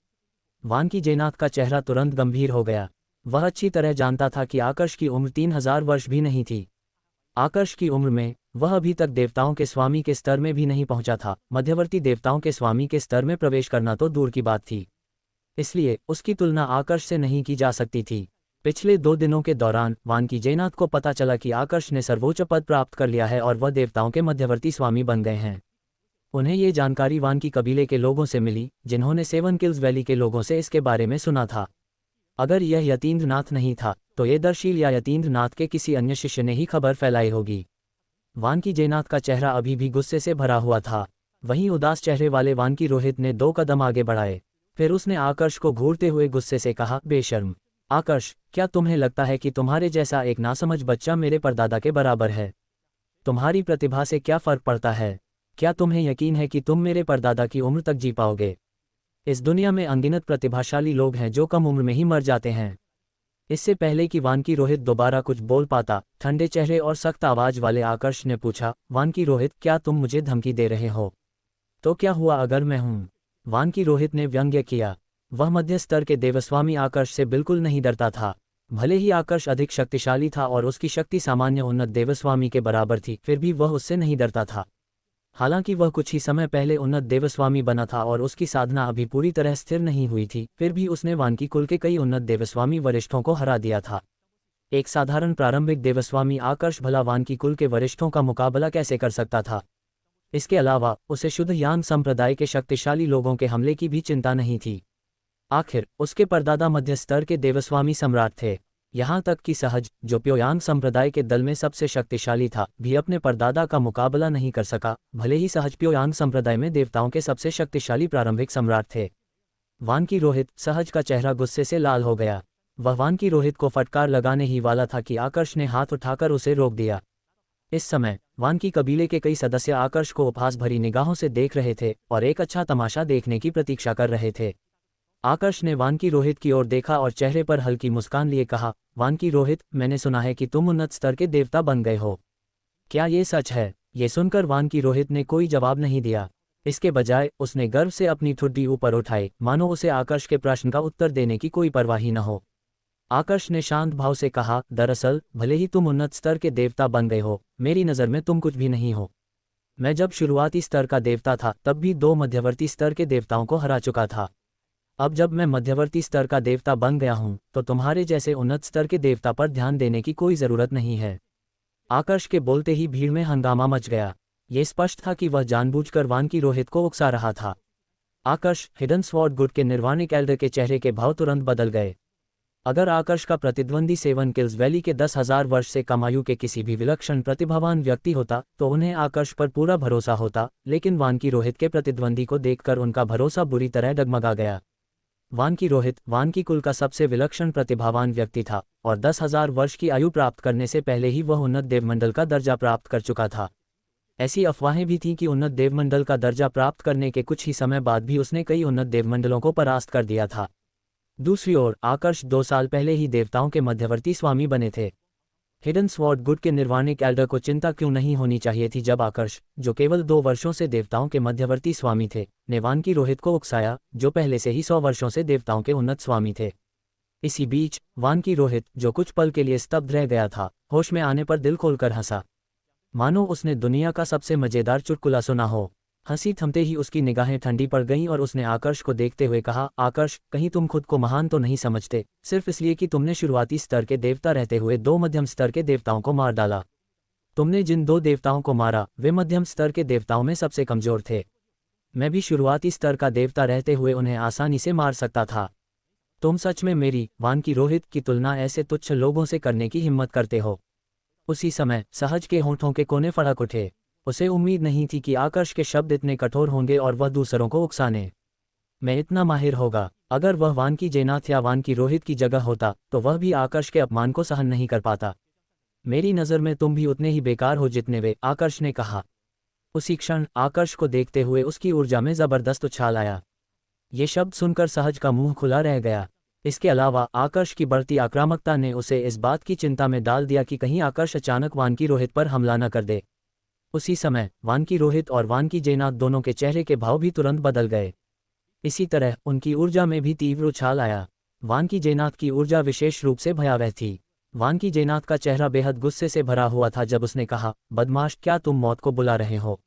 वानकी जेनाथ का चेहरा तुरंत गंभीर हो गया। वह अच्छी तरह जानता था कि आकर्ष की उम्र 3000 वर्ष भी नहीं थी। आकर्ष की उम्र में वह अभी तक देवताओं के स्वामी के स्तर में भी नहीं पहुंचा था। मध्यवर्ती देवताओं के स्वामी के स्तर में प्रवेश करना तो दूर की बात थी। इसलिए उसकी तुलना आकर्ष से नहीं की जा सकती थी। पिछले 2 दिनों के दौरान वानकी जेनाथ को पता चला कि आकर्ष ने सर्वोच्च पद प्राप्त कर लिया है और वह देवताओं के मध्यवर्ती स्वामी बन गए हैं। उन्हें ये जानकारी वानकी कबीले के लोगों से मिली, जिन्होंने 7 किल्स वैली के लोगों से इसके बारे में सुना था। अगर यह यतीन्द्रनाथ नहीं था, तो ये दर्शील या यतीन्द्रनाथ के किसी अन्य शिष्य ने ही खबर फैलाई होगी। वानकी जेनाथ का चेहरा अभी भी गुस्से से भरा हुआ था। वहीं उदास चेहरे वाले वानकी रोहित ने 2 कदम आगे बढ़ाए। फिर उसने आकर्ष को घूरते हुए गुस्से से कहा, बेशर्म आकर्ष, क्या तुम्हें लगता है कि तुम्हारे जैसा एक नासमझ बच्चा मेरे परदादा के बराबर है? तुम्हारी प्रतिभा से क्या फर्क पड़ता है? क्या तुम्हें यकीन है कि तुम मेरे परदादा की उम्र तक जी पाओगे? इस दुनिया में अनगिनत प्रतिभाशाली लोग हैं जो कम उम्र में ही मर जाते हैं। इससे पहले कि वानकी रोहित दोबारा कुछ बोल पाता, ठंडे चेहरे और सख्त आवाज वाले आकर्ष ने पूछा, वानकी रोहित, क्या तुम मुझे धमकी दे रहे हो? तो क्या हुआ अगर मैं हूं? वानकी रोहित ने व्यंग्य किया। वह मध्य स्तर के देवस्वामी आकर्ष से बिल्कुल नहीं डरता था। भले ही आकर्ष अधिक शक्तिशाली था और उसकी शक्ति सामान्य उन्नत देवस्वामी के बराबर थी, फिर भी वह उससे नहीं डरता था। हालांकि वह कुछ ही समय पहले उन्नत देवस्वामी बना था और उसकी साधना अभी पूरी तरह स्थिर नहीं हुई थी, फिर भी उसने वानकी कुल के कई उन्नत देवस्वामी वरिष्ठों को हरा दिया था। एक साधारण प्रारंभिक देवस्वामी आकर्ष भला वानकी कुल के वरिष्ठों का मुकाबला कैसे कर सकता था? इसके अलावा उसे शुद्ध यान संप्रदाय के शक्तिशाली लोगों के हमले की भी चिंता नहीं थी। आखिर उसके परदादा मध्य स्तर के देवस्वामी सम्राट थे। यहाँ तक कि सहज, जो प्योयांग संप्रदाय के दल में सबसे शक्तिशाली था, भी अपने परदादा का मुकाबला नहीं कर सका, भले ही सहज प्योयांग संप्रदाय में देवताओं के सबसे शक्तिशाली प्रारंभिक सम्राट थे। वानकी रोहित, सहज का चेहरा गुस्से से लाल हो गया। वह वानकी रोहित को फटकार लगाने ही वाला था कि आकर्ष ने हाथ उठाकर उसे रोक दिया। इस समय वानकी कबीले के कई सदस्य आकर्ष को उपहास भरी निगाहों से देख रहे थे और एक अच्छा तमाशा देखने की प्रतीक्षा कर रहे थे। आकर्ष ने वानकी रोहित की ओर देखा और चेहरे पर हल्की मुस्कान लिए कहा, वानकी रोहित, मैंने सुना है कि तुम उन्नत स्तर के देवता बन गए हो। क्या ये सच है? ये सुनकर वानकी रोहित ने कोई जवाब नहीं दिया। इसके बजाय उसने गर्व से अपनी ठुड्डी ऊपर उठाई, मानो उसे आकर्ष के प्रश्न का उत्तर देने की कोई परवाह ही न हो। आकर्ष ने शांत भाव से कहा, दरअसल भले ही तुम उन्नत स्तर के देवता बन गए हो, मेरी नज़र में तुम कुछ भी नहीं हो। मैं जब शुरुआती स्तर का देवता था तब भी 2 मध्यवर्ती स्तर के देवताओं को हरा चुका था। अब जब मैं मध्यवर्ती स्तर का देवता बन गया हूं, तो तुम्हारे जैसे उन्नत स्तर के देवता पर ध्यान देने की कोई ज़रूरत नहीं है। आकर्ष के बोलते ही भीड़ में हंगामा मच गया। ये स्पष्ट था कि वह जानबूझकर वानकी रोहित को उकसा रहा था। आकर्ष, हिडन स्वॉर्ड गुट के निर्वाणिक एल्डर के चेहरे के भाव तुरंत बदल गए। अगर आकर्ष का प्रतिद्वंदी 7 किल्स वैली के 10,000 वर्ष से कम आयु के किसी भी विलक्षण प्रतिभावान व्यक्ति होता तो उन्हें आकर्ष पर पूरा भरोसा होता, लेकिन वानकी रोहित के प्रतिद्वंदी को देखकर उनका भरोसा बुरी तरह डगमगा गया। वानकी रोहित वानकी कुल का सबसे विलक्षण प्रतिभावान व्यक्ति था और 10,000 वर्ष की आयु प्राप्त करने से पहले ही वह उन्नत देवमंडल का दर्जा प्राप्त कर चुका था। ऐसी अफवाहें भी थीं कि उन्नत देवमंडल का दर्जा प्राप्त करने के कुछ ही समय बाद भी उसने कई उन्नत देवमंडलों को परास्त कर दिया था। दूसरी ओर आकर्ष 2 साल पहले ही देवताओं के मध्यवर्ती स्वामी बने थे। हिडन स्वॉर्ड गुट के निर्वाणिक एल्डर को चिंता क्यों नहीं होनी चाहिए थी जब आकर्ष, जो केवल 2 वर्षों से देवताओं के मध्यवर्ती स्वामी थे, ने वानकी रोहित को उकसाया, जो पहले से ही 100 वर्षों से देवताओं के उन्नत स्वामी थे। इसी बीच वानकी रोहित, जो कुछ पल के लिए स्तब्ध रह गया था, होश में आने पर दिल खोलकर हंसा, मानो उसने दुनिया का सबसे मजेदार चुटकुला सुना हो। हंसी थमते ही उसकी निगाहें ठंडी पड़ गईं और उसने आकर्ष को देखते हुए कहा, आकर्ष, कहीं तुम खुद को महान तो नहीं समझते, सिर्फ इसलिए कि तुमने शुरुआती स्तर के देवता रहते हुए 2 मध्यम स्तर के देवताओं को मार डाला। तुमने जिन 2 देवताओं को मारा वे मध्यम स्तर के देवताओं में सबसे कमजोर थे। मैं भी शुरुआती स्तर का देवता रहते हुए उन्हें आसानी से मार सकता था। तुम सच में मेरी, वानकी रोहित, की तुलना ऐसे तुच्छ लोगों से करने की हिम्मत करते हो। उसी समय सहज के होंठों के कोने फड़क उठे। उसे उम्मीद नहीं थी कि आकर्ष के शब्द इतने कठोर होंगे और वह दूसरों को उकसाने में इतना माहिर होगा। अगर वह वानकी जयनाथ या वानकी रोहित की जगह होता तो वह भी आकर्ष के अपमान को सहन नहीं कर पाता। मेरी नज़र में तुम भी उतने ही बेकार हो जितने वे, आकर्ष ने कहा। उसी क्षण आकर्ष को देखते हुए उसकी ऊर्जा में जबरदस्त उछाल आया। ये शब्द सुनकर सहज का मुंह खुला रह गया। इसके अलावा आकर्ष की बढ़ती आक्रामकता ने उसे इस बात की चिंता में डाल दिया कि कहीं आकर्ष अचानक वानकी रोहित पर हमला न कर दे। उसी समय वानकी रोहित और वानकी जयनाथ दोनों के चेहरे के भाव भी तुरंत बदल गए। इसी तरह उनकी ऊर्जा में भी तीव्र उछाल आया। वानकी जयनाथ की ऊर्जा विशेष रूप से भयावह थी। वानकी जयनाथ का चेहरा बेहद गुस्से से भरा हुआ था जब उसने कहा, बदमाश, क्या तुम मौत को बुला रहे हो?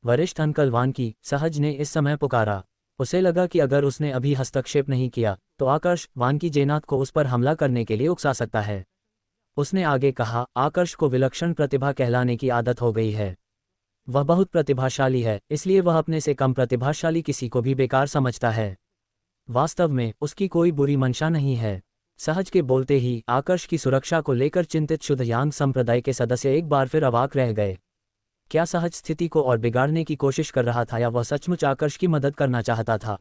वरिष्ठ अंकल वानकी, सहज ने इस समय पुकारा। उसे लगा कि अगर उसने अभी हस्तक्षेप नहीं किया तो आकर्ष वानकी जयनाथ को उस पर हमला करने के लिए उकसा सकता है। उसने आगे कहा, आकर्ष को विलक्षण प्रतिभा कहलाने की आदत हो गई है। वह बहुत प्रतिभाशाली है, इसलिए वह अपने से कम प्रतिभाशाली किसी को भी बेकार समझता है। वास्तव में उसकी कोई बुरी मंशा नहीं है। सहज के बोलते ही आकर्ष की सुरक्षा को लेकर चिंतित शुद्ध यांग संप्रदाय के सदस्य एक बार फिर अवाक रह गए। क्या सहज स्थिति को और बिगाड़ने की कोशिश कर रहा था या वह सचमुच आकर्ष की मदद करना चाहता था?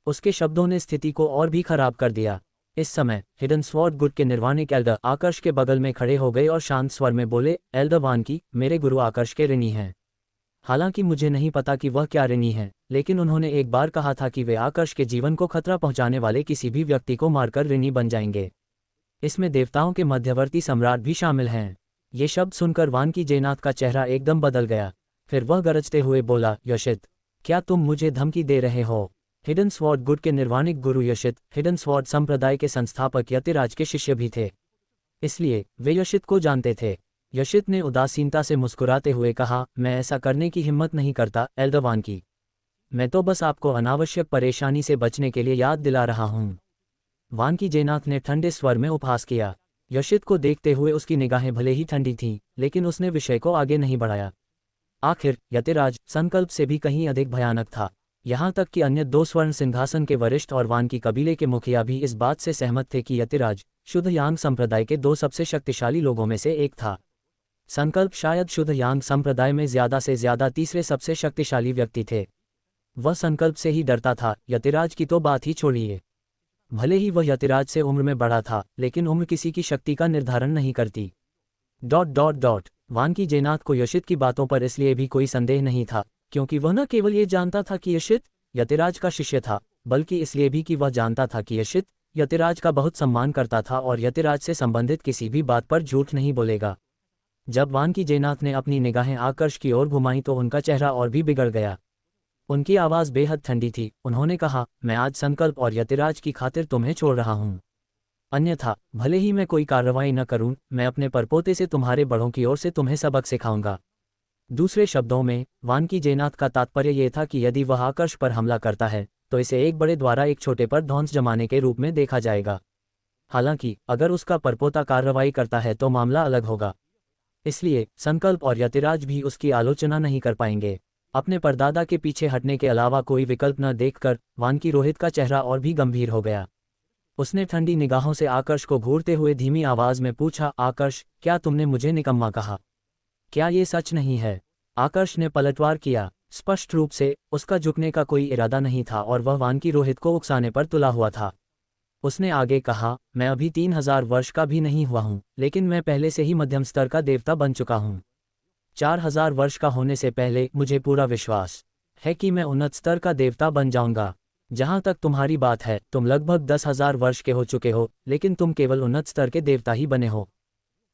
उसके शब्दों ने स्थिति को और भी खराब कर दिया। इस समय हिडन स्वॉर्ड गुट के निर्वाणिक एल्डर आकर्ष के बगल में खड़े हो गए और शांत स्वर में बोले, एल्डर वानकी, मेरे गुरु आकर्ष के ऋणी हैं। हालांकि मुझे नहीं पता कि वह क्या ऋणी हैं, लेकिन उन्होंने एक बार कहा था कि वे आकर्ष के जीवन को खतरा पहुंचाने वाले किसी भी व्यक्ति को मारकर ऋणी बन जाएंगे। इसमें देवताओं के मध्यवर्ती सम्राट भी शामिल हैं। ये शब्द सुनकर वानकी जयनाथ का चेहरा एकदम बदल गया। फिर वह गरजते हुए बोला, यशित, क्या तुम मुझे धमकी दे रहे हो? हिडन स्वॉर्ड गुट के निर्वाणिक गुरु यशित हिडन स्वॉर्ड संप्रदाय के संस्थापक यतिराज के शिष्य भी थे, इसलिए वे यशित को जानते थे। यशित ने उदासीनता से मुस्कुराते हुए कहा, मैं ऐसा करने की हिम्मत नहीं करता एल्डर वानकी। मैं तो बस आपको अनावश्यक परेशानी से बचने के लिए याद दिला रहा हूँ। वानकी जयनाथ ने ठंडे स्वर में उपहास किया। यशित को देखते हुए उसकी निगाहें भले ही ठंडी थीं, लेकिन उसने विषय को आगे नहीं बढ़ाया। आखिर यतिराज संकल्प से भी कहीं अधिक भयानक था। यहाँ तक कि अन्य 2 स्वर्ण सिंहासन के वरिष्ठ और वानकी कबीले के मुखिया भी इस बात से सहमत थे कि यतिराज शुद्ध यांग संप्रदाय के 2 सबसे शक्तिशाली लोगों में से एक था। संकल्प शायद शुद्ध यांग संप्रदाय में ज्यादा से ज्यादा तीसरे सबसे शक्तिशाली व्यक्ति थे। वह संकल्प से ही डरता था, यतिराज की तो बात ही छोड़िए। भले ही वह यतिराज से उम्र में बड़ा था, लेकिन उम्र किसी की शक्ति का निर्धारण नहीं करती। ... वानकी जयनाथ को यशित की बातों पर इसलिए भी कोई संदेह नहीं था क्योंकि वह न केवल ये जानता था कि यशित यतिराज का शिष्य था, बल्कि इसलिए भी कि वह जानता था कि यशित यतिराज का बहुत सम्मान करता था और यतिराज से संबंधित किसी भी बात पर झूठ नहीं बोलेगा। जब वानकी जयनाथ ने अपनी निगाहें आकर्ष की ओर घुमाई तो उनका चेहरा और भी बिगड़ गया। उनकी आवाज़ बेहद ठंडी थी। उन्होंने कहा, मैं आज संकल्प और यतिराज की खातिर तुम्हें छोड़ रहा हूँ। अन्यथा भले ही मैं कोई कार्रवाई न करूं, मैं अपने परपोते से तुम्हारे बड़ों की ओर से तुम्हें सबक सिखाऊंगा। दूसरे शब्दों में वानकी जयनाथ का तात्पर्य यह था कि यदि वह आकर्ष पर हमला करता है तो इसे एक बड़े द्वारा एक छोटे पर धौंस जमाने के रूप में देखा जाएगा। हालांकि अगर उसका परपोता कार्रवाई करता है तो मामला अलग होगा। इसलिए संकल्प और यतिराज भी उसकी आलोचना नहीं कर पाएंगे। अपने परदादा के पीछे हटने के अलावा कोई विकल्प न देखकर वानकी रोहित का चेहरा और भी गंभीर हो गया। उसने ठंडी निगाहों से आकर्ष को घूरते हुए धीमी आवाज में पूछा, आकर्ष, क्या तुमने मुझे निकम्मा कहा? क्या ये सच नहीं है? आकर्ष ने पलटवार किया। स्पष्ट रूप से उसका झुकने का कोई इरादा नहीं था और वह वानकी रोहित को उकसाने पर तुला हुआ था। उसने आगे कहा, मैं अभी 3000 वर्ष का भी नहीं हुआ हूँ, लेकिन मैं पहले से ही मध्यम स्तर का देवता बन चुका हूँ। 4000 वर्ष का होने से पहले मुझे पूरा विश्वास है कि मैं उन्नत स्तर का देवता बन जाऊंगा। जहां तक तुम्हारी बात है, तुम लगभग 10,000 वर्ष के हो चुके हो, लेकिन तुम केवल उन्नत स्तर के देवता ही बने हो।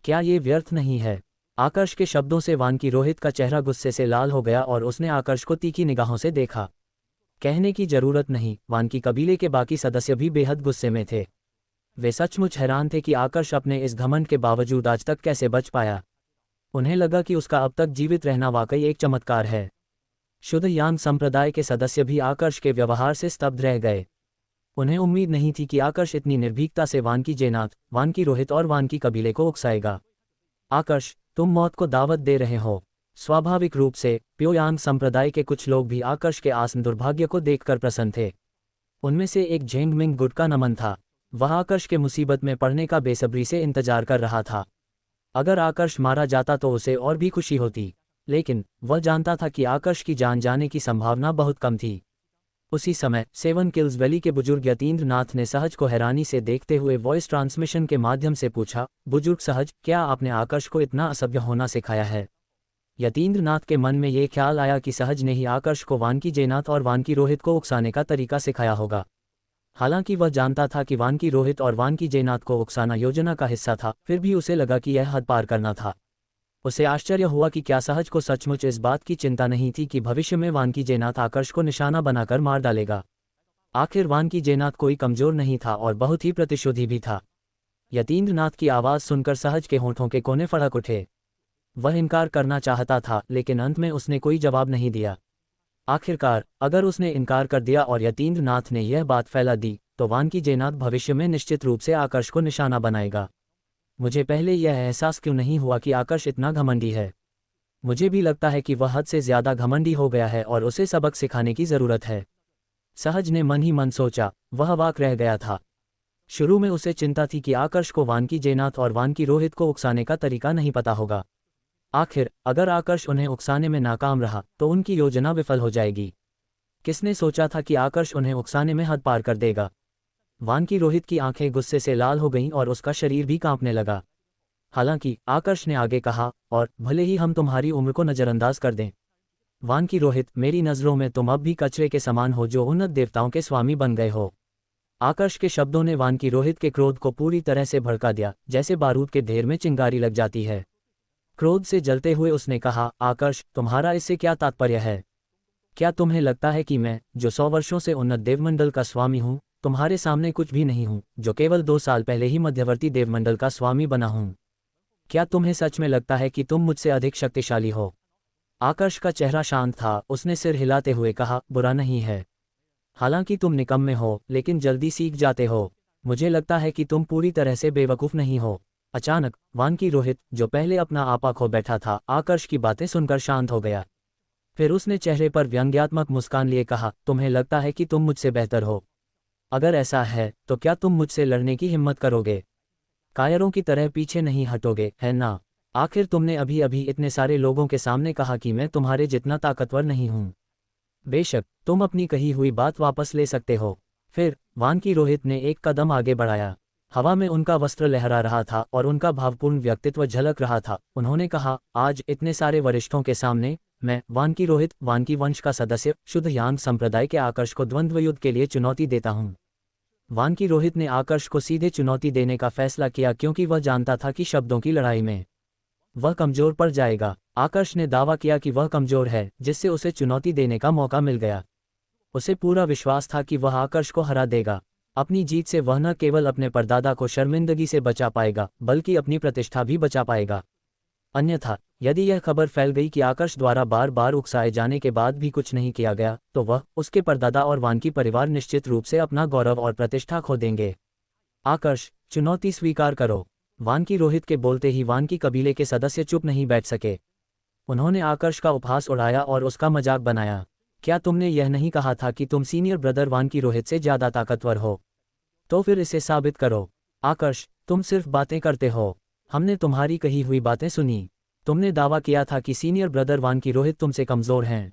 क्या ये व्यर्थ नहीं है? आकर्ष के शब्दों से वानकी रोहित का चेहरा गुस्से से लाल हो गया और उसने आकर्ष को तीखी निगाहों से देखा। कहने की जरूरत नहीं, वानकी कबीले के बाकी सदस्य भी बेहद गुस्से में थे। वे सचमुच हैरान थे कि आकर्ष अपने इस घमंड के बावजूद आज तक कैसे बच पाया। उन्हें लगा कि उसका अब तक जीवित रहना वाकई एक चमत्कार है। शुद्ध यांग संप्रदाय के सदस्य भी आकर्ष के व्यवहार से स्तब्ध रह गए। उन्हें उम्मीद नहीं थी कि आकर्ष इतनी निर्भीकता से वानकी जेनाथ, वानकी रोहित और वानकी कबीले को उकसाएगा। आकर्ष, तुम मौत को दावत दे रहे हो। स्वाभाविक रूप से प्योयांग संप्रदाय के कुछ लोग भी आकर्ष के आसन दुर्भाग्य को देखकर प्रसन्न थे। उनमें से एक झेंगमिंग गुट का नमन था। वह आकर्ष के मुसीबत में पड़ने का बेसब्री से इंतजार कर रहा था। अगर आकर्ष मारा जाता तो उसे और भी खुशी होती, लेकिन वह जानता था कि आकर्ष की जान जाने की संभावना बहुत कम थी। उसी समय सेवन किल्स वैली के बुजुर्ग यतीन्द्र नाथ ने सहज को हैरानी से देखते हुए वॉइस ट्रांसमिशन के माध्यम से पूछा, बुजुर्ग सहज, क्या आपने आकर्ष को इतना असभ्य होना सिखाया है? यतीन्द्र नाथ के मन में ये ख्याल आया कि सहज ने ही आकर्ष को वानकी जेनाथ और वानकी रोहित को उकसाने का तरीका सिखाया होगा। हालांकि वह जानता था कि वानकी रोहित और वानकी जेनाथ को उकसाना योजना का हिस्सा था, फिर भी उसे लगा कि यह हद पार करना था। उसे आश्चर्य हुआ कि क्या सहज को सचमुच इस बात की चिंता नहीं थी कि भविष्य में वानकी जेनाथ आकर्ष को निशाना बनाकर मार डालेगा। आखिर वानकी जेनाथ कोई कमजोर नहीं था और बहुत ही प्रतिशोधी भी था। यतीन्द्र नाथ की आवाज़ सुनकर सहज के होंठों के कोने फड़क उठे। वह इनकार करना चाहता था, लेकिन अंत में उसने कोई जवाब नहीं दिया। आखिरकार अगर उसने इनकार कर दिया और यतीन्द्र नाथ ने यह बात फैला दी, तो वानकी जेनाथ भविष्य में निश्चित रूप से आकर्ष को निशाना बनाएगा। मुझे पहले यह एहसास क्यों नहीं हुआ कि आकर्ष इतना घमंडी है? मुझे भी लगता है कि वह हद से ज्यादा घमंडी हो गया है और उसे सबक सिखाने की जरूरत है। सहज ने मन ही मन सोचा। वह अवाक रह गया था। शुरू में उसे चिंता थी कि आकर्ष को वानकी जेनाथ और वानकी रोहित को उकसाने का तरीका नहीं पता होगा। आखिर अगर आकर्ष उन्हें उकसाने में नाकाम रहा तो उनकी योजना विफल हो जाएगी। किसने सोचा था कि आकर्ष उन्हें उकसाने में हद पार कर देगा? वानकी रोहित की आंखें गुस्से से लाल हो गईं और उसका शरीर भी कांपने लगा। हालांकि आकर्ष ने आगे कहा, और भले ही हम तुम्हारी उम्र को नजरअंदाज कर दें, वानकी रोहित, मेरी नज़रों में तुम अब भी कचरे के समान हो जो उन्नत देवताओं के स्वामी बन गए हो। आकर्ष के शब्दों ने वानकी रोहित के क्रोध को पूरी तरह से भड़का दिया, जैसे बारूद के ढेर में चिंगारी लग जाती है। क्रोध से जलते हुए उसने कहा, आकर्ष, तुम्हारा इससे क्या तात्पर्य है? क्या तुम्हें लगता है कि मैं, जो 100 वर्षों से उन्नत देवमंडल का स्वामी हूँ, तुम्हारे सामने कुछ भी नहीं हूँ, जो केवल 2 साल पहले ही मध्यवर्ती देवमंडल का स्वामी बना हूँ? क्या तुम्हें सच में लगता है कि तुम मुझसे अधिक शक्तिशाली हो? आकर्ष का चेहरा शांत था। उसने सिर हिलाते हुए कहा, बुरा नहीं है। हालांकि तुम निकम्मे हो, लेकिन जल्दी सीख जाते हो। मुझे लगता है कि तुम पूरी तरह से बेवकूफ़ नहीं हो। अचानक वानकी रोहित, जो पहले अपना आपा खो बैठा था, आकर्ष की बातें सुनकर शांत हो गया। फिर उसने चेहरे पर व्यंग्यात्मक मुस्कान लिए कहा, तुम्हें लगता है कि तुम मुझसे बेहतर हो? अगर ऐसा है तो क्या तुम मुझसे लड़ने की हिम्मत करोगे? कायरों की तरह पीछे नहीं हटोगे, है ना? आखिर तुमने अभी अभी इतने सारे लोगों के सामने कहा कि मैं तुम्हारे जितना ताकतवर नहीं हूं। बेशक तुम अपनी कही हुई बात वापस ले सकते हो। फिर वानकी रोहित ने एक कदम आगे बढ़ाया। हवा में उनका वस्त्र लहरा रहा था और उनका भावपूर्ण व्यक्तित्व झलक रहा था। उन्होंने कहा, आज इतने सारे वरिष्ठों के सामने मैं, वानकी रोहित, वानकी वंश का सदस्य, शुद्ध यांग संप्रदाय के आकर्ष को द्वंद्व युद्ध के लिए चुनौती देता हूं। वानकी रोहित ने आकर्ष को सीधे चुनौती देने का फैसला किया, क्योंकि वह जानता था कि शब्दों की लड़ाई में वह कमजोर पड़ जाएगा। आकर्ष ने दावा किया कि वह कमजोर है, जिससे उसे चुनौती देने का मौका मिल गया। उसे पूरा विश्वास था कि वह आकर्ष को हरा देगा। अपनी जीत से वह न केवल अपने परदादा को शर्मिंदगी से बचा पाएगा, बल्कि अपनी प्रतिष्ठा भी बचा पाएगा। अन्यथा यदि यह खबर फैल गई कि आकर्ष द्वारा बार बार उकसाए जाने के बाद भी कुछ नहीं किया गया, तो वह, उसके परदादा और वानकी परिवार निश्चित रूप से अपना गौरव और प्रतिष्ठा खो देंगे। आकर्ष, चुनौती स्वीकार करो। वानकी रोहित के बोलते ही वानकी कबीले के सदस्य चुप नहीं बैठ सके। उन्होंने आकर्ष का उपहास उड़ाया और उसका मजाक बनाया। क्या तुमने यह नहीं कहा था कि तुम सीनियर ब्रदर वानकी रोहित से ज्यादा ताकतवर हो? तो फिर इसे साबित करो। आकर्ष, तुम सिर्फ बातें करते हो। हमने तुम्हारी कही हुई बातें सुनी। तुमने दावा किया था कि सीनियर ब्रदर वानकी रोहित तुमसे कमजोर हैं।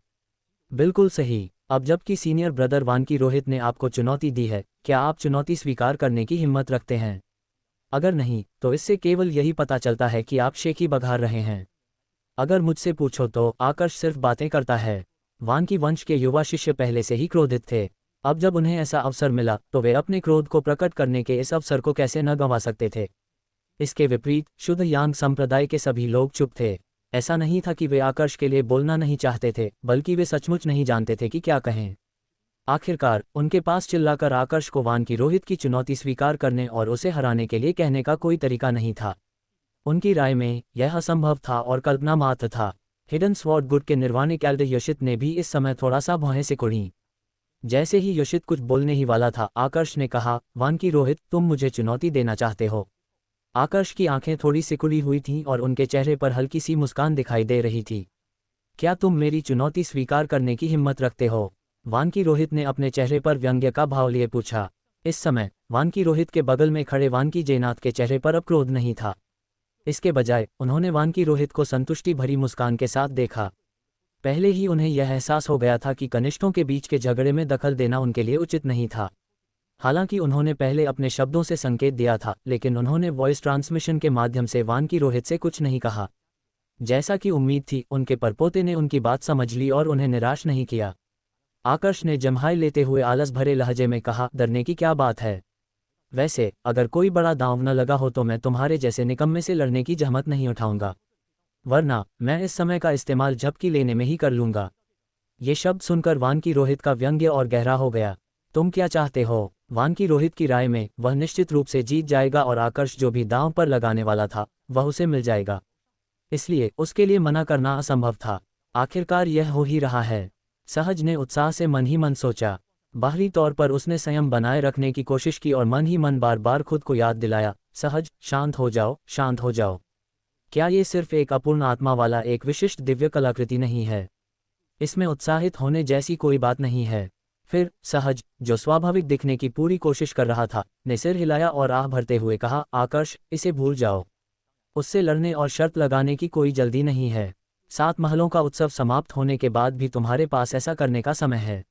बिल्कुल सही। अब जबकि सीनियर ब्रदर वानकी रोहित ने आपको चुनौती दी है, क्या आप चुनौती स्वीकार करने की हिम्मत रखते हैं? अगर नहीं, तो इससे केवल यही पता चलता है कि आप शेखी बघार रहे हैं। अगर मुझसे पूछो तो आकर्ष सिर्फ बातें करता है। वानकी वंश के युवा शिष्य पहले से ही क्रोधित थे। अब जब उन्हें ऐसा अवसर मिला तो वे अपने क्रोध को प्रकट करने के इस अवसर को कैसे न गंवा सकते थे। इसके विपरीत शुद्ध यांग संप्रदाय के सभी लोग चुप थे। ऐसा नहीं था कि वे आकर्ष के लिए बोलना नहीं चाहते थे, बल्कि वे सचमुच नहीं जानते थे कि क्या कहें। आखिरकार उनके पास चिल्लाकर आकर्ष को वान की रोहित की चुनौती स्वीकार करने और उसे हराने के लिए कहने का कोई तरीका नहीं था। उनकी राय में यह असंभव था और कल्पना मात्र था। हिडन स्वॉर्ड गुट के निर्वाणिक एल्डर योशित ने भी इस समय थोड़ा सा भौहें से कुढ़ी। जैसे ही योशित कुछ बोलने ही वाला था, आकर्ष ने कहा, वान की रोहित, तुम मुझे चुनौती देना चाहते हो? आकर्ष की आंखें थोड़ी सिकुड़ी हुई थीं और उनके चेहरे पर हल्की सी मुस्कान दिखाई दे रही थी। क्या तुम मेरी चुनौती स्वीकार करने की हिम्मत रखते हो? वान की रोहित ने अपने चेहरे पर व्यंग्य का भाव लिए पूछा। इस समय वान की रोहित के बगल में खड़े वान की जयनाथ के चेहरे पर अब क्रोध नहीं था। इसके बजाय उन्होंने वान की रोहित को संतुष्टि भरी मुस्कान के साथ देखा। पहले ही उन्हें यह एहसास हो गया था कि कनिष्ठों के बीच के झगड़े में दखल देना उनके लिए उचित नहीं था। हालांकि उन्होंने पहले अपने शब्दों से संकेत दिया था, लेकिन उन्होंने वॉइस ट्रांसमिशन के माध्यम से वान की रोहित से कुछ नहीं कहा। जैसा कि उम्मीद थी, उनके परपोते ने उनकी बात समझ ली और उन्हें निराश नहीं किया। आकर्ष ने जम्हाई लेते हुए आलस भरे लहजे में कहा, डरने की क्या बात है? वैसे अगर कोई बड़ा दांव न लगा हो तो मैं तुम्हारे जैसे निकम्मे से लड़ने की जहमत नहीं उठाऊंगा, वरना मैं इस समय का इस्तेमाल झपकी लेने में ही कर लूंगा। ये शब्द सुनकर वान की रोहित का व्यंग्य और गहरा हो गया। तुम क्या चाहते हो? वान की रोहित की राय में वह निश्चित रूप से जीत जाएगा और आकर्ष जो भी दांव पर लगाने वाला था वह उसे मिल जाएगा, इसलिए उसके लिए मना करना असंभव था। आखिरकार यह हो ही रहा है, सहज ने उत्साह से मन ही मन सोचा। बाहरी तौर पर उसने संयम बनाए रखने की कोशिश की और मन ही मन बार बार खुद को याद दिलाया, सहज, शांत हो जाओ, शांत हो जाओ। क्या ये सिर्फ एक अपूर्ण आत्मा वाला एक विशिष्ट दिव्य कलाकृति नहीं है? इसमें उत्साहित होने जैसी कोई बात नहीं है। फिर सहज, जो स्वाभाविक दिखने की पूरी कोशिश कर रहा था, ने सिर हिलाया और आह भरते हुए कहा, आकर्ष, इसे भूल जाओ। उससे लड़ने और शर्त लगाने की कोई जल्दी नहीं है। 7 महलों का उत्सव समाप्त होने के बाद भी तुम्हारे पास ऐसा करने का समय है।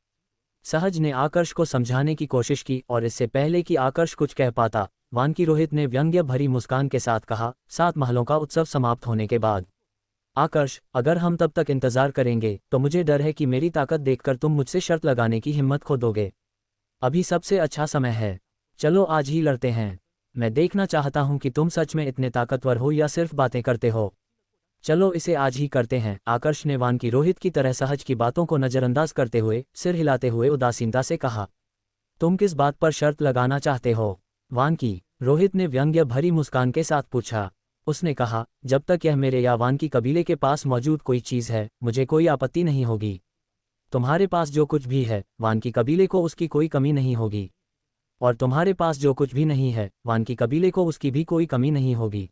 सहज ने आकर्ष को समझाने की कोशिश की और इससे पहले कि आकर्ष कुछ कह पाता, वान की रोहित ने व्यंग्य भरी मुस्कान के साथ कहा, 7 महलों का उत्सव समाप्त होने के बाद। आकर्ष, अगर हम तब तक इंतजार करेंगे तो मुझे डर है कि मेरी ताकत देखकर तुम मुझसे शर्त लगाने की हिम्मत खो दोगे। अभी सबसे अच्छा समय है, चलो आज ही लड़ते हैं। मैं देखना चाहता हूं कि तुम सच में इतने ताकतवर हो या सिर्फ बातें करते हो। चलो इसे आज ही करते हैं। आकर्ष ने वान की रोहित की तरह सहज की बातों को नजरअंदाज करते हुए सिर हिलाते हुए उदासीनता से कहा, तुम किस बात पर शर्त लगाना चाहते हो? वान की रोहित ने व्यंग्य भरी मुस्कान के साथ पूछा। उसने कहा, जब तक यह मेरे या वान की कबीले के पास मौजूद कोई चीज़ है, मुझे कोई आपत्ति नहीं होगी। तुम्हारे पास जो कुछ भी है, वान की कबीले को उसकी कोई कमी नहीं होगी, और तुम्हारे पास जो कुछ भी नहीं है, वान की कबीले को उसकी भी कोई कमी नहीं होगी।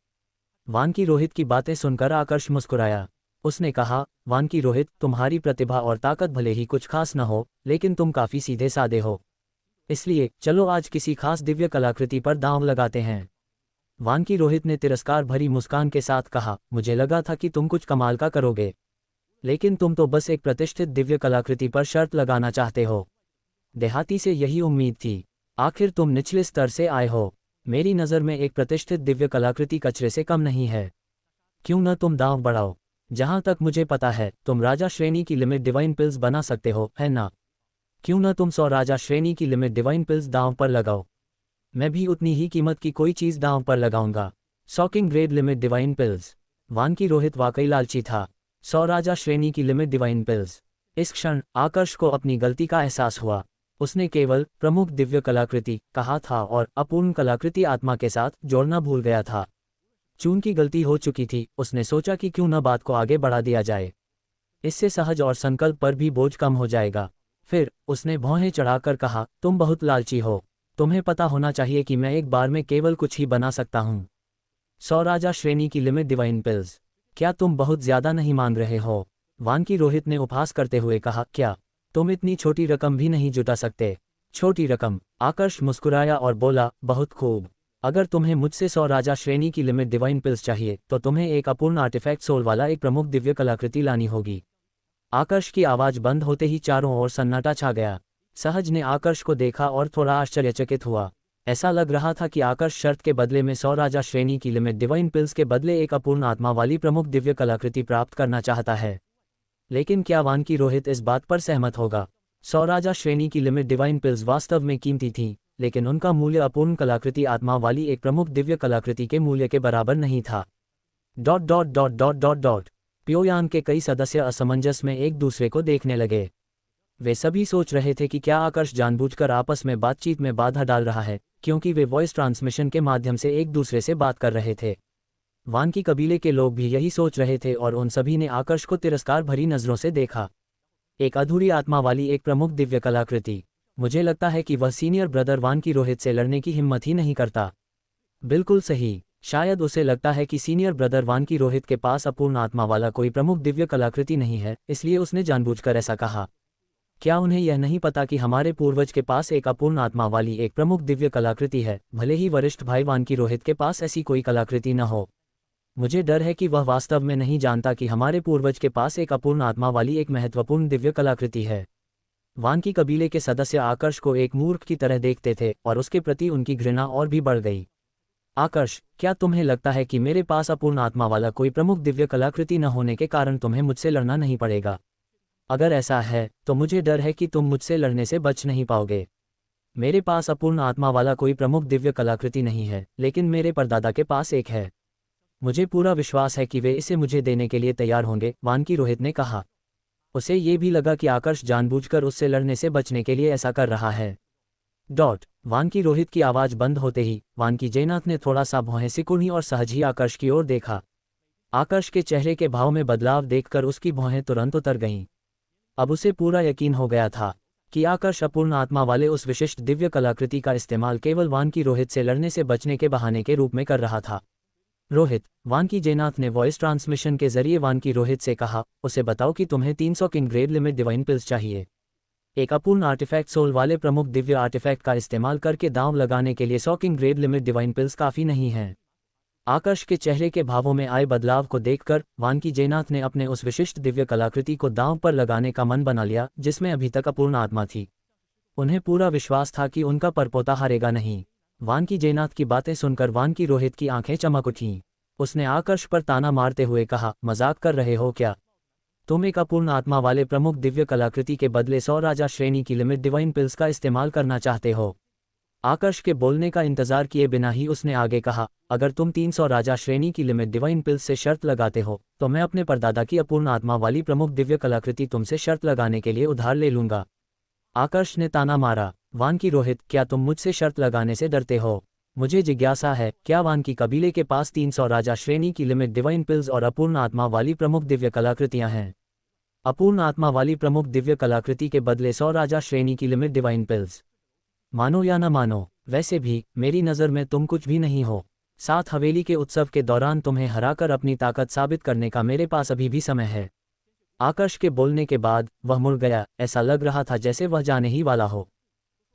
वान की रोहित की बातें सुनकर आकर्ष मुस्कुराया। उसने कहा, वान की रोहित, तुम्हारी प्रतिभा और ताकत भले ही कुछ खास न हो, लेकिन तुम काफ़ी सीधे साधे हो। इसलिए चलो आज किसी खास दिव्य कलाकृति पर दांव लगाते हैं। वान की रोहित ने तिरस्कार भरी मुस्कान के साथ कहा, मुझे लगा था कि तुम कुछ कमाल का करोगे, लेकिन तुम तो बस एक प्रतिष्ठित दिव्य कलाकृति पर शर्त लगाना चाहते हो। देहाती से यही उम्मीद थी। आखिर तुम निचले स्तर से आए हो। मेरी नज़र में एक प्रतिष्ठित दिव्य कलाकृति कचरे से कम नहीं है। क्यों न तुम दांव बढ़ाओ? जहां तक मुझे पता है, तुम राजा श्रेणी की लिमिट डिवाइन पिल्स बना सकते हो, है ना? क्यों न तुम 100 राजा श्रेणी की लिमिट डिवाइन पिल्स दांव पर लगाओ? मैं भी उतनी ही कीमत की कोई चीज़ दांव पर लगाऊंगा। Shocking grade limit divine pills. वान की रोहित वाकई लालची था। 100 राजा श्रेणी की लिमिट डिवाइन पिल्स। इस क्षण आकर्ष को अपनी गलती का एहसास हुआ। उसने केवल प्रमुख दिव्य कलाकृति कहा था और अपूर्ण कलाकृति आत्मा के साथ जोड़ना भूल गया था। चून की गलती हो चुकी थी। उसने सोचा कि क्यों न बात को आगे बढ़ा दिया जाए, इससे सहज और संकल्प पर भी बोझ कम हो जाएगा। फिर उसने भौहें चढ़ाकर कहा, तुम बहुत लालची हो। तुम्हें पता होना चाहिए कि मैं एक बार में केवल कुछ ही बना सकता हूँ। 100 राजा श्रेणी की लिमिट डिवाइन पिल्स। क्या तुम बहुत ज्यादा नहीं मान रहे हो? वान की रोहित ने उपहास करते हुए कहा, क्या तुम इतनी छोटी रकम भी नहीं जुटा सकते? छोटी रकम? आकर्ष मुस्कुराया और बोला, बहुत खूब। अगर तुम्हें मुझसे 100 राजा श्रेणी की लिमिट डिवाइन पिल्स चाहिए तो तुम्हें एक अपूर्ण आर्टिफैक्ट सोल वाला एक प्रमुख दिव्य कलाकृति लानी होगी। आकर्ष की आवाज बंद होते ही चारों ओर सन्नाटा छा गया। सहज ने आकर्ष को देखा और थोड़ा आश्चर्यचकित हुआ। ऐसा लग रहा था कि आकर्ष शर्त के बदले में 100 राजा श्रेणी की लिमिट डिवाइन पिल्स के बदले एक अपूर्ण आत्मा वाली प्रमुख दिव्य कलाकृति प्राप्त करना चाहता है। लेकिन क्या वान की रोहित इस बात पर सहमत होगा? 100 राजा श्रेणी की लिमिट डिवाइन पिल्स वास्तव में कीमती थीं, लेकिन उनका मूल्य अपूर्ण कलाकृति आत्मा वाली एक प्रमुख दिव्य कलाकृति के मूल्य के बराबर नहीं था। प्योयांग के कई सदस्य असमंजस में एक दूसरे को देखने लगे। वे सभी सोच रहे थे कि क्या आकर्ष जानबूझकर आपस में बातचीत में बाधा डाल रहा है, क्योंकि वे वॉइस ट्रांसमिशन के माध्यम से एक दूसरे से बात कर रहे थे। वानकी कबीले के लोग भी यही सोच रहे थे और उन सभी ने आकर्ष को तिरस्कार भरी नज़रों से देखा। एक अधूरी आत्मा वाली एक प्रमुख दिव्य कलाकृति। मुझे लगता है कि वह सीनियर ब्रदर वानकी रोहित से लड़ने की हिम्मत ही नहीं करता। बिल्कुल सही, शायद उसे लगता है कि सीनियर ब्रदर वानकी रोहित के पास अपूर्ण आत्मा वाला कोई प्रमुख दिव्य कलाकृति नहीं है, इसलिए उसने जानबूझकर ऐसा कहा। क्या उन्हें यह नहीं पता कि हमारे पूर्वज के पास एक अपूर्ण आत्मा वाली एक प्रमुख दिव्य कलाकृति है, भले ही वरिष्ठ भाई वानकी रोहित के पास ऐसी कोई कलाकृति न हो। मुझे डर है कि वह वास्तव में नहीं जानता कि हमारे पूर्वज के पास एक अपूर्ण आत्मा वाली एक महत्वपूर्ण दिव्य कलाकृति है। वानकी कबीले के सदस्य आकर्ष को एक मूर्ख की तरह देखते थे और उसके प्रति उनकी घृणा और भी बढ़ गई। आकर्ष, क्या तुम्हें लगता है कि मेरे पास अपूर्ण आत्मा वाला कोई प्रमुख दिव्य कलाकृति न होने के कारण तुम्हें मुझसे लड़ना नहीं पड़ेगा? अगर ऐसा है तो मुझे डर है कि तुम मुझसे लड़ने से बच नहीं पाओगे। मेरे पास अपूर्ण आत्मा वाला कोई प्रमुख दिव्य कलाकृति नहीं है, लेकिन मेरे परदादा के पास एक है। मुझे पूरा विश्वास है कि वे इसे मुझे देने के लिए तैयार होंगे, वानकी रोहित ने कहा। उसे ये भी लगा कि आकर्ष जानबूझकर उससे लड़ने से बचने के लिए ऐसा कर रहा है। वानकी रोहित की आवाज़ बंद होते ही वानकी जयनाथ ने थोड़ा सा भौहें सिकुड़ी और सहज ही आकर्ष की ओर देखा। आकर्ष के चेहरे के भाव में बदलाव देखकर उसकी भौहें तुरंत उतर गईं। अब उसे पूरा यकीन हो गया था कि आकर्ष अपूर्ण आत्मा वाले उस विशिष्ट दिव्य कलाकृति का इस्तेमाल केवल वानकी रोहित से लड़ने से बचने के बहाने के रूप में कर रहा था। रोहित, वानकी जयनाथ ने वॉइस ट्रांसमिशन के जरिए वानकी रोहित से कहा, उसे बताओ कि तुम्हें 300 king grade limit divine pills चाहिए। एक अपूर्ण आर्टिफैक्ट सोल वाले प्रमुख दिव्य आर्टिफैक्ट का इस्तेमाल करके दांव लगाने के लिए 100 king grade limit divine pills काफ़ी नहीं हैं। आकर्ष के चेहरे के भावों में आए बदलाव को देखकर वानकी जयनाथ ने अपने उस विशिष्ट दिव्य कलाकृति को दांव पर लगाने का मन बना लिया जिसमें अभी तक अपूर्ण आत्मा थी। उन्हें पूरा विश्वास था कि उनका परपोता हारेगा नहीं। वानकी जयनाथ की बातें सुनकर वानकी रोहित की आंखें चमक उठीं। उसने आकर्ष पर ताना मारते हुए कहा, मजाक कर रहे हो क्या? तुम एक अपूर्ण आत्मा वाले प्रमुख दिव्य कलाकृति के बदले 100 राजा श्रेणी की लिमिट डिवाइन पिल्स का इस्तेमाल करना चाहते हो? आकर्ष के बोलने का इंतजार किए बिना ही उसने आगे कहा, अगर तुम 300 राजा श्रेणी की लिमिट डिवाइन पिल्स से शर्त लगाते हो तो मैं अपने परदादा की अपूर्ण आत्मा वाली प्रमुख दिव्य कलाकृति तुमसे शर्त लगाने के लिए उधार ले लूंगा। आकर्ष ने ताना मारा। वानकी रोहित, क्या तुम मुझसे शर्त लगाने से डरते हो? मुझे जिज्ञासा है, क्या वानकी कबीले के पास 300 राजा श्रेणी की लिमिट डिवाइन पिल्स और अपूर्ण आत्मा वाली प्रमुख दिव्य कलाकृतियां हैं? अपूर्ण आत्मा वाली प्रमुख दिव्य कलाकृति के बदले 100 राजा श्रेणी की लिमिट डिवाइन पिल्स। मानो या न मानो, वैसे भी मेरी नज़र में तुम कुछ भी नहीं हो। 7 हवेली के उत्सव के दौरान तुम्हें हराकर अपनी ताकत साबित करने का मेरे पास अभी भी समय है। आकर्ष के बोलने के बाद वह मुड़ गया। ऐसा लग रहा था जैसे वह जाने ही वाला हो।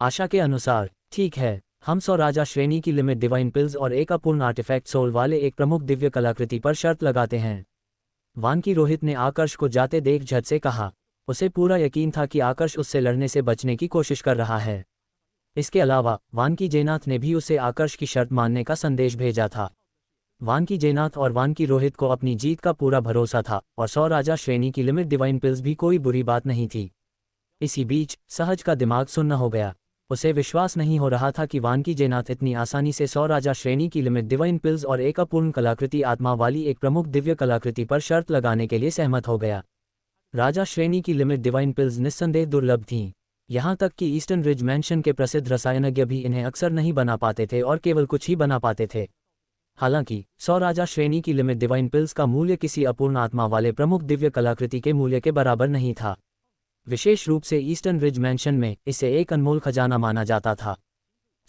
आशा के अनुसार, ठीक है, हम 100 राजा श्रेणी की लिमिट डिवाइन पिल्स और एक अपूर्ण आर्टिफैक्ट सोल वाले एक प्रमुख दिव्य कलाकृति पर शर्त लगाते हैं। वानकी रोहित ने आकर्ष को जाते देख झट से कहा। उसे पूरा यकीन था कि आकर्ष उससे लड़ने से बचने की कोशिश कर रहा है। इसके अलावा वानकी जयनाथ ने भी उसे आकर्ष की शर्त मानने का संदेश भेजा था। वानकी जयनाथ और वानकी रोहित को अपनी जीत का पूरा भरोसा था और 100 राजा श्रेणी की लिमिट डिवाइन पिल्स भी कोई बुरी बात नहीं थी। इसी बीच सहज का दिमाग सुन्न हो गया। उसे विश्वास नहीं हो रहा था कि वानकी जयनाथ इतनी आसानी से 100 राजा श्रेणी की लिमिट डिवाइन पिल्स और एक अपूर्ण कलाकृति आत्मा वाली एक प्रमुख दिव्य कलाकृति पर शर्त लगाने के लिए सहमत हो गया। राजा श्रेणी की लिमिट डिवाइन पिल्स निस्संदेह दुर्लभ थीं। यहाँ तक कि ईस्टर्न रिज मैंशन के प्रसिद्ध रसायनज्ञ भी इन्हें अक्सर नहीं बना पाते थे और केवल कुछ ही बना पाते थे। हालांकि 100 राजा श्रेणी की लिमिट डिवाइन पिल्स का मूल्य किसी अपूर्ण आत्मा वाले प्रमुख दिव्य कलाकृति के मूल्य के बराबर नहीं था। विशेष रूप से ईस्टर्न रिज मैंशन में इसे एक अनमोल खजाना माना जाता था।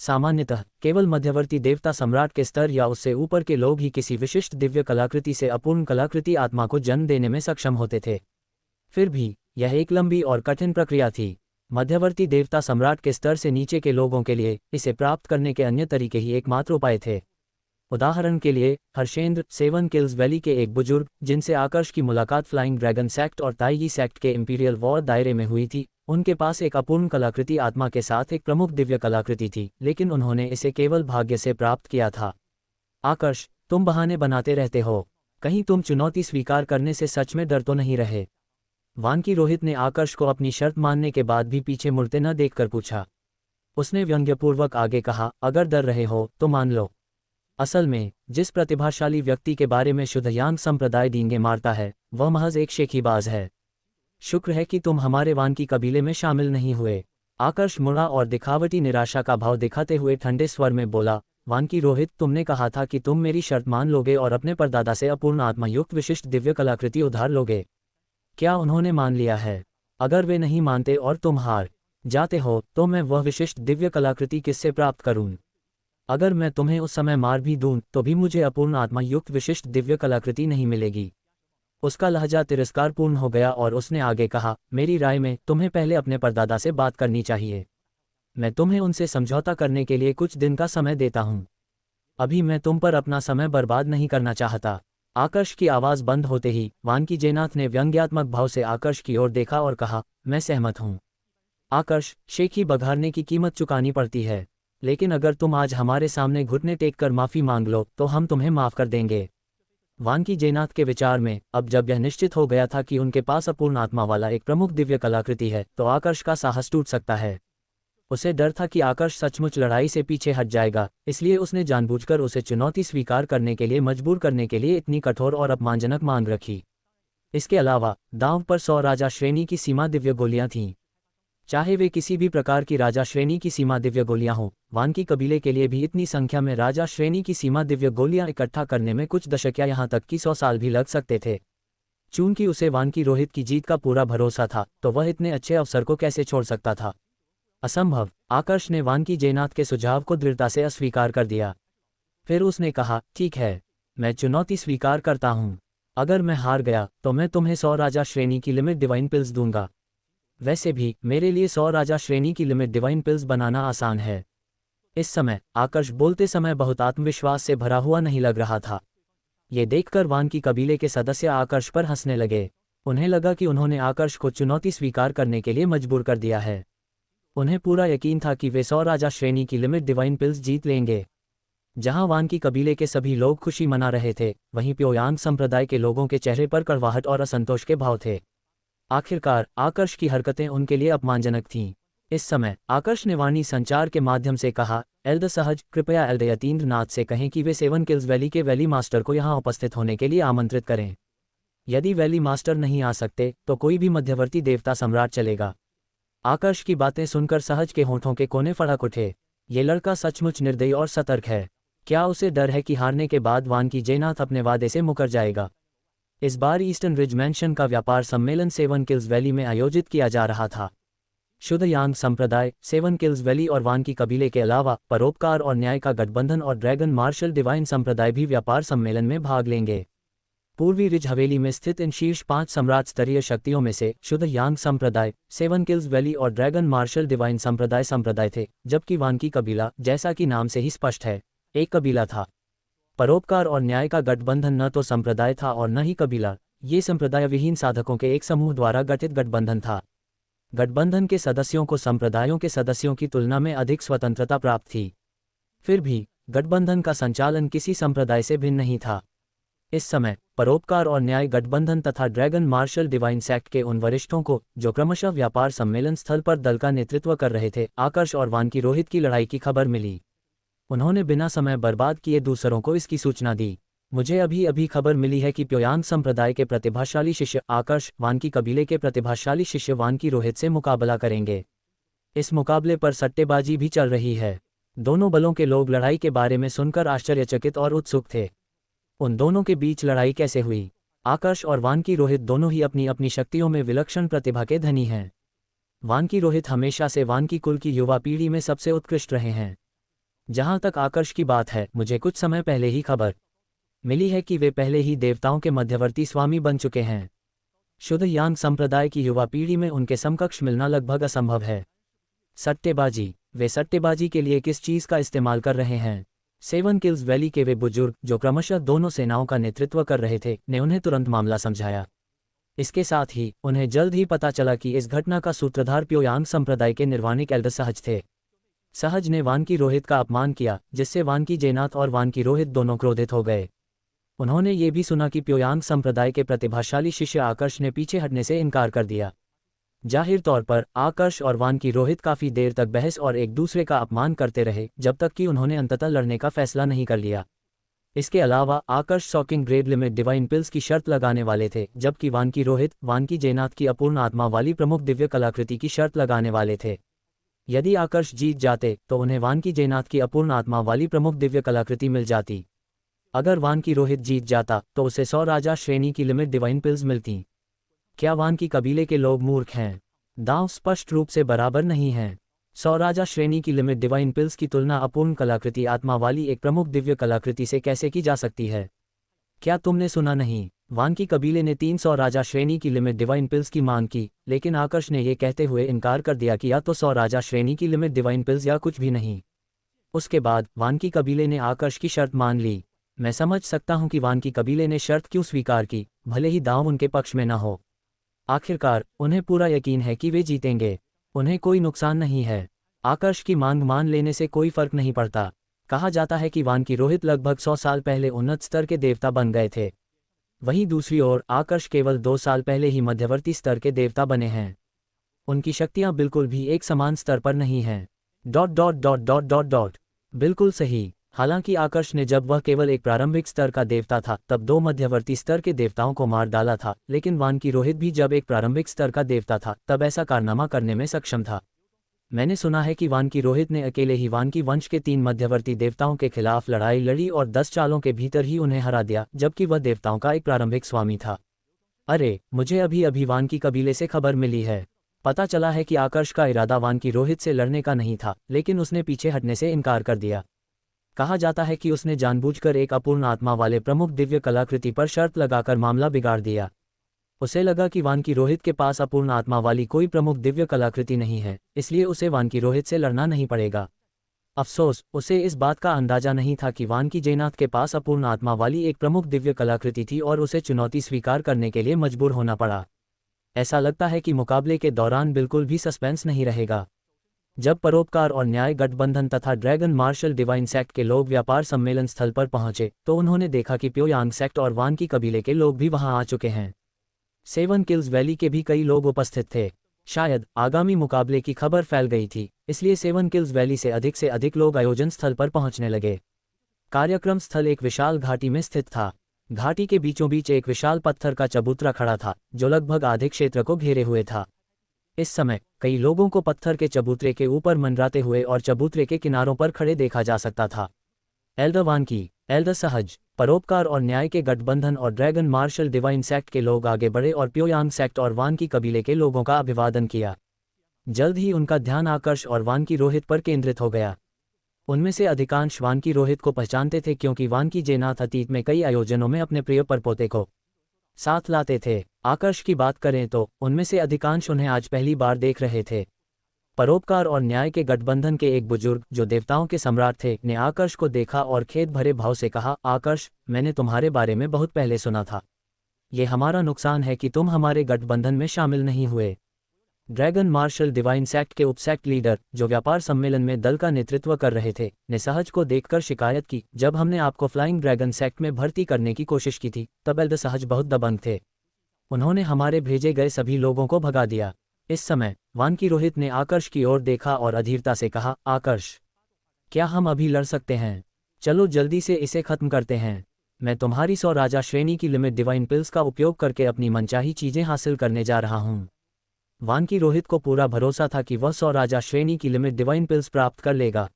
सामान्यतः केवल मध्यवर्ती देवता सम्राट के स्तर या उससे ऊपर के लोग ही किसी विशिष्ट दिव्य कलाकृति से अपूर्ण कलाकृति आत्मा को जन्म देने में सक्षम होते थे। फिर भी यह एक लंबी और कठिन प्रक्रिया थी। मध्यवर्ती देवता सम्राट के स्तर से नीचे के लोगों के लिए इसे प्राप्त करने के अन्य तरीके ही एकमात्र उपाय थे। उदाहरण के लिए हर्षेंद्र, 7 किल्स वैली के एक बुजुर्ग जिनसे आकर्ष की मुलाकात फ्लाइंग ड्रैगन सेक्ट और ताइगी सेक्ट के इंपीरियल वॉर दायरे में हुई थी, उनके पास एक अपूर्ण कलाकृति आत्मा के साथ एक प्रमुख दिव्य कलाकृति थी, लेकिन उन्होंने इसे केवल भाग्य से प्राप्त किया था। आकर्ष, तुम बहाने बनाते रहते हो। कहीं तुम चुनौती स्वीकार करने से सच में डर तो नहीं रहे? वानकी रोहित ने आकर्ष को अपनी शर्त मानने के बाद भी पीछे मुड़ते न देखकर पूछा। उसने व्यंग्यपूर्वक आगे कहा, अगर डर रहे हो तो मान लो। असल में जिस प्रतिभाशाली व्यक्ति के बारे में शुद्धयांग संप्रदाय डींगे मारता है वह महज एक शेखीबाज है। शुक्र है कि तुम हमारे वानकी कबीले में शामिल नहीं हुए। आकर्ष मुड़ा और दिखावटी निराशा का भाव दिखाते हुए ठंडे स्वर में बोला, वानकी रोहित, तुमने कहा था कि तुम मेरी शर्त मान लोगे और अपने परदादा से अपूर्ण आत्मा युक्त विशिष्ट दिव्य कलाकृति उधार लोगे। क्या उन्होंने मान लिया है? अगर वे नहीं मानते और तुम हार जाते हो तो मैं वह विशिष्ट दिव्य कलाकृति किससे प्राप्त करूं? अगर मैं तुम्हें उस समय मार भी दूं तो भी मुझे अपूर्ण आत्मा युक्त विशिष्ट दिव्य कलाकृति नहीं मिलेगी। उसका लहजा तिरस्कारपूर्ण हो गया और उसने आगे कहा, मेरी राय में तुम्हें पहले अपने परदादा से बात करनी चाहिए। मैं तुम्हें उनसे समझौता करने के लिए कुछ दिन का समय देता हूं। अभी मैं तुम पर अपना समय बर्बाद नहीं करना चाहता। आकर्ष की आवाज़ बंद होते ही वानकी जयनाथ ने व्यंग्यात्मक भाव से आकर्ष की ओर देखा और कहा, मैं सहमत हूं। आकर्ष, शेखी बघारने की कीमत चुकानी पड़ती है, लेकिन अगर तुम आज हमारे सामने घुटने टेक कर माफ़ी मांग लो तो हम तुम्हें माफ़ कर देंगे। वानकी जयनाथ के विचार में अब जब यह निश्चित हो गया था कि उनके पास अपूर्ण आत्मा वाला एक प्रमुख दिव्य कलाकृति है तो आकर्ष का साहस टूट सकता है। उसे डर था कि आकर्ष सचमुच लड़ाई से पीछे हट जाएगा, इसलिए उसने जानबूझकर उसे चुनौती स्वीकार करने के लिए मजबूर करने के लिए इतनी कठोर और अपमानजनक मांग रखी। इसके अलावा दांव पर 100 राजा श्रेणी की सीमा दिव्य गोलियां थीं। चाहे वे किसी भी प्रकार की राजा श्रेणी की सीमा दिव्य गोलियां हों, वानकी कबीले के लिए भी इतनी संख्या में राजा श्रेणी की सीमा दिव्य गोलियां इकट्ठा करने में कुछ दशक या यहाँ तक कि 100 साल भी लग सकते थे। चूंकि उसे वानकी रोहित की जीत का पूरा भरोसा था तो वह इतने अच्छे अवसर को कैसे छोड़ सकता था? असंभव। आकर्ष ने वानकी जयनाथ के सुझाव को दृढ़ता से अस्वीकार कर दिया। फिर उसने कहा, ठीक है, मैं चुनौती स्वीकार करता हूं। अगर मैं हार गया तो मैं तुम्हें 100 राजा श्रेणी की लिमिट डिवाइन पिल्स दूंगा। वैसे भी मेरे लिए 100 राजा श्रेणी की लिमिट डिवाइन पिल्स बनाना आसान है। इस समय आकर्ष बोलते समय बहुत आत्मविश्वास से भरा हुआ नहीं लग रहा था। ये देखकर वानकी कबीले के सदस्य आकर्ष पर हंसने लगे। उन्हें लगा कि उन्होंने आकर्ष को चुनौती स्वीकार करने के लिए मजबूर कर दिया है। उन्हें पूरा यकीन था कि वे 100 राजा श्रेणी की लिमिट डिवाइन पिल्स जीत लेंगे। जहां वानकी कबीले के सभी लोग खुशी मना रहे थे, वहीं प्योयांग संप्रदाय के लोगों के चेहरे पर कड़वाहट और असंतोष के भाव थे। आखिरकार आकर्ष की हरकतें उनके लिए अपमानजनक थीं। इस समय आकर्ष ने वाणी संचार के माध्यम से कहा, एल्द सहज, कृपया एल्द यतीन्द्र नाथ से कहें कि वे 7 किल्स वैली के वैली मास्टर को यहाँ उपस्थित होने के लिए आमंत्रित करें। यदि वैली मास्टर नहीं आ सकते तो कोई भी मध्यवर्ती देवता सम्राट चलेगा। आकर्ष की बातें सुनकर सहज के होंठों के कोने फड़क उठे। ये लड़का सचमुच निर्दयी और सतर्क है। क्या उसे डर है कि हारने के बाद वानकी जयनाथ अपने वादे से मुकर जाएगा? इस बार ईस्टर्न रिज मैंशन का व्यापार सम्मेलन 7 किल्स वैली में आयोजित किया जा रहा था। शुद्ध यांग संप्रदाय, 7 किल्स वैली और वानकी कबीले के अलावा परोपकार और न्याय का गठबंधन और ड्रैगन मार्शल डिवाइन संप्रदाय भी व्यापार सम्मेलन में भाग लेंगे। पूर्वी रिज हवेली में स्थित इन शीर्ष 5 सम्राट स्तरीय शक्तियों में से शुद्ध यांग संप्रदाय, 7 किल्स वैली और ड्रैगन मार्शल डिवाइन संप्रदाय थे, जबकि वानकी कबीला, जैसा कि नाम से ही स्पष्ट है, एक कबीला था। परोपकार और न्याय का गठबंधन न तो संप्रदाय था और न ही कबीला, ये संप्रदाय विहीन साधकों के एक समूह द्वारा गठित गठबंधन था। गठबंधन के सदस्यों को संप्रदायों के सदस्यों की तुलना में अधिक स्वतंत्रता प्राप्त थी। फिर भी गठबंधन का संचालन किसी संप्रदाय से भिन्न नहीं था। इस समय परोपकार और न्याय गठबंधन तथा ड्रैगन मार्शल डिवाइन सेक्ट के उन वरिष्ठों को, जो क्रमशः व्यापार सम्मेलन स्थल पर दल का नेतृत्व कर रहे थे, आकर्ष और वानकी रोहित की लड़ाई की खबर मिली। उन्होंने बिना समय बर्बाद किए दूसरों को इसकी सूचना दी। मुझे अभी अभी खबर मिली है कि प्योयांग संप्रदाय के प्रतिभाशाली शिष्य आकर्ष वानकी कबीले के प्रतिभाशाली शिष्य वानकी रोहित से मुकाबला करेंगे। इस मुकाबले पर सट्टेबाजी भी चल रही है। दोनों बलों के लोग लड़ाई के बारे में सुनकर आश्चर्यचकित और उत्सुक थे। उन दोनों के बीच लड़ाई कैसे हुई? आकर्ष और वानकी रोहित दोनों ही अपनी अपनी शक्तियों में विलक्षण प्रतिभा के धनी हैं। वानकी रोहित हमेशा से वानकी कुल की युवा पीढ़ी में सबसे उत्कृष्ट रहे हैं। जहां तक आकर्ष की बात है, मुझे कुछ समय पहले ही खबर मिली है कि वे पहले ही देवताओं के मध्यवर्ती स्वामी बन चुके हैं। शुद्ध यांग संप्रदाय की युवा पीढ़ी में उनके समकक्ष मिलना लगभग असंभव है। सट्टेबाजी, वे सट्टेबाजी के लिए किस चीज़ का इस्तेमाल कर रहे हैं? 7 किल्स वैली के वे बुजुर्ग, जो क्रमशः दोनों सेनाओं का नेतृत्व कर रहे थे, ने उन्हें तुरंत मामला समझाया। इसके साथ ही उन्हें जल्द ही पता चला कि इस घटना का सूत्रधार प्योयांग संप्रदाय के निर्वाणिक एल्डर सहज थे। सहज ने वानकी रोहित का अपमान किया, जिससे वानकी जयनाथ और वानकी रोहित दोनों क्रोधित हो गए। उन्होंने ये भी सुना कि प्योयांग संप्रदाय के प्रतिभाशाली शिष्य आकर्ष ने पीछे हटने से इनकार कर दिया। जाहिर तौर पर आकर्ष और वानकी रोहित काफ़ी देर तक बहस और एक दूसरे का अपमान करते रहे, जब तक कि उन्होंने अंततः लड़ने का फैसला नहीं कर लिया। इसके अलावा Aakarsh shocking grade limit divine pills की शर्त लगाने वाले थे, जबकि वानकी रोहित वानकी जयनाथ की अपूर्ण आत्मा वाली प्रमुख दिव्य कलाकृति की शर्त लगाने वाले थे। यदि आकर्ष जीत जाते तो उन्हें वानकी जयनाथ की अपूर्ण आत्मा वाली प्रमुख दिव्य कलाकृति मिल जाती। अगर वानकी रोहित जीत जाता तो उसे 100 राजा श्रेणी की लिमिट डिवाइन पिल्स मिलती। क्या वानकी कबीले के लोग मूर्ख हैं? दांव स्पष्ट रूप से बराबर नहीं हैं। 100 राजा श्रेणी की लिमिट डिवाइन पिल्स की तुलना अपूर्ण कलाकृति आत्मा वाली एक प्रमुख दिव्य कलाकृति से कैसे की जा सकती है? क्या तुमने सुना नहीं? वानकी कबीले ने 300 राजा श्रेणी की लिमिट डिवाइन पिल्स की मांग की, लेकिन आकर्ष ने यह कहते हुए इनकार कर दिया कि या तो 100 राजा श्रेणी की लिमिट डिवाइन पिल्स या कुछ भी नहीं। उसके बाद वानकी कबीले ने आकर्ष की शर्त मान ली। मैं समझ सकता हूं कि वानकी कबीले ने शर्त क्यों स्वीकार की, भले ही दांव उनके पक्ष में न हो। आखिरकार उन्हें पूरा यकीन है कि वे जीतेंगे। उन्हें कोई नुकसान नहीं है। आकर्ष की मांग मान लेने से कोई फर्क नहीं पड़ता। कहा जाता है कि वानकी रोहित लगभग 100 साल पहले उन्नत स्तर के देवता बन गए थे। वहीं दूसरी ओर आकर्ष केवल 2 साल पहले ही मध्यवर्ती स्तर के देवता बने हैं। उनकी शक्तियां बिल्कुल भी एक समान स्तर पर नहीं हैं। बिल्कुल सही। हालांकि आकर्ष ने जब वह केवल एक प्रारंभिक स्तर का देवता था तब 2 मध्यवर्ती स्तर के देवताओं को मार डाला था, लेकिन वानकी रोहित भी जब एक प्रारंभिक स्तर का देवता था तब ऐसा कारनामा करने में सक्षम था। मैंने सुना है कि वानकी रोहित ने अकेले ही वानकी वंश के 3 मध्यवर्ती देवताओं के खिलाफ लड़ाई लड़ी और 10 चालों के भीतर ही उन्हें हरा दिया, जबकि वह देवताओं का एक प्रारंभिक स्वामी था। अरे, मुझे अभी अभी वानकी कबीले से खबर मिली है। पता चला है कि आकर्ष का इरादा वानकी रोहित से लड़ने का नहीं था, लेकिन उसने पीछे हटने से इनकार कर दिया। कहा जाता है कि उसने जानबूझकर एक अपूर्ण आत्मा वाले प्रमुख दिव्य कलाकृति पर शर्त लगाकर मामला बिगाड़ दिया। उसे लगा कि वानकी रोहित के पास अपूर्ण आत्मा वाली कोई प्रमुख दिव्य कलाकृति नहीं है, इसलिए उसे वानकी रोहित से लड़ना नहीं पड़ेगा। अफसोस, उसे इस बात का अंदाजा नहीं था कि वानकी जयनाथ के पास अपूर्ण आत्मा वाली एक प्रमुख दिव्य कलाकृति थी और उसे चुनौती स्वीकार करने के लिए मजबूर होना पड़ा। ऐसा लगता है कि मुकाबले के दौरान बिल्कुल भी सस्पेंस नहीं रहेगा। जब परोपकार और न्याय गठबंधन तथा ड्रैगन मार्शल डिवाइन सेक्ट के लोग व्यापार सम्मेलन स्थल पर पहुंचे तो उन्होंने देखा कि प्योयांग सेक्ट और वानकी कबीले के लोग भी वहां आ चुके हैं। 7 किल्स वैली के भी कई लोग उपस्थित थे। शायद आगामी मुकाबले की खबर फैल गई थी, इसलिए 7 किल्स वैली से अधिक लोग आयोजन स्थल पर पहुंचने लगे। कार्यक्रम स्थल एक विशाल घाटी में स्थित था। घाटी के बीचों बीच एक विशाल पत्थर का चबूतरा खड़ा था, जो लगभग आधे क्षेत्र को घेरे हुए था। इस समय कई लोगों को पत्थर के चबूतरे के ऊपर मंडराते हुए और चबूतरे के किनारों पर खड़े देखा जा सकता था। एल्डर वानकी, एल्डर सहज, परोपकार और न्याय के गठबंधन और ड्रैगन मार्शल डिवाइन सेक्ट के लोग आगे बढ़े और प्योयांग सेक्ट और वानकी कबीले के लोगों का अभिवादन किया। जल्द ही उनका ध्यान आकर्ष और वानकी रोहित पर केंद्रित हो गया। उनमें से अधिकांश वानकी रोहित को पहचानते थे, क्योंकि वानकी जयनाथ अतीत में कई आयोजनों में अपने प्रिय परपोते को साथ लाते थे। आकर्ष की बात करें तो उनमें से अधिकांश उन्हें आज पहली बार देख रहे थे। परोपकार और न्याय के गठबंधन के एक बुजुर्ग जो देवताओं के सम्राट थे ने आकर्ष को देखा और खेद भरे भाव से कहा, आकर्ष, मैंने तुम्हारे बारे में बहुत पहले सुना था। ये हमारा नुकसान है कि तुम हमारे गठबंधन में शामिल नहीं हुए। ड्रैगन मार्शल डिवाइन सेक्ट के उपसेक्ट लीडर जो व्यापार सम्मेलन में दल का नेतृत्व कर रहे थे ने सहज को देखकर शिकायत की, जब हमने आपको फ्लाइंग ड्रैगन सेक्ट में भर्ती करने की कोशिश की थी तब एल्डर सहज बहुत दबंग थे। उन्होंने हमारे भेजे गए सभी लोगों को भगा दिया। इस समय वानकी रोहित ने आकर्ष की ओर देखा और अधीरता से कहा, आकर्ष, क्या हम अभी लड़ सकते हैं? चलो जल्दी से इसे खत्म करते हैं। मैं तुम्हारी 100 राजा श्रेणी की लिमिट डिवाइन पिल्स का उपयोग करके अपनी मनचाही चीजें हासिल करने जा रहा हूं। वानकी रोहित को पूरा भरोसा था कि वह 100 राजा श्रेणी की लिमिट डिवाइन पिल्स प्राप्त कर लेगा।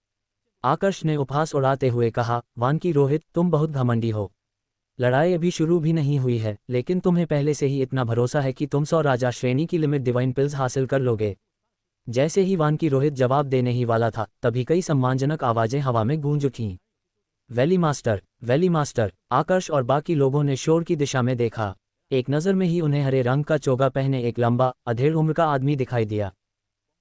आकर्ष ने उपहास उड़ाते हुए कहा, वानकी रोहित, तुम बहुत घमंडी हो। लड़ाई अभी शुरू भी नहीं हुई है, लेकिन तुम्हें पहले से ही इतना भरोसा है कि तुम 100 राजा श्रेणी की लिमिट डिवाइन पिल्स हासिल कर लोगे। जैसे ही वानकी रोहित जवाब देने ही वाला था तभी कई सम्मानजनक आवाजें हवा में गूंज उठीं। Valley master, valley master. Aakarsh और बाकी लोगों ने शोर की दिशा में देखा। एक नज़र में ही उन्हें हरे रंग का चोगा पहने एक लंबा, अधेड़ उम्र का आदमी दिखाई दिया।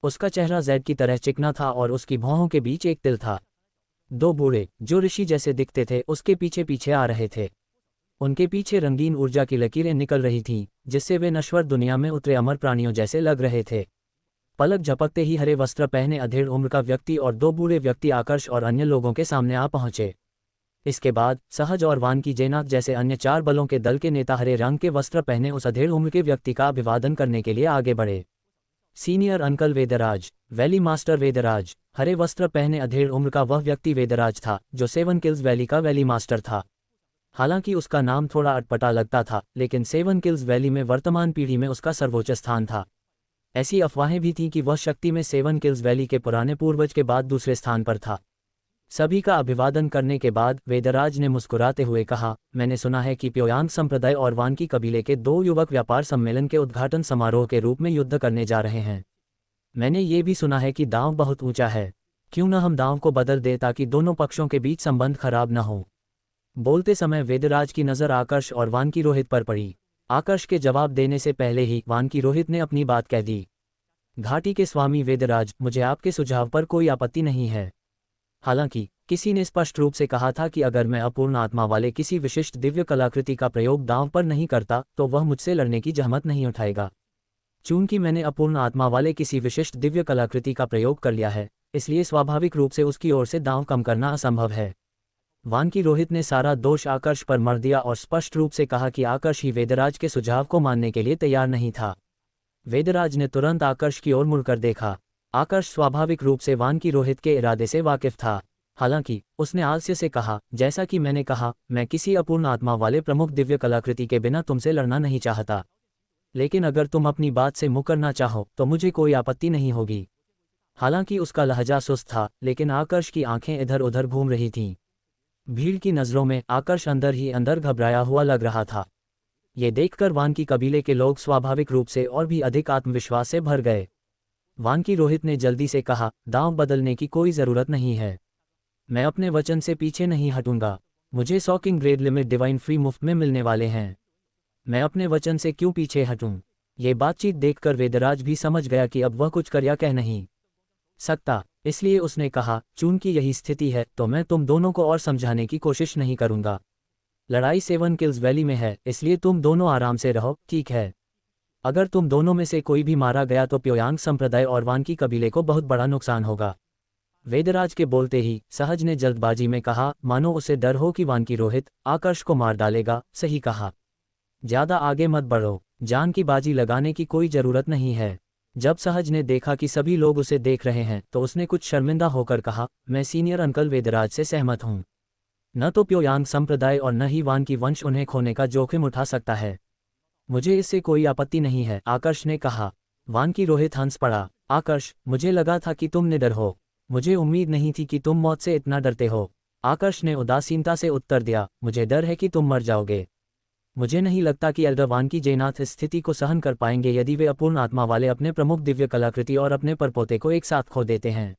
उसका चेहरा जैड की तरह चिकना था और उसकी भौहों के बीच एक तिल था। 2 बूढ़े जो ऋषि जैसे दिखते थे उसके पीछे पीछे आ रहे थे। उनके पीछे रंगीन ऊर्जा की लकीरें निकल रही थीं, जिससे वे नश्वर दुनिया में उतरे अमर प्राणियों जैसे लग रहे थे। पलक झपकते ही हरे वस्त्र पहने अधेड़ उम्र का व्यक्ति और 2 बूढ़े व्यक्ति आकर्ष और अन्य लोगों के सामने आ पहुंचे। इसके बाद सहज और वानकी जयनाथ जैसे अन्य 4 बलों के दल के नेता हरे रंग के वस्त्र पहने उस अधेड़ उम्र के व्यक्ति का अभिवादन करने के लिए आगे बढ़े। Senior uncle Vedraj, valley master Vedraj. हरे वस्त्र पहने अधेड़ उम्र का वह व्यक्ति वेदराज था जो 7 किल्स वैली का वैली मास्टर था। हालांकि उसका नाम थोड़ा अटपटा लगता था, लेकिन सेवन किल्स वैली में वर्तमान पीढ़ी में उसका सर्वोच्च स्थान था। ऐसी अफवाहें भी थीं कि वह शक्ति में सेवन किल्स वैली के पुराने पूर्वज के बाद दूसरे स्थान पर था। सभी का अभिवादन करने के बाद वेदराज ने मुस्कुराते हुए कहा, मैंने सुना है कि प्योयांग संप्रदाय और वानकी कबीले के 2 युवक व्यापार सम्मेलन के उद्घाटन समारोह के रूप में युद्ध करने जा रहे हैं। मैंने ये भी सुना है कि दांव बहुत ऊंचा है। क्यों न हम दांव को बदल दें ताकि दोनों पक्षों के बीच संबंध खराब न हो। बोलते समय वेदराज की नज़र आकर्ष और वानकी रोहित पर पड़ी। आकर्ष के जवाब देने से पहले ही वानकी रोहित ने अपनी बात कह दी। घाटी के स्वामी वेदराज, मुझे आपके सुझाव पर कोई आपत्ति नहीं है। हालांकि किसी ने स्पष्ट रूप से कहा था कि अगर मैं अपूर्ण आत्मा वाले किसी विशिष्ट दिव्य कलाकृति का प्रयोग दांव पर नहीं करता तो वह मुझसे लड़ने की जहमत नहीं उठाएगा। चूंकि मैंने अपूर्ण आत्मा वाले किसी विशिष्ट दिव्य कलाकृति का प्रयोग कर लिया है, इसलिए स्वाभाविक रूप से उसकी ओर से दांव कम करना असंभव है। वानकी रोहित ने सारा दोष आकर्ष पर मर दिया और स्पष्ट रूप से कहा कि आकर्ष ही वेदराज के सुझाव को मानने के लिए तैयार नहीं था। वेदराज ने तुरंत आकर्ष की ओर मुड़कर देखा। आकर्ष स्वाभाविक रूप से वानकी रोहित के इरादे से वाकिफ था। हालांकि उसने आलस्य से कहा, जैसा कि मैंने कहा, मैं किसी अपूर्ण आत्मा वाले प्रमुख दिव्य कलाकृति के बिना तुमसे लड़ना नहीं चाहता। लेकिन अगर तुम अपनी बात से मुकरना चाहो तो मुझे कोई आपत्ति नहीं होगी। हालांकि उसका लहजा सुस्त था, लेकिन आकर्ष की आंखें इधर उधर घूम रही थीं। भीड़ की नज़रों में आकर्ष अंदर ही अंदर घबराया हुआ लग रहा था। ये देखकर वानकी कबीले के लोग स्वाभाविक रूप से और भी अधिक आत्मविश्वास से भर गए। वानकी रोहित ने जल्दी से कहा, दांव बदलने की कोई ज़रूरत नहीं है। मैं अपने वचन से पीछे नहीं हटूंगा। मुझे 100 king grade limit divine free मुफ्त में मिलने वाले हैं। मैं अपने वचन से क्यों पीछे हटूं? ये बातचीत देखकर वेदराज भी समझ गया कि अब वह कुछ कर या कह नहीं सकता। इसलिए उसने कहा, चूंकि यही स्थिति है तो मैं तुम दोनों को और समझाने की कोशिश नहीं करूंगा। लड़ाई सेवन किल्स वैली में है, इसलिए तुम दोनों आराम से रहो, ठीक है? अगर तुम दोनों में से कोई भी मारा गया तो प्योयांग संप्रदाय और वानकी कबीले को बहुत बड़ा नुकसान होगा। वेदराज के बोलते ही सहज ने जल्दबाजी में कहा, मानो उसे डर हो कि वानकी रोहित आकर्ष को मार डालेगा। सही कहा, ज्यादा आगे मत बढ़ो, जान की बाजी लगाने की कोई जरूरत नहीं है। जब सहज ने देखा कि सभी लोग उसे देख रहे हैं तो उसने कुछ शर्मिंदा होकर कहा, मैं सीनियर अंकल वेदराज से सहमत हूं। न तो प्योयांग संप्रदाय और न ही वानकी वंश उन्हें खोने का जोखिम उठा सकता है। मुझे इससे कोई आपत्ति नहीं है, आकर्ष ने कहा। वानकी रोहित हंस पड़ा। आकर्ष, मुझे लगा था कि तुम निडर हो। मुझे उम्मीद नहीं थी कि तुम मौत से इतना डरते हो। आकर्ष ने उदासीनता से उत्तर दिया, मुझे डर है कि तुम मर जाओगे। मुझे नहीं लगता कि एल्डर वानकी जयनाथ इस स्थिति को सहन कर पाएंगे यदि वे अपूर्ण आत्मा वाले अपने प्रमुख दिव्य कलाकृति और अपने परपोते को एक साथ खो देते हैं।